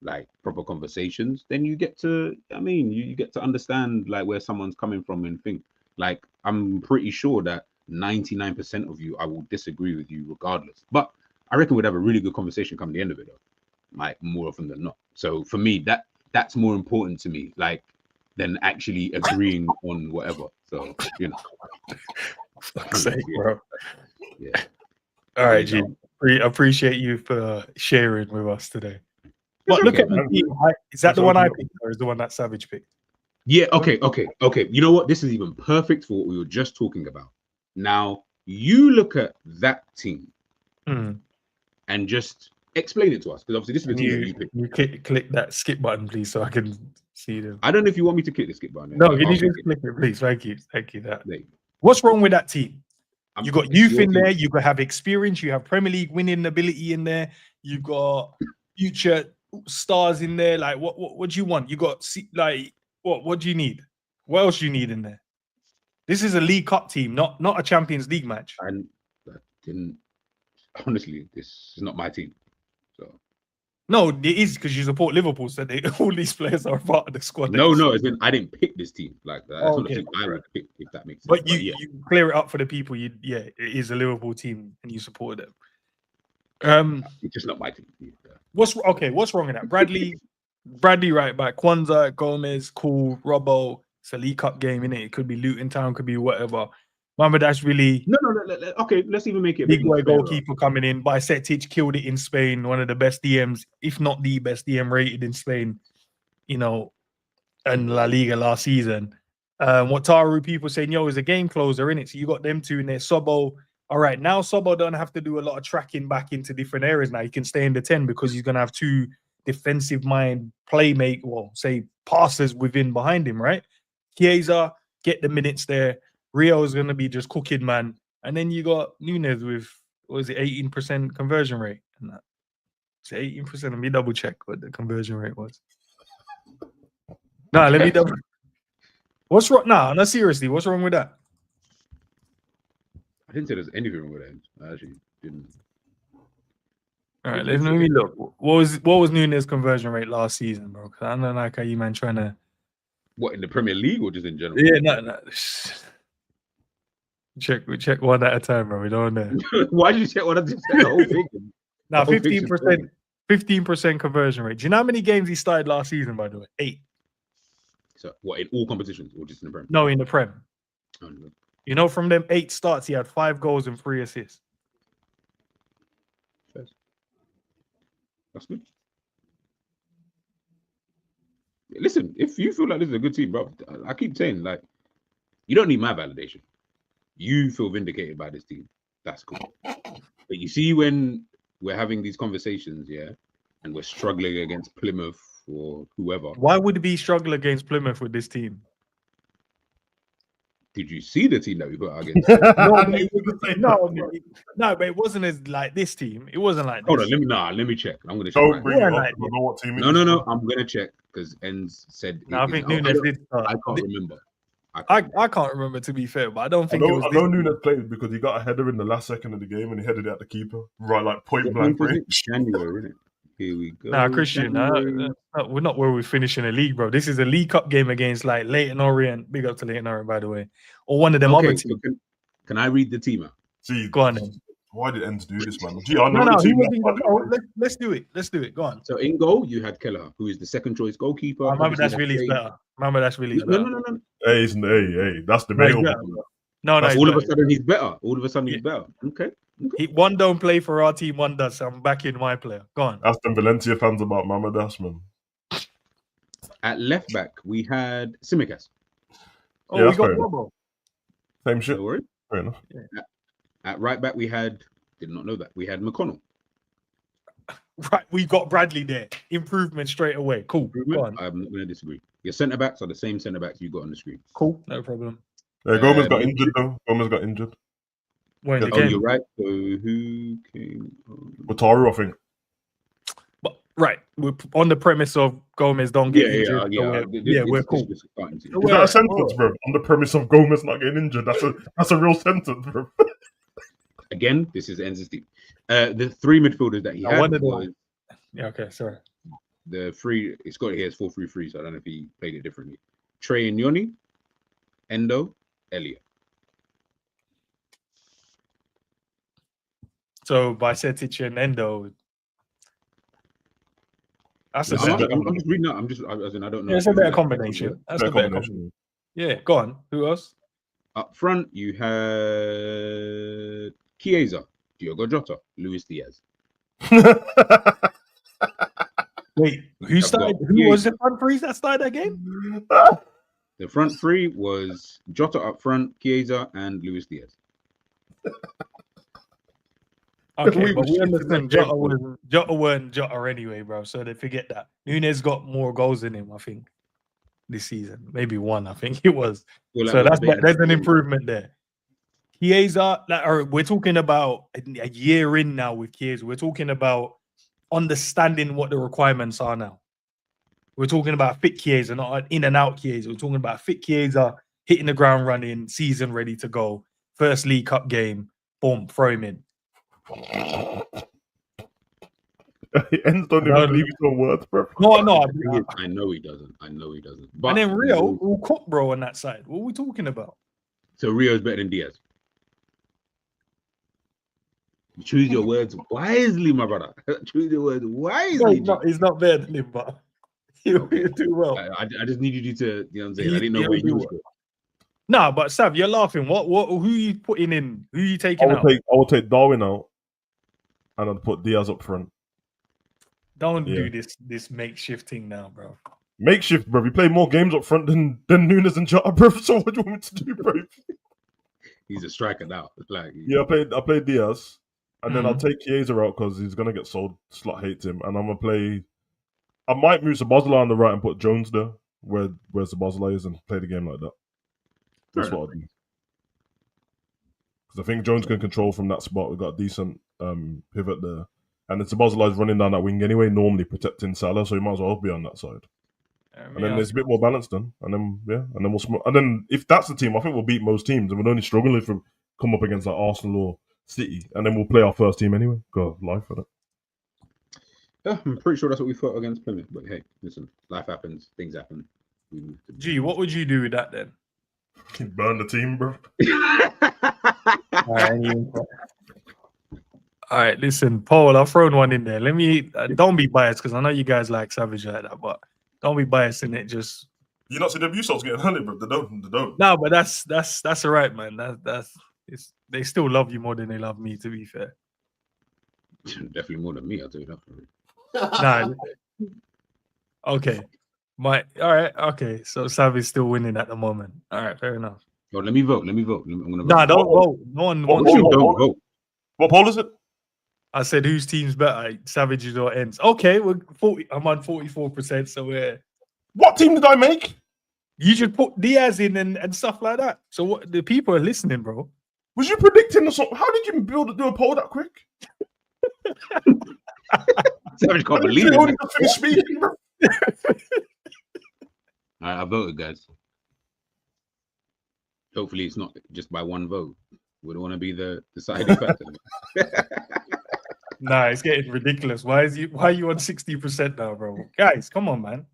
like proper conversations, then you get to, you get to understand like where someone's coming from and think. Like, I'm pretty sure that 99% of you, I will disagree with you regardless. But I reckon we'd have a really good conversation come the end of it, though. Like, more often than not. So for me, that's more important to me, like, than actually agreeing on whatever. So, you know.
Fuck's sake, bro.
Yeah.
All right, G. Appreciate you for sharing with us today. But look at the team. Is that the one I picked, or is the one that Savage picked?
Yeah, okay. You know what? This is even perfect for what we were just talking about. Now, you look at that team and just explain it to us, because obviously this is the team that you picked.
You click that skip button, please, so I can see them.
I don't know if you want me to click the skip button.
No, can you just click it, please? Thank you. What's wrong with that team? You got youth in there. You got have experience. You have Premier League winning ability in there. You got future stars in there. Like, what do you want? You got like what do you need? What else do you need in there? This is a League Cup team, not a Champions League match.
And honestly, this is not my team. So
no, it is, because you support Liverpool, so all these players are part of the squad.
No, I didn't pick this team like that. That's not the team I would pick, if that makes sense.
But you clear it up for the people. It is a Liverpool team, and you support them.
It's just not my team. Yeah.
What's wrong with that? Bradley right back, Kwanzaa, Gomez, cool, Robbo. It's a League Cup game, innit? It could be Luton Town, could be whatever. That's really
no. Okay, let's even make it
big boy goalkeeper coming in. Bajcetic killed it in Spain. One of the best DMs, if not the best DM rated in Spain, you know, and La Liga last season. Wataru, people saying, yo, is a game closer, innit? So you got them two in there. Sobo. All right, now Sobo don't have to do a lot of tracking back into different areas now. He can stay in the 10 because he's going to have two defensive mind passers within behind him, right? Chiesa, get the minutes there. Rio is going to be just cooking, man. And then you got NUNEZ with, 18% conversion rate and that. It's 18%. Let me double check what the conversion rate was. No, let me double. What's wrong? Nah, no, seriously, what's wrong with that?
I didn't say there's anything wrong with it. I actually didn't.
All right, let me look. What was NUNEZ conversion rate last season, bro? Because I don't like how you man trying to.
What, in the Premier League or just in general?
Yeah, no. We check one at a time, bro. We don't know.
Why did you check what I just said? The whole thing.
Now, 15% conversion rate. Do you know how many games he started last season, by the way? 8.
So, what, in all competitions or just in the Prem?
No, in the Prem.
Oh, no.
You know, from them 8 starts, he had 5 goals and 3 assists.
That's good. Listen, if you feel like this is a good team, bro, I keep saying, like, you don't need my validation. You feel vindicated by this team. That's cool. But you see, when we're having these conversations, yeah, and we're struggling against Plymouth or whoever.
Why would we struggle against Plymouth with this team?
Did you see the team that we put out against?
No, but it wasn't as like this team. It wasn't like.
Hold
this.
on, let me check. I'm gonna check.
Don't bring it up.
Like,
I don't know what team it is.
No. I'm gonna check because Enz said.
No, I think NUNEZ did start.
I can't remember.
I can't remember, to be fair, but I don't think
I
it was.
know NUNEZ played because he got a header in the last second of the game and he headed it at the keeper, right, like point blank range.
January, isn't it? Here we go.
Nah, Christian, we're not where we're finishing the league, bro. This is a League Cup game against like Leyton Orient. Big up to Leyton Orient, by the way, or one of them other teams.
So can I read the team out?
See,
go on then.
Why did Enz do this, man? Gee, I know the team.
Let's do it. Let's do it. Go on.
So in goal, you had Kelleher, who is the second choice goalkeeper.
Remember, that's really better. Remember, that's really better.
No.
Hey, that's debatable.
No,
all of a sudden he's better. All of a sudden he's better. Okay.
One don't play for our team, one does. So I'm backing my player. Go on.
Ask them Valencia fans about Mamadas, man.
At left back, we had Tsimikas.
Oh,
yeah,
we got Bobo.
Same shit.
No worries.
Fair enough.
Yeah. At right back, we had, did not know that, we had McConnell.
Right, we got Bradley there. Improvement straight away. Cool. Go on.
I'm not going to disagree. Your centre backs are the same centre backs you got on the screen.
Cool, no problem.
Gomez got injured though. Gomez got injured.
When
oh, you're right. So who came?
Wataru, I think.
But right, we're on the premise of Gomez don't get injured. We're cool.
Is that a sentence, bro? On the premise of Gomez not getting injured, that's a real sentence, bro.
Again, this is Enz's team. The 3 midfielders that he had was.
Yeah, okay, sorry.
The 3, it's got it here, it's 4-3-3, so I don't know if he played it differently. Trey and Yoni, Endo, Elliott.
So Bajcetic and Endo.
I'm just reading out. I don't know.
Yeah, it's a better combination. That's a better combination. Yeah, go on. Who else?
Up front, you had Chiesa, Diogo Jota, Luis Diaz.
Wait, who started? Who was the front 3 that started that game?
The front 3 was Jota up front, Chiesa, and Luis Diaz.
Okay, but we understand Jota weren't Jota anyway, bro. So they forget that. NUNEZ got more goals than him, I think, this season. Maybe 1, I think it was. So that's an improvement there. Chiesa, we're talking about a year in now with Chiesa. We're talking about understanding what the requirements are now. We're talking about fit Chiesa, not an in and out Chiesa. We're talking about fit Chiesa, hitting the ground running, season ready to go. First League Cup game, boom, throw him in.
Enz don't even believe his own words, bro.
No,
I know he doesn't. But
and then Rio will cook, bro, on that side. What are we talking about?
So Rio's better than Diaz. Choose your words wisely, my brother. Choose your words wisely.
No, he's not better than him, but he'll do well.
I just needed you to, you know what I'm saying? I didn't know where you were.
No, but Sav, you're laughing. Who are you putting in? Who are you taking out?
I will take Darwin out and I'll put Diaz up front.
Don't do this makeshift thing now, bro.
Makeshift, bro. We play more games up front than NUNEZ and Jota, bro. So what do you want me to do, bro?
He's a striker now. Like,
I played Diaz. And then I'll take Chiesa out because he's going to get sold. Slot hates him. And I'm going to play... I might move Sabozala on the right and put Jones there, where Sabozala is, and play the game like that. That's what I'll do. Because I think Jones can control from that spot. We've got a decent pivot there. And then Szoboszlai's running down that wing anyway, normally protecting Salah, so he might as well be on that side. And then there's a bit more balance then. And then, and then and then if that's the team, I think we'll beat most teams. And we'll only struggle if we come up against like Arsenal or City. And then we'll play our first team anyway. Go life for that.
Yeah, I'm pretty sure that's what we thought against Plymouth. But hey, listen, life happens, things happen.
Gee, what would you do with that then?
Burn the team, bro.
All right, listen, Paul, I've thrown one in there. Let me don't be biased because I know you guys like Savage like that, but don't be biased in it. Just
you not see the view getting hunted, bro. They don't.
No, but that's all right, man. They still love you more than they love me. To be fair,
definitely more than me. I'll tell you that.
Nah. Okay. All right. Okay. So Savage still winning at the moment. All right. Fair enough.
Yo, let me vote. I'm gonna
vote. Don't vote. No one wants
you. Don't vote.
What poll is it?
I said whose team's better, Savages or Ends. Okay, we're 40. I'm on 44%. So we're.
What team did I make?
You should put Diaz in and stuff like that. So what? The people are listening, bro.
Was you predicting the song? How did you do a poll that quick?
Savage can't believe it.
Only just finished speaking, bro.
All right, I voted, guys. Hopefully, it's not just by one vote. We don't want to be the deciding factor.
Nah, it's getting ridiculous. Why are you on 60% now, bro? Guys, come on, man.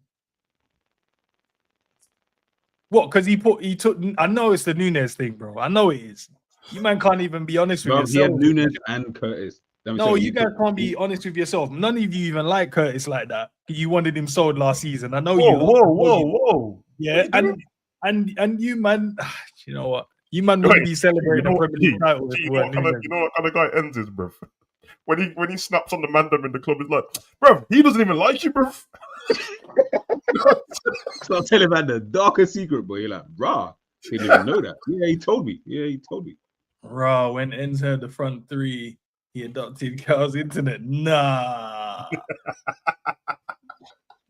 What? Because he took. I know it's the NUNEZ thing, bro. I know it is. You man can't even be honest with yourself.
He had NUNEZ and Curtis.
No, you guys can't be honest with yourself. None of you even like Curtis like that. You wanted him sold last season. I know you.
Whoa.
Yeah, and you man, you know what? You man would be celebrating the Premier League title.
You know what kind of guy ends is, bro? When he snaps on the mandem in the club, he's like, bro, he doesn't even like you, bro.
So I'll tell him about the darkest secret, boy. You're like, rah, he didn't even know that. Yeah, he told me.
Rah, when Ends heard the front three, he adopted Carl's internet. Nah.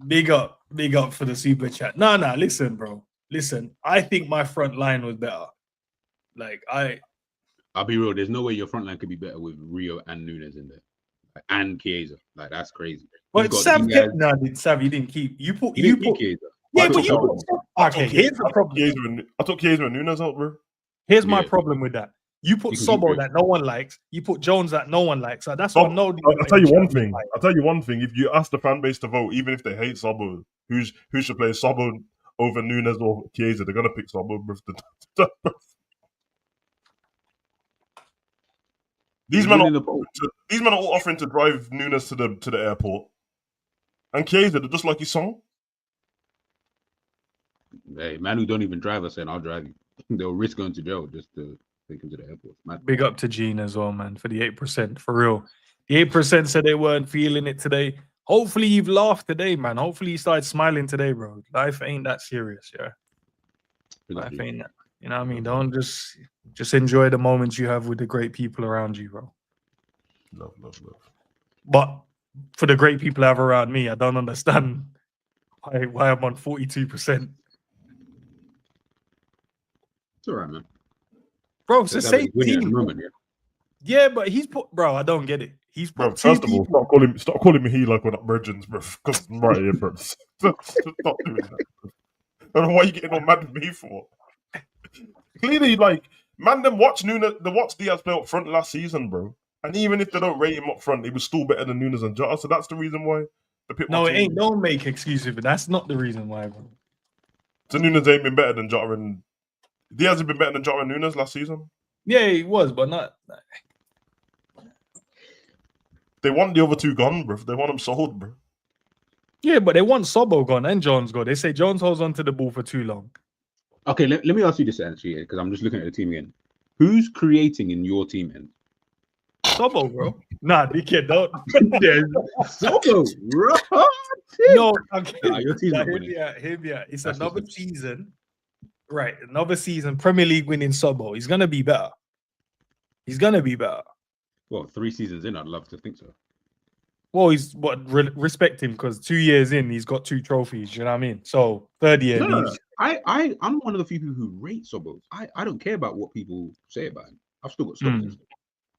Big up for the super chat. Nah, listen, bro. Listen, I think my front line was better. Like,
I'll be real. There's no way your front line could be better with Rio and NUNEZ in there, and Chiesa. Like, that's crazy.
But Sav kept. No, Sav, you didn't keep. You put
Chiesa.
Yeah, but you put. Okay, here's the problem.
I took Chiesa and NUNEZ out, bro.
Here's my problem with that. You put Sobo that no one likes. You put Jones that no one likes. So that's what
I'll tell you one thing. If you ask the fan base to vote, even if they hate Sobo, who should play Sobo over NUNEZ or Chiesa, they're gonna pick Sobo. These men are all offering to drive NUNEZ to the airport, and Chiesa, they're just like his song.
Hey, man, who don't even drive are saying, "I'll drive you." They'll risk going to jail just to take him to the airport. Man.
Big up to Gene as well, man, for the 8%. For real, the 8% said they weren't feeling it today. Hopefully, you've laughed today, man. Hopefully, you started smiling today, bro. Life ain't that serious, yeah. Life ain't that. You know what I mean? Don't just enjoy the moments you have with the great people around you, bro.
Love.
But for the great people I have around me, I don't understand why I'm on 42%.
It's all right, man.
Bro, it's the same team.
Moment,
yeah, but he's put, bro, I don't get it. He's put,
bro, first of all, stop calling me he like when I'm virgins, bro. Because I'm right here, bro. Stop doing that. I don't know why you getting all mad at me for. Clearly, like, man, them watch Diaz play up front last season, bro. And even if they don't rate him up front, he was still better than NUNEZ and Jota. So that's the reason why.
No, it ain't. Don't make excuses, but that's not the reason why, bro.
So NUNEZ ain't been better than Jota and Diaz has been better than Jota and NUNEZ last season.
Yeah, he was, but not.
They want the other two gone, bro. They want them sold, bro.
Yeah, but they want Sobo gone and Jones gone. They say Jones holds onto the ball for too long.
Okay, let me ask you this actually, because I'm just looking at the team again. Who's creating in your team end?
Sobo, bro. Nah, dickhead, don't.
Sobo, bro.
No, okay.
Nah, your team's not winning.
Hear me out. It's another season. Right, another season, Premier League winning Sobo. He's going to be better.
Well, 3 seasons in, I'd love to think so.
Well, respect him because 2 years in, he's got 2 trophies. You know what I mean? So, third year.
No. I'm one of the few people who rate Sobos. I don't care about what people say about him. I've still got Sobos.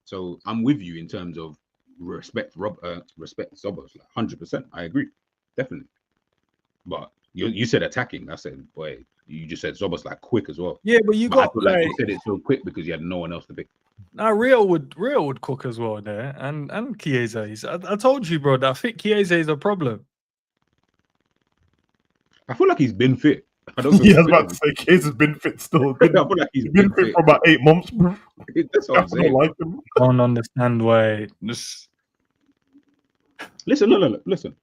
So I'm with you in terms of respect Zobos, like 100%. I agree, definitely. But you said attacking. I said, boy, you just said Zobos like quick as well.
Yeah, but you
But
got
I feel like you said it so quick because you had no one else to pick.
now Real would cook as well there, and Chiesa. I told you, bro, that I think Chiesa is a problem.
I feel like he's been fit. I don't.
Yeah, I was about to say, Case has been fit still.
I feel like
He's been fit for about 8 months, bro.
That's what I'm
I
saying.
don't like him.
I don't understand why. This...
Listen, no. Listen.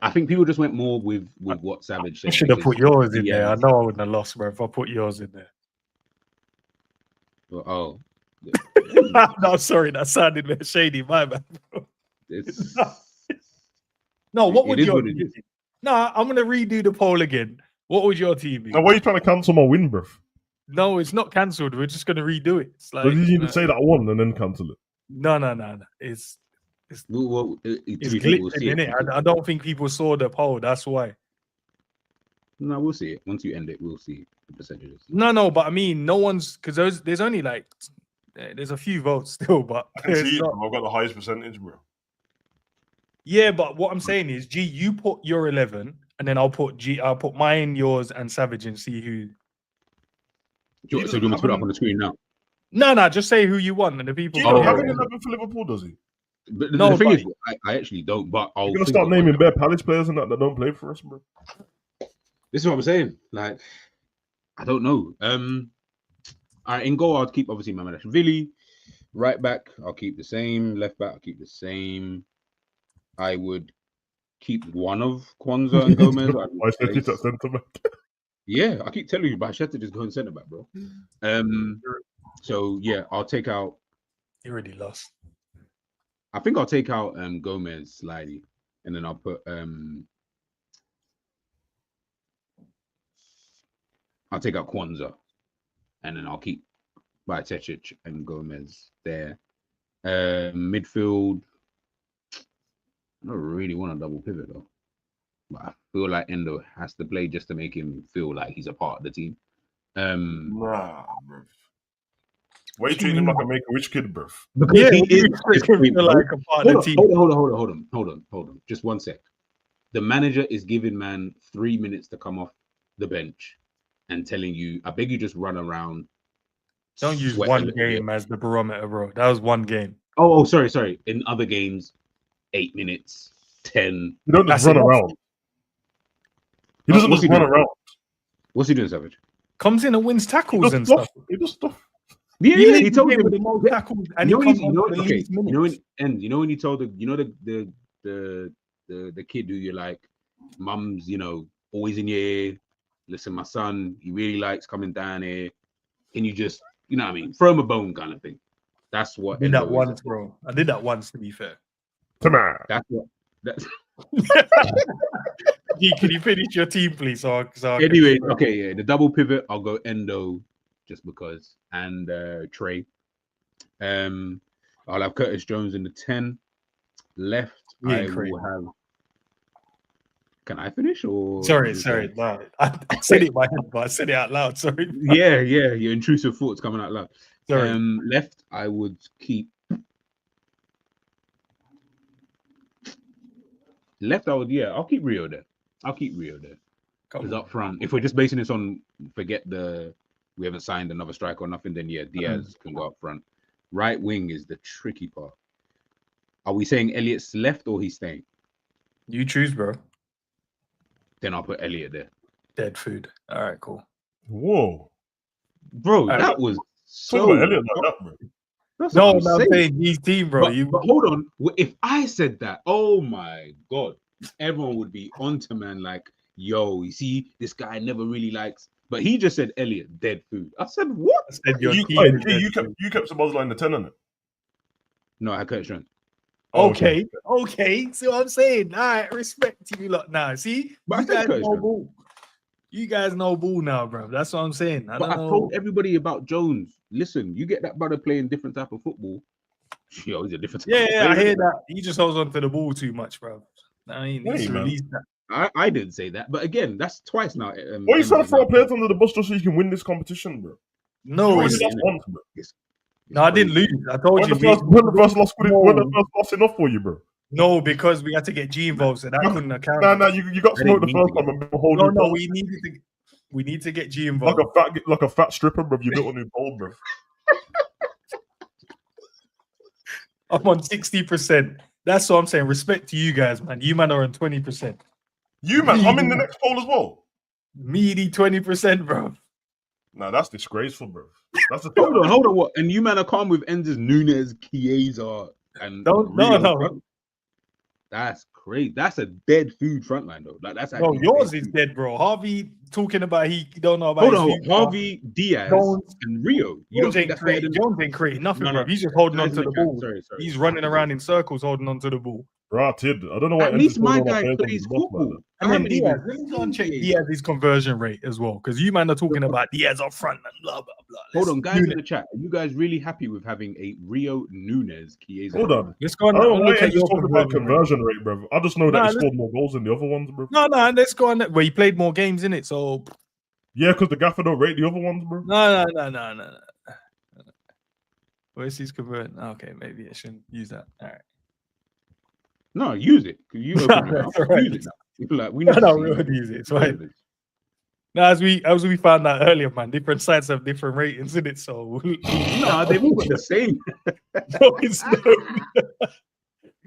I think people just went more with what Savage said.
I should have put yours in there. I
Diaz-
know I wouldn't have lost, bro, if I put yours in there.
Oh,
No, sorry, that sounded a bit shady. My bad, bro.
it's,
No, what
It
would
is
your
what it is.
No, I'm gonna redo the poll again. What would your team be?
Now, why are you trying to cancel my win, bro?
No, it's not cancelled. We're just gonna redo it. It's like
Did you even say that I won and then cancel it?
no. It's
well,
it's
to be fair, we'll
glitching
see
in
it.
it. I don't think people saw the poll. That's why.
No, we'll see it. Once you end it, we'll see the percentages.
No, but I mean, no one's because there's only like there's a few votes still, but
I can
there's
see it,
not-
bro. I've got the highest percentage, bro.
Yeah, but what I'm saying is, G, you put your 11, and then I'll put mine, yours, and Savage, and see who.
So do you want me to put it up on the screen now?
No, just say who you want, and the people.
Do you
can
not
hear
have
it.
an 11 for Liverpool, does he?
But
No,
the thing
but-
is, I actually don't. But I'll
You're going to
think
start
of
naming
one.
bare Palace players and that don't play for us, bro.
This is what I'm saying. Like, I don't know. In goal, I'll keep obviously Mamardashvili. Right back, I'll keep the same. Left back, I'll keep the same. I would keep one of Kwanzaa and Gomez.
Why should you at centre back?
Yeah, I keep telling you, but Bashetta just going centre back, bro. So yeah, I'll take out.
You already lost.
I think I'll take out Gomez slightly, and then I'll put I'll take out Kwanzaa, and then I'll keep Bajcetic and Gomez there. Midfield, I don't really want a double pivot though, but I feel like Endo has to play just to make him feel like he's a part of the team.
Nah, bro. Why are you treating him like a Make-A-Wish kid, bro?
Because
Yeah,
he
you
is
make him feel like a part of the team.
Hold on. Just one sec. The manager is giving man 3 minutes to come off the bench and telling you, I beg you, just run around.
Don't use
sweat a
one
little bit.
game as the barometer, bro. That was one game.
Oh, sorry. In other games, 8 minutes, 10.
You don't just
That's
run
enough.
around. He doesn't
What's
just
he
run
doing?
around.
What's he doing, Savage?
Comes in and wins
He
tackles
does
and
stuff.
stuff.
He does stuff.
Yeah,
He
he
leads
told
the game
him
with the most tackles, and
you know
he
when
comes
you know
on the
okay,
least
you
minutes.
know when you told the kid who you're like, mum's, always in your ear. Listen, my son, he really likes coming down here. Can you just, what I mean, throw him a bone kind of thing. That's
I
what
did that
Endo is.
once, bro. I did that once, to be fair.
Come on.
That's what. That's
G, can you finish your team, please? So I can-
anyway. Okay, yeah. The double pivot, I'll go Endo just because, and Trey. I'll have Curtis Jones in the 10. Left,
Yeah,
I
great.
will have. Can I finish or?
Sorry. No, I said it in my head, but I said it out loud. Sorry.
Yeah. Your intrusive thoughts coming out loud.
Sorry.
Left, I would keep. Left, I'll keep Rio there. Because up front, if we're just basing this on we haven't signed another striker or nothing, then yeah, Diaz can go up front. Right wing is the tricky part. Are we saying Elliott's left or he's staying?
You choose, bro.
Then I'll put Elliott there.
Dead food. All right, cool.
Whoa.
Bro,
Alright.
that was
Talk
so.
about Elliot like that, bro.
That's
No,
what
I'm
saying.
saying his team, bro.
But hold on. If I said that, oh my God, everyone would be onto man like, yo, you see, this guy never really likes. But he just said Elliot, dead food. I said, what?
I said your
You,
team.
wait,
is
G,
dead
you
food.
kept Sabozla in the 10, innit?
No, I couldn't strength.
Oh,
Okay. See what I'm saying? All right, respect to you lot now. See,
But I
you
said
guys
Curtis
know
Jones.
ball. You guys know ball now, bro. That's what I'm saying. I
But
don't
I
know.
told everybody about Jones. Listen, you get that brother playing different type of football. Yo, he's a different type of
Yeah, I
player.
hear that. He just holds on to the ball too much, bro. I mean,
Hey,
he's
man.
released that.
I didn't say that. But again, that's twice now.
Why are you trying to throw players under the bus just so you can win this competition, bro?
No,
You
it's-
already lost once, bro.
No, I didn't lose. I told
When
you.
the first loss enough for you, bro?
No, because we had to get G involved, so that couldn't account.
No, you got
I
smoked the
didn't
first
mean
time and built a whole new bowl.
we need to get G involved.
Like a fat stripper, bro. You built a new bowl, bro.
I'm on 60%. That's what I'm saying. Respect to you guys, man. You man are on 20%.
You man, I'm in the next poll as well.
Meaty 20%, bro.
Nah, that's disgraceful, bro. That's a
Hold on. What? And you man are calm with Enders, NUNEZ, Chiesa, and
No.
That's crazy. That's a dead food front line, though. Like that's
No,
actually
yours
dead
is
food.
dead, bro. Harvey talking about he don't know about.
Hold on. Harvey, Diaz, and Rio. You don't think that's better than
Jones ain't creating nothing,
No,
bro. He's just holding on
guys
to
in
the
the chat,
ball.
sorry.
He's running around in circles holding on to the ball.
Ratted. I don't know why.
At least my guy plays football.
And then Diaz, let me go and check Diaz's conversion rate as well, because you man are talking about Diaz up front and blah blah blah.
Hold on, guys in the chat. Are you guys really happy with having a Rio, NUNEZ, Chiesa?
Hold on.
Let's go and
I don't know
look
why
at
you
your
talking about conversion rate, bro. I just know that he scored more goals than the other ones, bro.
No, let's go on. Well, he played more games in it, so
yeah, because the gaffer don't rate the other ones, bro.
No. Where's his conversion? Okay, maybe I shouldn't use that. All right.
No, use it. You open your mouth.
Right.
Use it. Like we need
No,
to
we would use it. It's
see
fine. No, as we found out earlier, man, different sites have different ratings in it. So
no, they've all got the same.
No, it's not.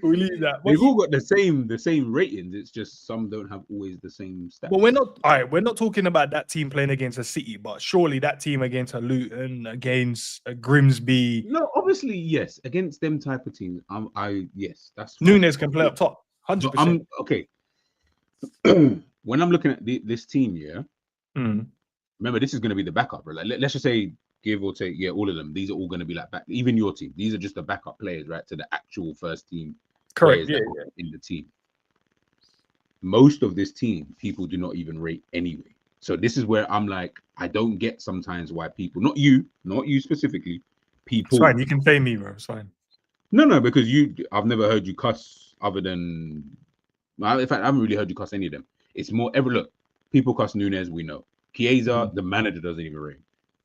We leave that.
They've all got the same ratings. It's just some don't have always the same stats.
But we're not talking about that team playing against a City, but surely that team against a Luton, against a Grimsby.
No, obviously yes, against them type of teams. Yes, that's fine.
NUNEZ can play up top, 100%.
Okay. When I'm looking at this team, yeah. Remember, this is going to be the backup, right? Like, let's just say, give or take, all of them. These are all going to be like back. Even your team, these are just the backup players, right, to the actual first team.
Correct.
In the team. Most of this team, people do not even rate anyway. So this is where I'm like, I don't get sometimes why people, not you specifically, people.
It's fine. You can say me, bro. It's fine.
No, because I've never heard you cuss other than. In fact, I haven't really heard you cuss any of them. It's more look. People cuss NUNEZ, we know. Chiesa, the manager doesn't even rate.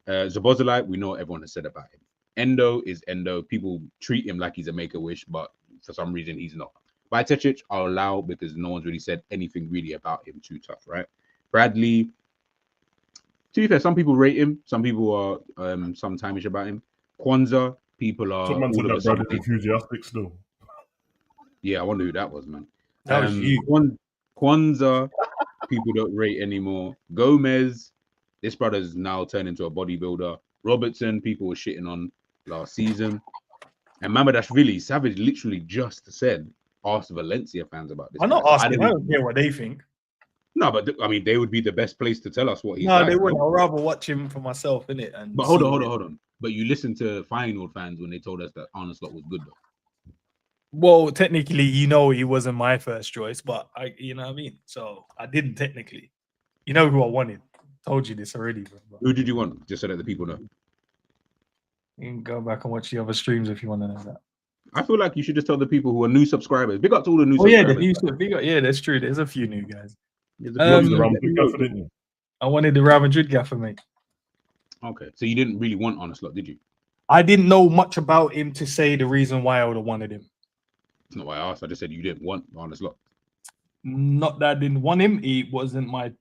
Zabozalai, we know what everyone has said about him. Endo is Endo. People treat him like he's a make-a-wish, but for some reason he's not. Bajcetic, I'll allow because no one's really said anything really about him too tough, right? Bradley, to be fair, some people rate him. Some people are some time-ish about him. Kwanzaa, people are
Someone said that Bradley's enthusiastic still.
Yeah, I wonder who that was, man.
That was you.
Kwanzaa, people don't rate anymore. Gomez, this brother's now turned into a bodybuilder. Robertson, people were shitting on last season. And Mamadashvili, Savage literally just said, ask Valencia fans about this.
I'm not asking. I don't care what they think.
No, but I mean, they would be the best place to tell us what he's
No,
like.
they wouldn't. I'd rather watch him for myself, innit?
But hold on. But you listened to Feyenoord fans when they told us that Arne Slot was good, though.
Well, technically, he wasn't my first choice, but you know what I mean? So I didn't technically. You know who I wanted. Told you this already, bro.
Who did you want? Just so that the people know.
You can go back and watch the other streams if you want to know that.
I feel like you should just tell the people who are new subscribers. Big up to all the new
subscribers. Yeah, that's true. There's a few new guys. I wanted the Real Madrid gaffer, mate.
Okay, so you didn't really want Arne Slot, did you?
I didn't know much about him to say the reason why I would have wanted him.
That's not why I asked. I just said you didn't want Arne Slot.
Not that I didn't want him. He wasn't my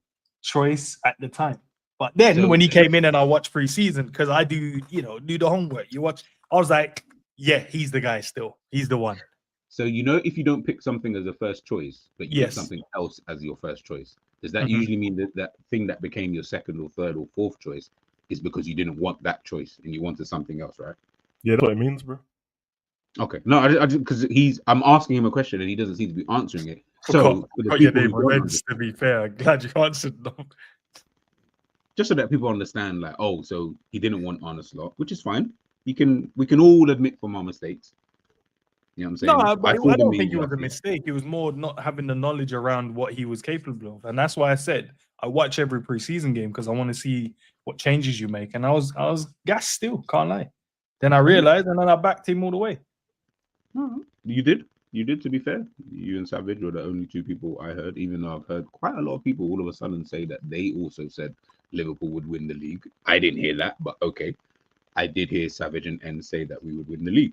choice at the time. But then when he came in and I watched pre-season, because I do the homework. You watch. I was like, yeah, he's the guy still. He's the one.
So, if you don't pick something as a first choice, but you pick something else as your first choice, does that usually mean that that thing that became your second or third or fourth choice is because you didn't want that choice and you wanted something else, right?
Yeah, that's what it means, bro.
Okay. No, I just because I'm asking him a question and he doesn't seem to be answering it. So,
to be fair, I'm glad you answered them.
Just so that people understand, like, oh, so he didn't want Arne Slot, which is fine. We can all admit from our mistakes. You know what I'm saying?
No, but I don't think it was a mistake. It was more not having the knowledge around what he was capable of. And that's why I said I watch every preseason game because I want to see what changes you make. And I was gassed still, can't lie. Then I realized and then I backed him all the way.
You did, to be fair. You and Savage were the only two people I heard, even though I've heard quite a lot of people all of a sudden say that they also said Liverpool would win the league. I didn't hear that, but okay. I did hear Savage and N say that we would win the league.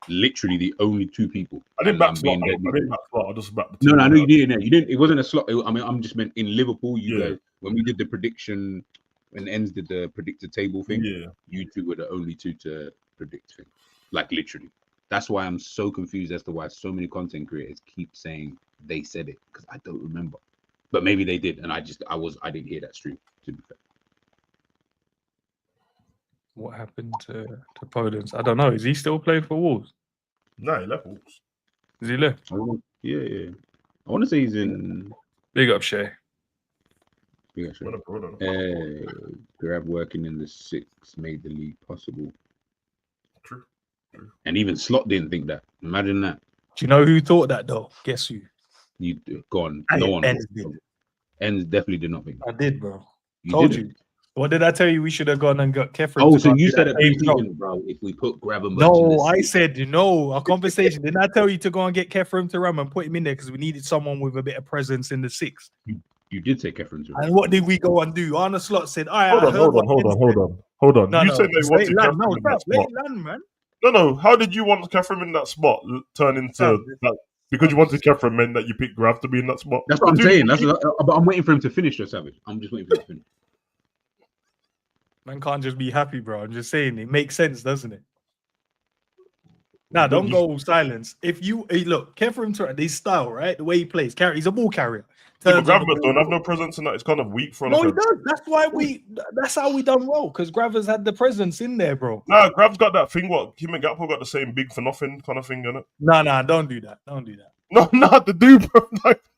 Literally the only two people.
I didn't back Slot. I just backed the team.
No, I know you didn't. You didn't. It wasn't a Slot. I mean, I'm just meant in Liverpool. You guys, when we did the prediction, when Ends did the predicted table thing, you two were the only two to predict things. Like literally. That's why I'm so confused as to why so many content creators keep saying they said it, because I don't remember. But maybe they did, and I didn't hear that stream, to be fair.
What happened to Podence? I don't know. Is he still playing for Wolves?
No, he left Wolves.
Is he left?
Yeah. I want to say he's in.
Big up, Shay.
Big up, Shay. Grab working in the 6 made the league possible.
True.
And even Slot didn't think that. Imagine that.
Do you know who thought that though? Guess who?
You gone. No one.
Ends did.
Ends definitely did not think that.
I did, bro. Told you. What did I tell you? We should have gone and got Kefren.
Oh, so you said it, bro. If we put Grab and
no, I said our conversation. Didn't I tell you to go and get Kefren to Ram and put him in there because we needed someone with a bit of presence in the 6?
You did say Kefren to Ram.
And what did we go and do? Arne Slot said, "All right,
hold on.
No,
you said they wanted Kefren in that spot.
Man.
No. How did you want Kefren in that spot turn into that? Because you wanted Kefren meant that you picked Grav to be in that spot.
That's what I'm saying. But I'm waiting for him to finish, though, Savage. I'm just waiting for him to finish.
Man can't just be happy, bro. I'm just saying it makes sense, doesn't it? Nah, don't go silence. If you look, Kefren Turan, his style, right? The way he plays, he's a ball carrier.
But Gravenberch don't have no presence in that. It's kind of weak for him.
No, he does. That's how we done well, because Graven's had the presence in there, bro.
Nah, Grav's got that thing. What him and GAKPO got the same big for nothing kind of thing, innit?
Nah, don't do that. Don't do that.
No, not the dude, bro.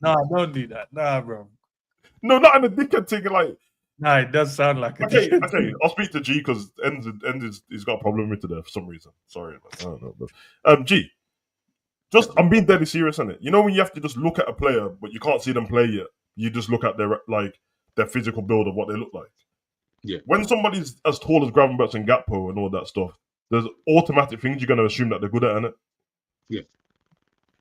Nah, don't do that. Nah, bro.
No, not in a dickhead thing. Like,
nah, it does sound like a
okay. I'll speak to G because he's got a problem with today for some reason. Sorry, I don't know. But G, I'm being deadly serious on it. You know when you have to just look at a player, but you can't see them play yet. You just look at their physical build of what they look like.
Yeah.
When somebody's as tall as Gravenberch and GAKPO and all that stuff, there's automatic things you're gonna assume that they're good at, innit?
Yeah.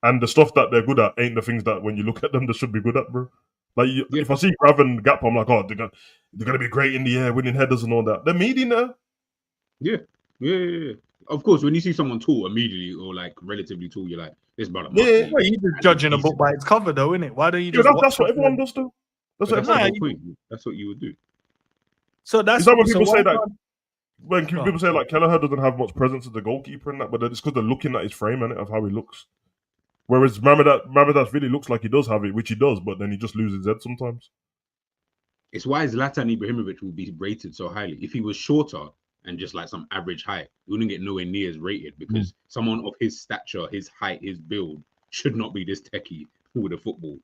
And the stuff that they're good at ain't the things that when you look at them they should be good at, bro. Like if I see Grav and GAKPO, I'm like, oh, they're gonna be great in the air, winning headers and all that. They're medium there.
Yeah. Of course, when you see someone tall immediately or like relatively tall, you're like, this brother.
Yeah, well, you're just judging a book by its cover, though, isn't it? Why don't you just?
That's what everyone does, though. That's
what you would do.
So that's
when people say that. When people say like Kelleher doesn't have much presence as the goalkeeper and that, but it's because they're looking at his frame and of how he looks. Whereas Mamadas really looks like he does have it, which he does, but then he just loses his head sometimes.
It's why Zlatan Ibrahimovic will be rated so highly. If he was shorter and just like some average height, he wouldn't get nowhere near as rated because someone of his stature, his height, his build should not be this techie with a football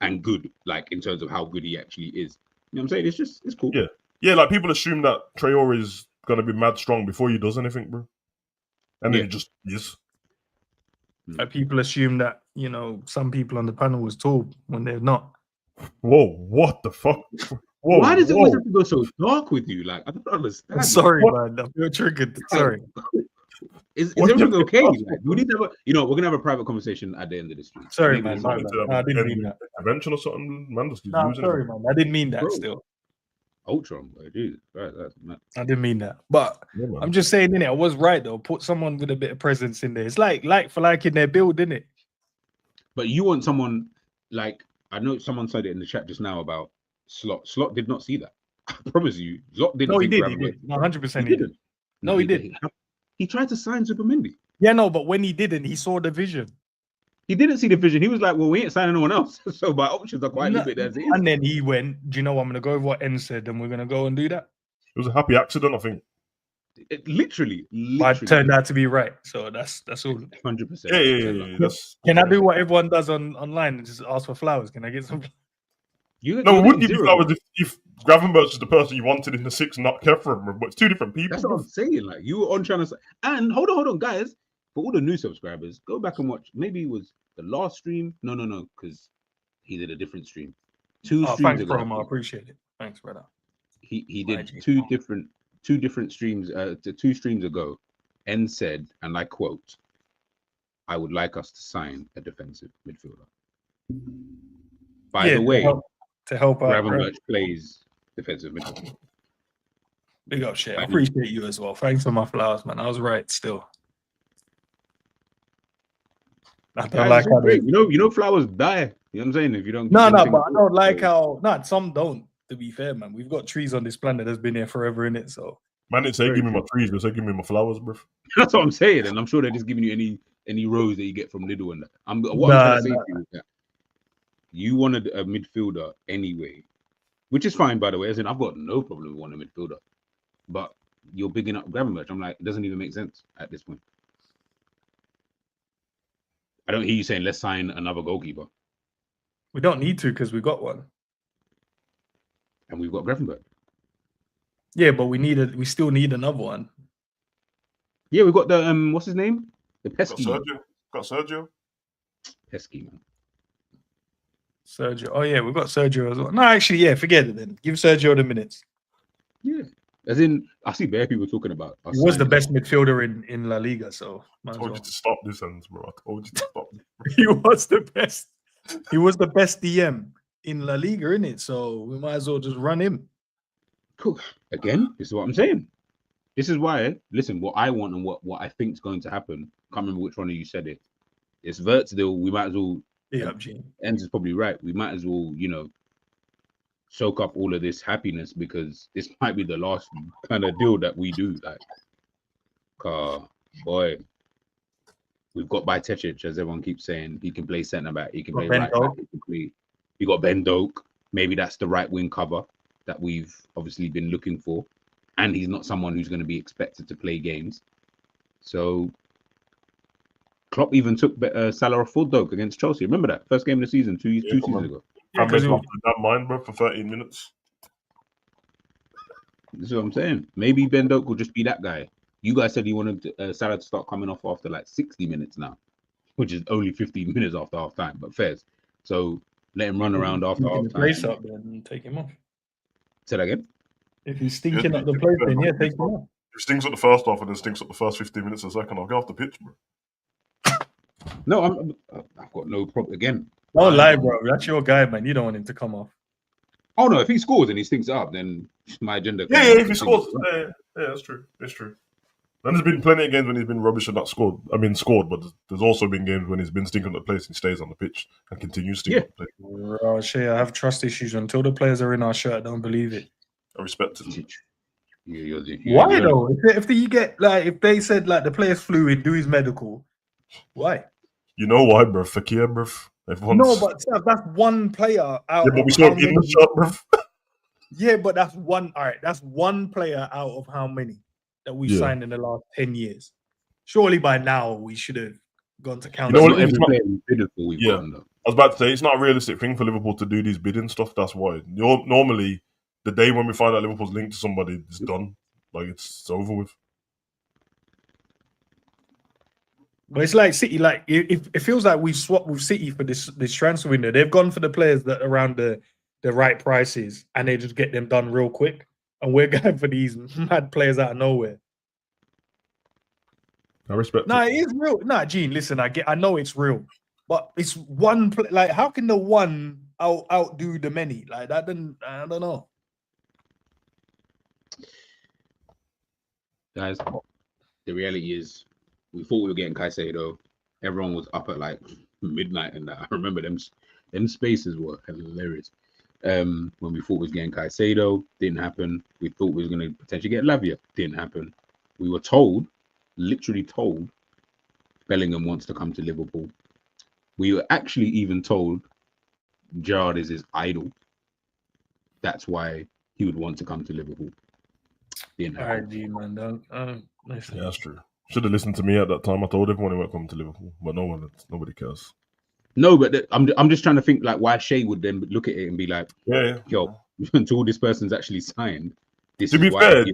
and good, like in terms of how good he actually is. You know what I'm saying? It's cool.
Yeah. Like people assume that Traore is gonna be mad strong before he does anything, bro, and then he just is.
People assume that some people on the panel was tall when they're not.
Whoa! What the fuck? Whoa,
why does it always have to go so dark with you? Like I don't understand.
I'm sorry, man. I feel triggered. Sorry.
Is everything okay? Like, we need to have we're gonna have a private conversation at the end of this stream.
Sorry, man. I didn't mean that.
Intervention or something, man.
Sorry, man. I didn't mean that. Still.
Ultron, dude. Right,
I didn't mean that, but I'm just saying, innit? I was right though. Put someone with a bit of presence in there. It's like in their build, innit?
But you want someone like I know someone said it in the chat just now about Slot. Slot did not see that. I promise you, Slot didn't.
No, he did. 100%. He didn't. No, he did.
He tried to sign Supermendy.
Yeah, no, but when he didn't, he saw the vision.
He didn't see the vision. He was like, well, we ain't signing no one else. So my options are quite limited as it is.
And then he went, do you know what? I'm going to go with what N said and we're going to go and do that.
It was a happy accident, I think.
It literally.
But it turned out to be right. So that's all.
100%.
Yeah.
Can I do what everyone does online and just ask for flowers? Can I get some?
No, wouldn't give you flowers if Gravenberch is the person you wanted in the 6, not Kefren, but it's two different people.
That's what I'm saying. Like you were on trying to say, and hold on, guys. For all the new subscribers, go back and watch. Maybe it was the last stream. No, because he did a different stream. 2 streams
thanks,
ago.
bro, I appreciate it. Thanks, brother.
He did two different streams. 2 streams ago, N said, and I quote, "I would like us to sign a defensive midfielder." By the way,
to help out,
Gravenberch plays defensive midfielder.
Big up, shit. I appreciate you as well. Thanks for my flowers, man. I was right still. I don't like how
great. You know, flowers die. You know what I'm saying? If you don't.
No, but I don't like how. No, some don't. To be fair, man, we've got trees on this planet that's been here forever, in it. So,
man, it's say give me my trees, but say give me my flowers, bro.
That's what I'm saying, and I'm sure they're just giving you any rose that you get from Lidl and that. I'm trying to say to you is that you wanted a midfielder anyway, which is fine, by the way. As in, I've got no problem with wanting a midfielder, but you're bigging up Gravenberch. I'm like, it doesn't even make sense at this point. I don't hear you saying let's sign another goalkeeper.
We don't need to because we got one,
and we've got Gravenberch.
Yeah, but we still need another one.
Yeah, we got the what's his name? The pesky.
Got Sergio.
Pesky, man.
Sergio. Oh yeah, we've got Sergio as well. No, actually, yeah, forget it then. Give Sergio the minutes.
Yeah. As in, I see bare people talking about.
He was the best midfielder in La Liga, so
I told you to stop this, bro. I told you to stop.
He was the best. He was the best DM in La Liga, innit? So we might as well just run him.
Cool. Again, this is what I'm saying. This is why, listen, what I want and what I think is going to happen. Can't remember which one of you said it. It's Wirtz deal. We might as well.
Yeah, Gene.
Enz is probably right. We might as well, soak up all of this happiness because this might be the last kind of deal that we do. Like, boy, we've got Bajcetic, as everyone keeps saying. He can play centre back. He can play right back. We got Ben Doak. Maybe that's the right wing cover that we've obviously been looking for. And he's not someone who's going to be expected to play games. So Klopp even took Salah off full dog against Chelsea. Remember that? First game of the season, two seasons ago.
Yeah, that mind, bro, for 13 minutes.
This is what I'm saying. Maybe Ben Doak will just be that guy. You guys said you wanted Salah to start coming off after like 60 minutes now, which is only 15 minutes after half time, but fairs. So let him run around after half time.
Place up then take him off.
Say that again.
If he's stinking up the place, then yeah, take him off.
If he stinks up the first half and then stinks up the first 15 minutes of the second, I'll get off the pitch, bro.
No, I've got no problem. Again,
don't lie, bro. That's your guy, man. You don't want him to come off.
Oh no, if he scores and he stinks it up, then my agenda.
Yeah, if he scores, yeah, that's true. It's true. And there's been plenty of games when he's been rubbish and not scored. I mean, scored, but there's also been games when he's been stinking the place and stays on the pitch and continues stinking the place.
Oh, shit, I have trust issues until the players are in our shirt. I don't believe it.
I respect it.
Why though? If you get like, if they said like the player's fluid, do his medical, why?
You know why, bro? Fakir, bro.
No, but that's one player out.
Yeah, but we saw him in the shot, bro.
Yeah, but that's one. All right, that's one player out of how many that we signed in the last 10 years. Surely by now we should have gone to count.
You know what? I was about to say it's not a realistic thing for Liverpool to do these bidding stuff. That's why. Normally, the day when we find out Liverpool's linked to somebody, it's done. Like it's over with.
But it's like City. Like it feels like we've swapped with City for this transfer window. They've gone for the players that are around the right prices, and they just get them done real quick. And we're going for these mad players out of nowhere.
I respect.
No, it is real. No, Gene, listen, I know it's real, but it's one. Like, how can the one outdo the many? Like that? I don't know.
Guys, the reality is, we thought we were getting Caicedo. Everyone was up at like midnight, and I remember them spaces were hilarious. When we thought we was getting Caicedo, didn't happen. We thought we was going to potentially get Lavia, didn't happen. We were told, literally told, Bellingham wants to come to Liverpool. We were actually even told Gerrard is his idol. That's why he would want to come to Liverpool. Didn't happen.
Man, don't listen.
Yeah, that's true. Should have listened to me at that time. I told everyone he won't come to Liverpool, but nobody cares.
No, but I'm just trying to think like why Shea would then look at it and be like, yo, until this person's actually signed.
To be fair,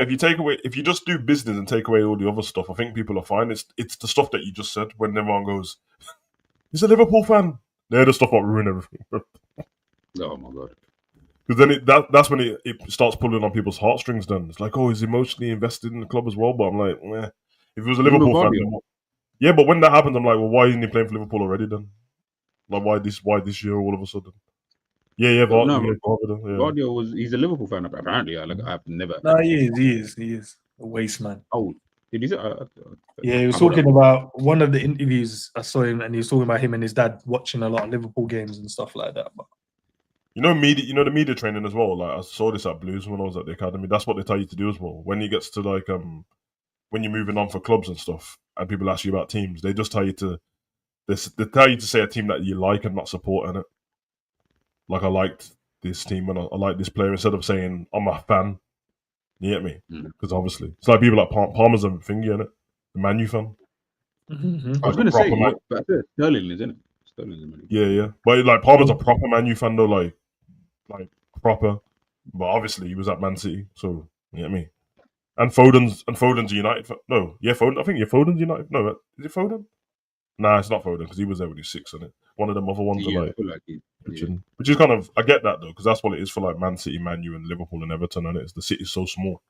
if you just do business and take away all the other stuff, I think people are fine. It's the stuff that you just said when everyone goes, he's a Liverpool fan. They're the stuff that ruin everything.
Oh my god.
Because then that's when it starts pulling on people's heartstrings. Then it's like, oh, he's emotionally invested in the club as well. But I'm like, if he was a Liverpool fan, yeah. But when that happens, I'm like, well, why isn't he playing for Liverpool already then? Like, why this year all of a sudden? Yeah,
No,
Vardy,
he's a Liverpool fan apparently. I've never.
No, he is a waste man.
Oh, did he say?
Yeah, he was talking about one of the interviews I saw him, and he was talking about him and his dad watching a lot of Liverpool games and stuff like that. But
You know, the media training as well. Like I saw this at Blues when I was at the academy. That's what they tell you to do as well. When you gets to like when you're moving on for clubs and stuff, and people ask you about teams, they just tell you to they tell you to say a team that you like and not support in it. Like I liked this team and I like this player instead of saying I'm a fan. You get me? Because obviously it's like people like Palmer's a thingy in it, the Man U fan.
I was going to say, but Sterling is in it.
Yeah. But like Palmer's a proper Man U fan though, like proper. But obviously he was at Man City, so you get me. And Foden's United. No, yeah, Foden. I think Foden's United. No, is it Foden? Nah, it's not Foden because he was there with his 6 in it. One of them other ones are which is kind of I get that though because that's what it is for like Man City, Man U, and Liverpool and Everton, and it's the city's so small.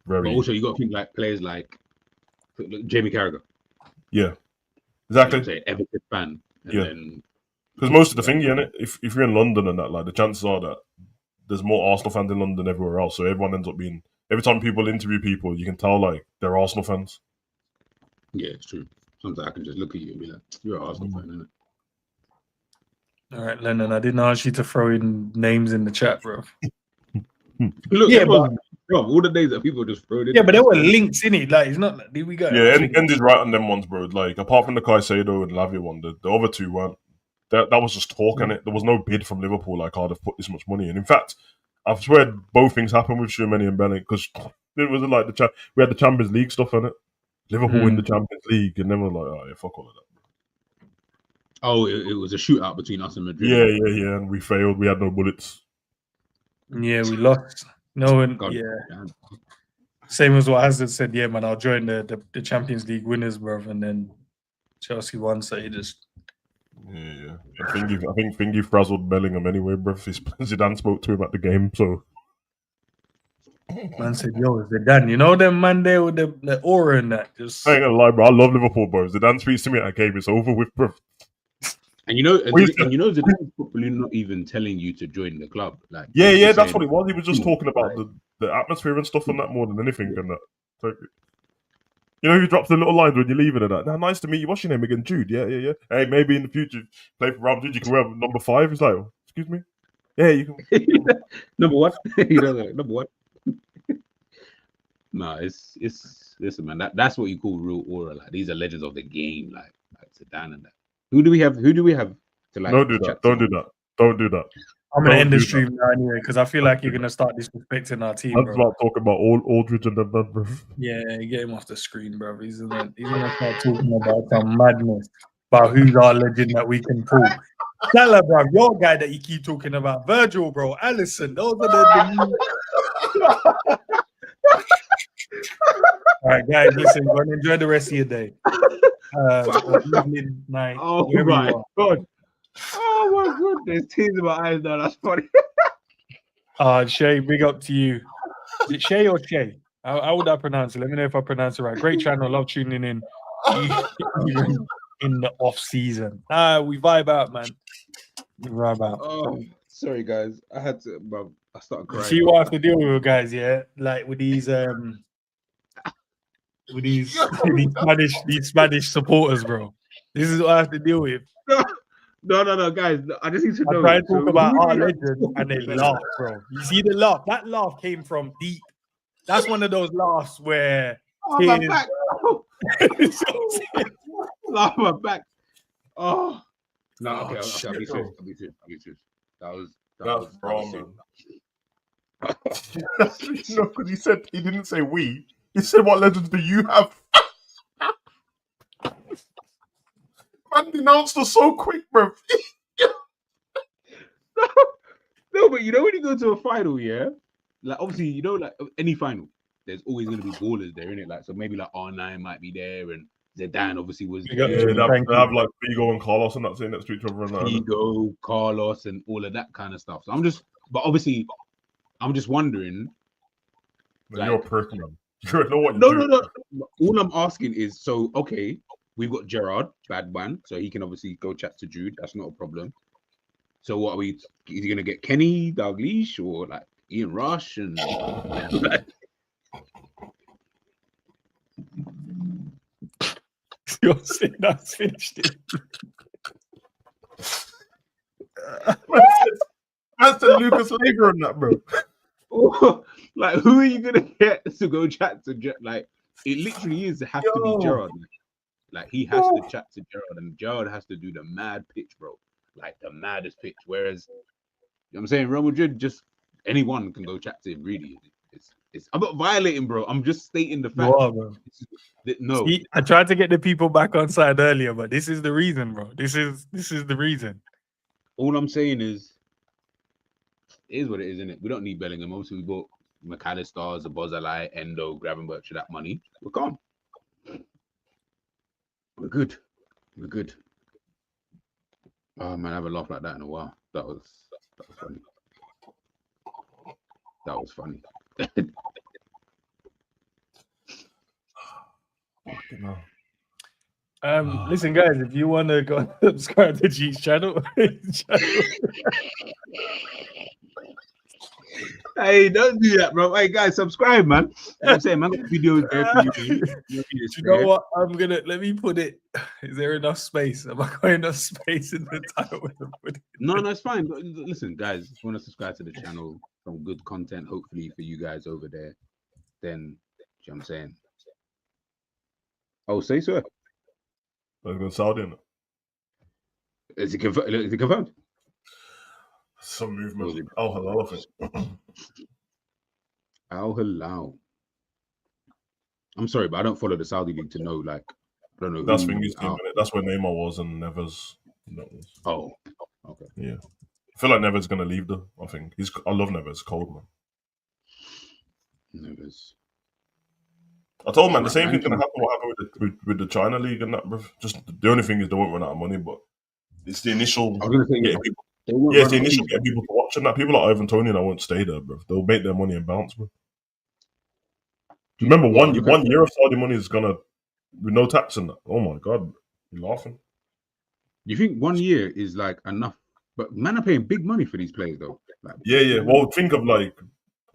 But also you got to think like players like Jamie Carragher.
Yeah, exactly.
You know Everton fan.
Because most of the thing, yeah, if you're in London and that, like the chances are that there's more Arsenal fans in London than everywhere else. So everyone ends up being. Every time people interview people, you can tell like they're Arsenal fans.
Yeah, it's true. Sometimes I can just look at you and be like, "You're an Arsenal fan, isn't it?"
All right, Lennon. I didn't ask you to throw in names in the chat, bro.
Look, yeah, bro, all the days that people just throw it in.
Yeah, but there were links in it. Like, it's not like, did we go?
Yeah, ended right on them ones, bro. Like, apart from the Caicedo and Lavia one, the other two weren't. That was just talk, and there was no bid from Liverpool like, I'd have put this much money in. In fact, I swear both things happened with Tchouaméni and Bellingham because it was like we had the Champions League stuff in it. Liverpool win the Champions League, and then we're like, oh, yeah, fuck all of that.
Oh, it was a shootout between us and Madrid.
Yeah, and we failed. We had no bullets.
Yeah, we lost. No one. Yeah. Same as what Hazard said. Yeah, man, I'll join the Champions League winners, bro. And then Chelsea won, so he just.
Yeah. I think Fingy frazzled Bellingham anyway, bro. Zidane spoke to him at the game, so.
Man said, "Yo, Zidane, you know them man there with the aura and that." Just.
I ain't gonna lie, bro. I love Liverpool, bro. Zidane speaks to me at a game, it's over with, bro.
And you know, Zidane's probably not even telling you to join the club. Like,
yeah, that's what it was. He was just talking about the atmosphere and stuff and that more than anything. And that, so, you know, he drops the little lines when you're leaving and that. Now, nice to meet you. What's your name again? Jude. Yeah. Hey, maybe in the future, play for Real Madrid, you can wear number 5. He's like, oh, excuse me. Yeah, you can.
Number what? You know, like, number what? No, it's listen, man. That's what you call real aura. Like, these are legends of the game, like Zidane and that. Who do we have to like?
Don't do that.
I'm gonna end the stream now anyway because I feel like you're gonna start disrespecting our team.
That's about talking about Aldridge and them, bro.
Yeah, get him off the screen, bro. He's gonna start talking about some madness about who's our legend that we can pull. Salah, bro, your guy that you keep talking about, Virgil, bro, Allison. Those are the All right, guys, listen, go and enjoy the rest of your day. Midnight.
Oh my god! Oh my goodness! Tears about eyes now. That's funny.
Shay, big up to you. Is it Shay or Shay? How would I pronounce it? Let me know if I pronounce it right. Great channel, love tuning in even in the off season. We vibe out, man. We vibe out.
Oh, sorry guys, I had to. Bro, I started crying.
See what I have to deal with, guys. Yeah, like with these Spanish supporters, bro. This is what I have to deal with.
No, guys. I just need to know.
I try to talk about our legend and they laugh, bro. You see the laugh? That laugh came from deep. That's one of those laughs where
my back. Laugh my back. Oh no, okay, I'll be serious. That was
wrong, man. No, because he didn't say we. He said, "What legends do you have?" Man denounced us so quick, bro.
No, but you know when you go to a final, yeah, like obviously you know like any final, there's always going to be ballers there, innit? Like so maybe like R9 might be there and Zidane obviously was there.
Yeah, they have like Figo and Carlos and that sitting next to each other. And
Figo, Carlos, and all of that kind of stuff. So I'm just wondering.
Like, you're a person, man. You don't know what you
do. No. All I'm asking is, so okay, we've got Gerard, bad man, so he can obviously go chat to Jude. That's not a problem. So what are we? Is he gonna get Kenny Dalglish or like Ian Rush and?
You're saying that's finished it.
That's the Lucas Liga on that, bro.
Like, who are you gonna get to go chat to? Like, it literally is have to be Gerrard. Like, he has to chat to Gerrard, and Gerrard has to do the mad pitch, bro. Like the maddest pitch. Whereas, you know what I'm saying, Real Madrid, just anyone can go chat to him. Really, I'm not violating, bro. I'm just stating the fact.
You are, bro.
No,
See, I tried to get the people back on side earlier, but this is the reason, bro. This is the reason.
All I'm saying is, it is what it is, isn't it? We don't need Bellingham. Obviously, we bought McAllister, Zabozalai, Endo, Gravenberch for that money. We're calm. We're good. We're good. Oh man, I haven't laughed like that in a while. That was funny. That was funny.
Listen, guys, if you want to go and subscribe to G's channel,
Hey, don't do that, bro. Hey, guys, subscribe, man. I'm saying, man, got videos there for you.
You know what? Let me put it. Is there enough space? Am I got enough space in the title?
No, it's fine. But listen, guys, if you want to subscribe to the channel, some good content, hopefully, for you guys over there, then, you know what I'm saying? Oh, say so.
I'm going to Saudi, innit?
Is it confirmed?
Some movement. Oh, hello, I think.
Al Hilal. I'm sorry, but I don't follow the Saudi league to know. Like, I don't know.
That's Finger's team, innit? That's where Neymar was and Neves.
Oh, okay.
Yeah, I feel like Neves gonna leave though. I think I love Neves. Cold man.
Neves.
I told man the same thing's gonna happen. What happened with the China league and that, bro. Just the only thing is they won't run out of money, but it's the initial.
I was gonna say,
getting people. Yeah, it's the initial getting people to watch and that. People like Ivan Toney that won't stay there, bro. They'll make their money and bounce, bro. Remember, one year of Saudi money is gonna with no tax in that. Oh my god, you're laughing.
You think 1 year is like enough? But man are paying big money for these players though. Like,
yeah. Well, think of like,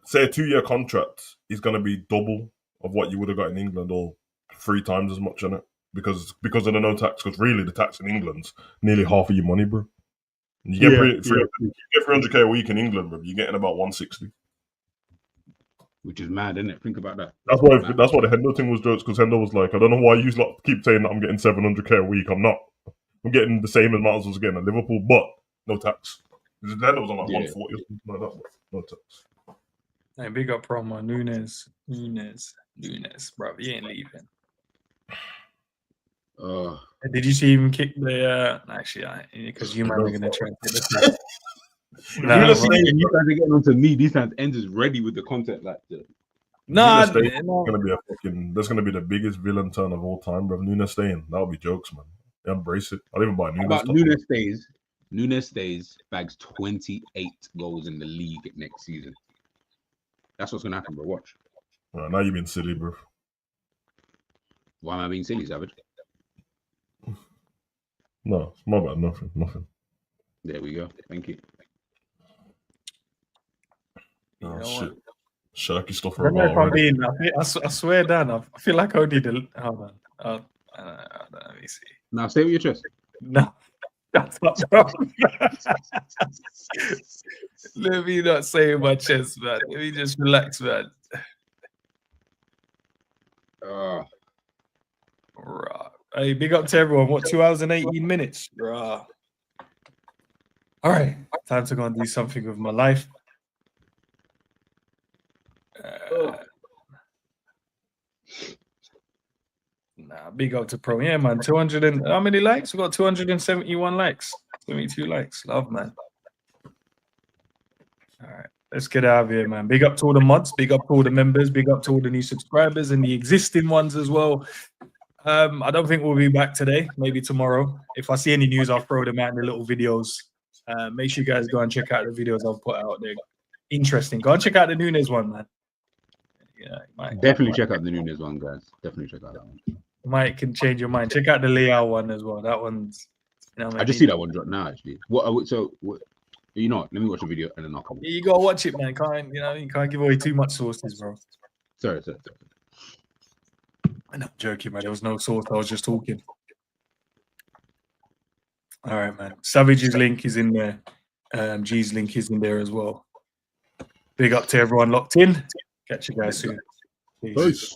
say a 2-year contract is gonna be double of what you would have got in England, or 3 times as much in it because of the no tax. Because really, the tax in England's nearly half of your money, bro. You get you get 300k a week in England, bro. You're getting about 160,
which is mad, isn't it? Think about that.
That's why the Hendo thing was jokes, because Hendo was like, I don't know why you lot keep saying that I'm getting 700k a week. I'm not. I'm getting the same amount as I was getting at Liverpool, but no tax. Hendo was on like 140 or something like that, but no tax.
Hey, big up promo Nunez, bro. He ain't leaving. Did you see him kick the? Actually, because you might be going to try and get the.
You guys are getting onto me. These times ends is ready with the content like that.
No,
gonna be that's gonna be the biggest villain turn of all time, bro. Nunez staying, that'll be jokes, man. They embrace it. I'll even buy Nunez.
Nunez stays, bags 28 goals in the league next season. That's what's gonna happen, bro. Watch.
Right, now you've been silly, bro.
Why am I being silly, Savage?
No, it's my bad. Nothing.
There we go. Thank you.
Oh shit. Sharky stuff
for a while. I swear, Dan. I feel like I did. Hold on. Let me see.
Now, stay with your chest.
No, that's not wrong. Let me not say my chest, man. Let me just relax, man. Right. Hey, big up to everyone. What, 2 hours and 18 minutes? Right. All right. Time to go and do something with my life. Big up to Pro. Yeah, man. 200 and how many likes? We got 271 likes. 72 likes. Love, man. All right. Let's get out of here, man. Big up to all the mods. Big up to all the members. Big up to all the new subscribers and the existing ones as well. I don't think we'll be back today. Maybe tomorrow. If I see any news, I'll throw them out in the little videos. Make sure you guys go and check out the videos I've put out there. Interesting. Go and check out the Nunez one, man. Yeah,
definitely check out the Nunez one, guys. Definitely check out that one.
Mike can change your mind. Check out the Leao one as well. That one's.
I just see that one drop now. Actually, what? So what? You know what? Let me watch the video and then I'll come.
You gotta watch it, man. You can't give away too much sources, bro.
Sorry.
I'm not joking, man. There was no source. I was just talking. All right, man. Savage's link is in there. G's link is in there as well. Big up to everyone locked in. Catch you guys soon. Peace.
Peace.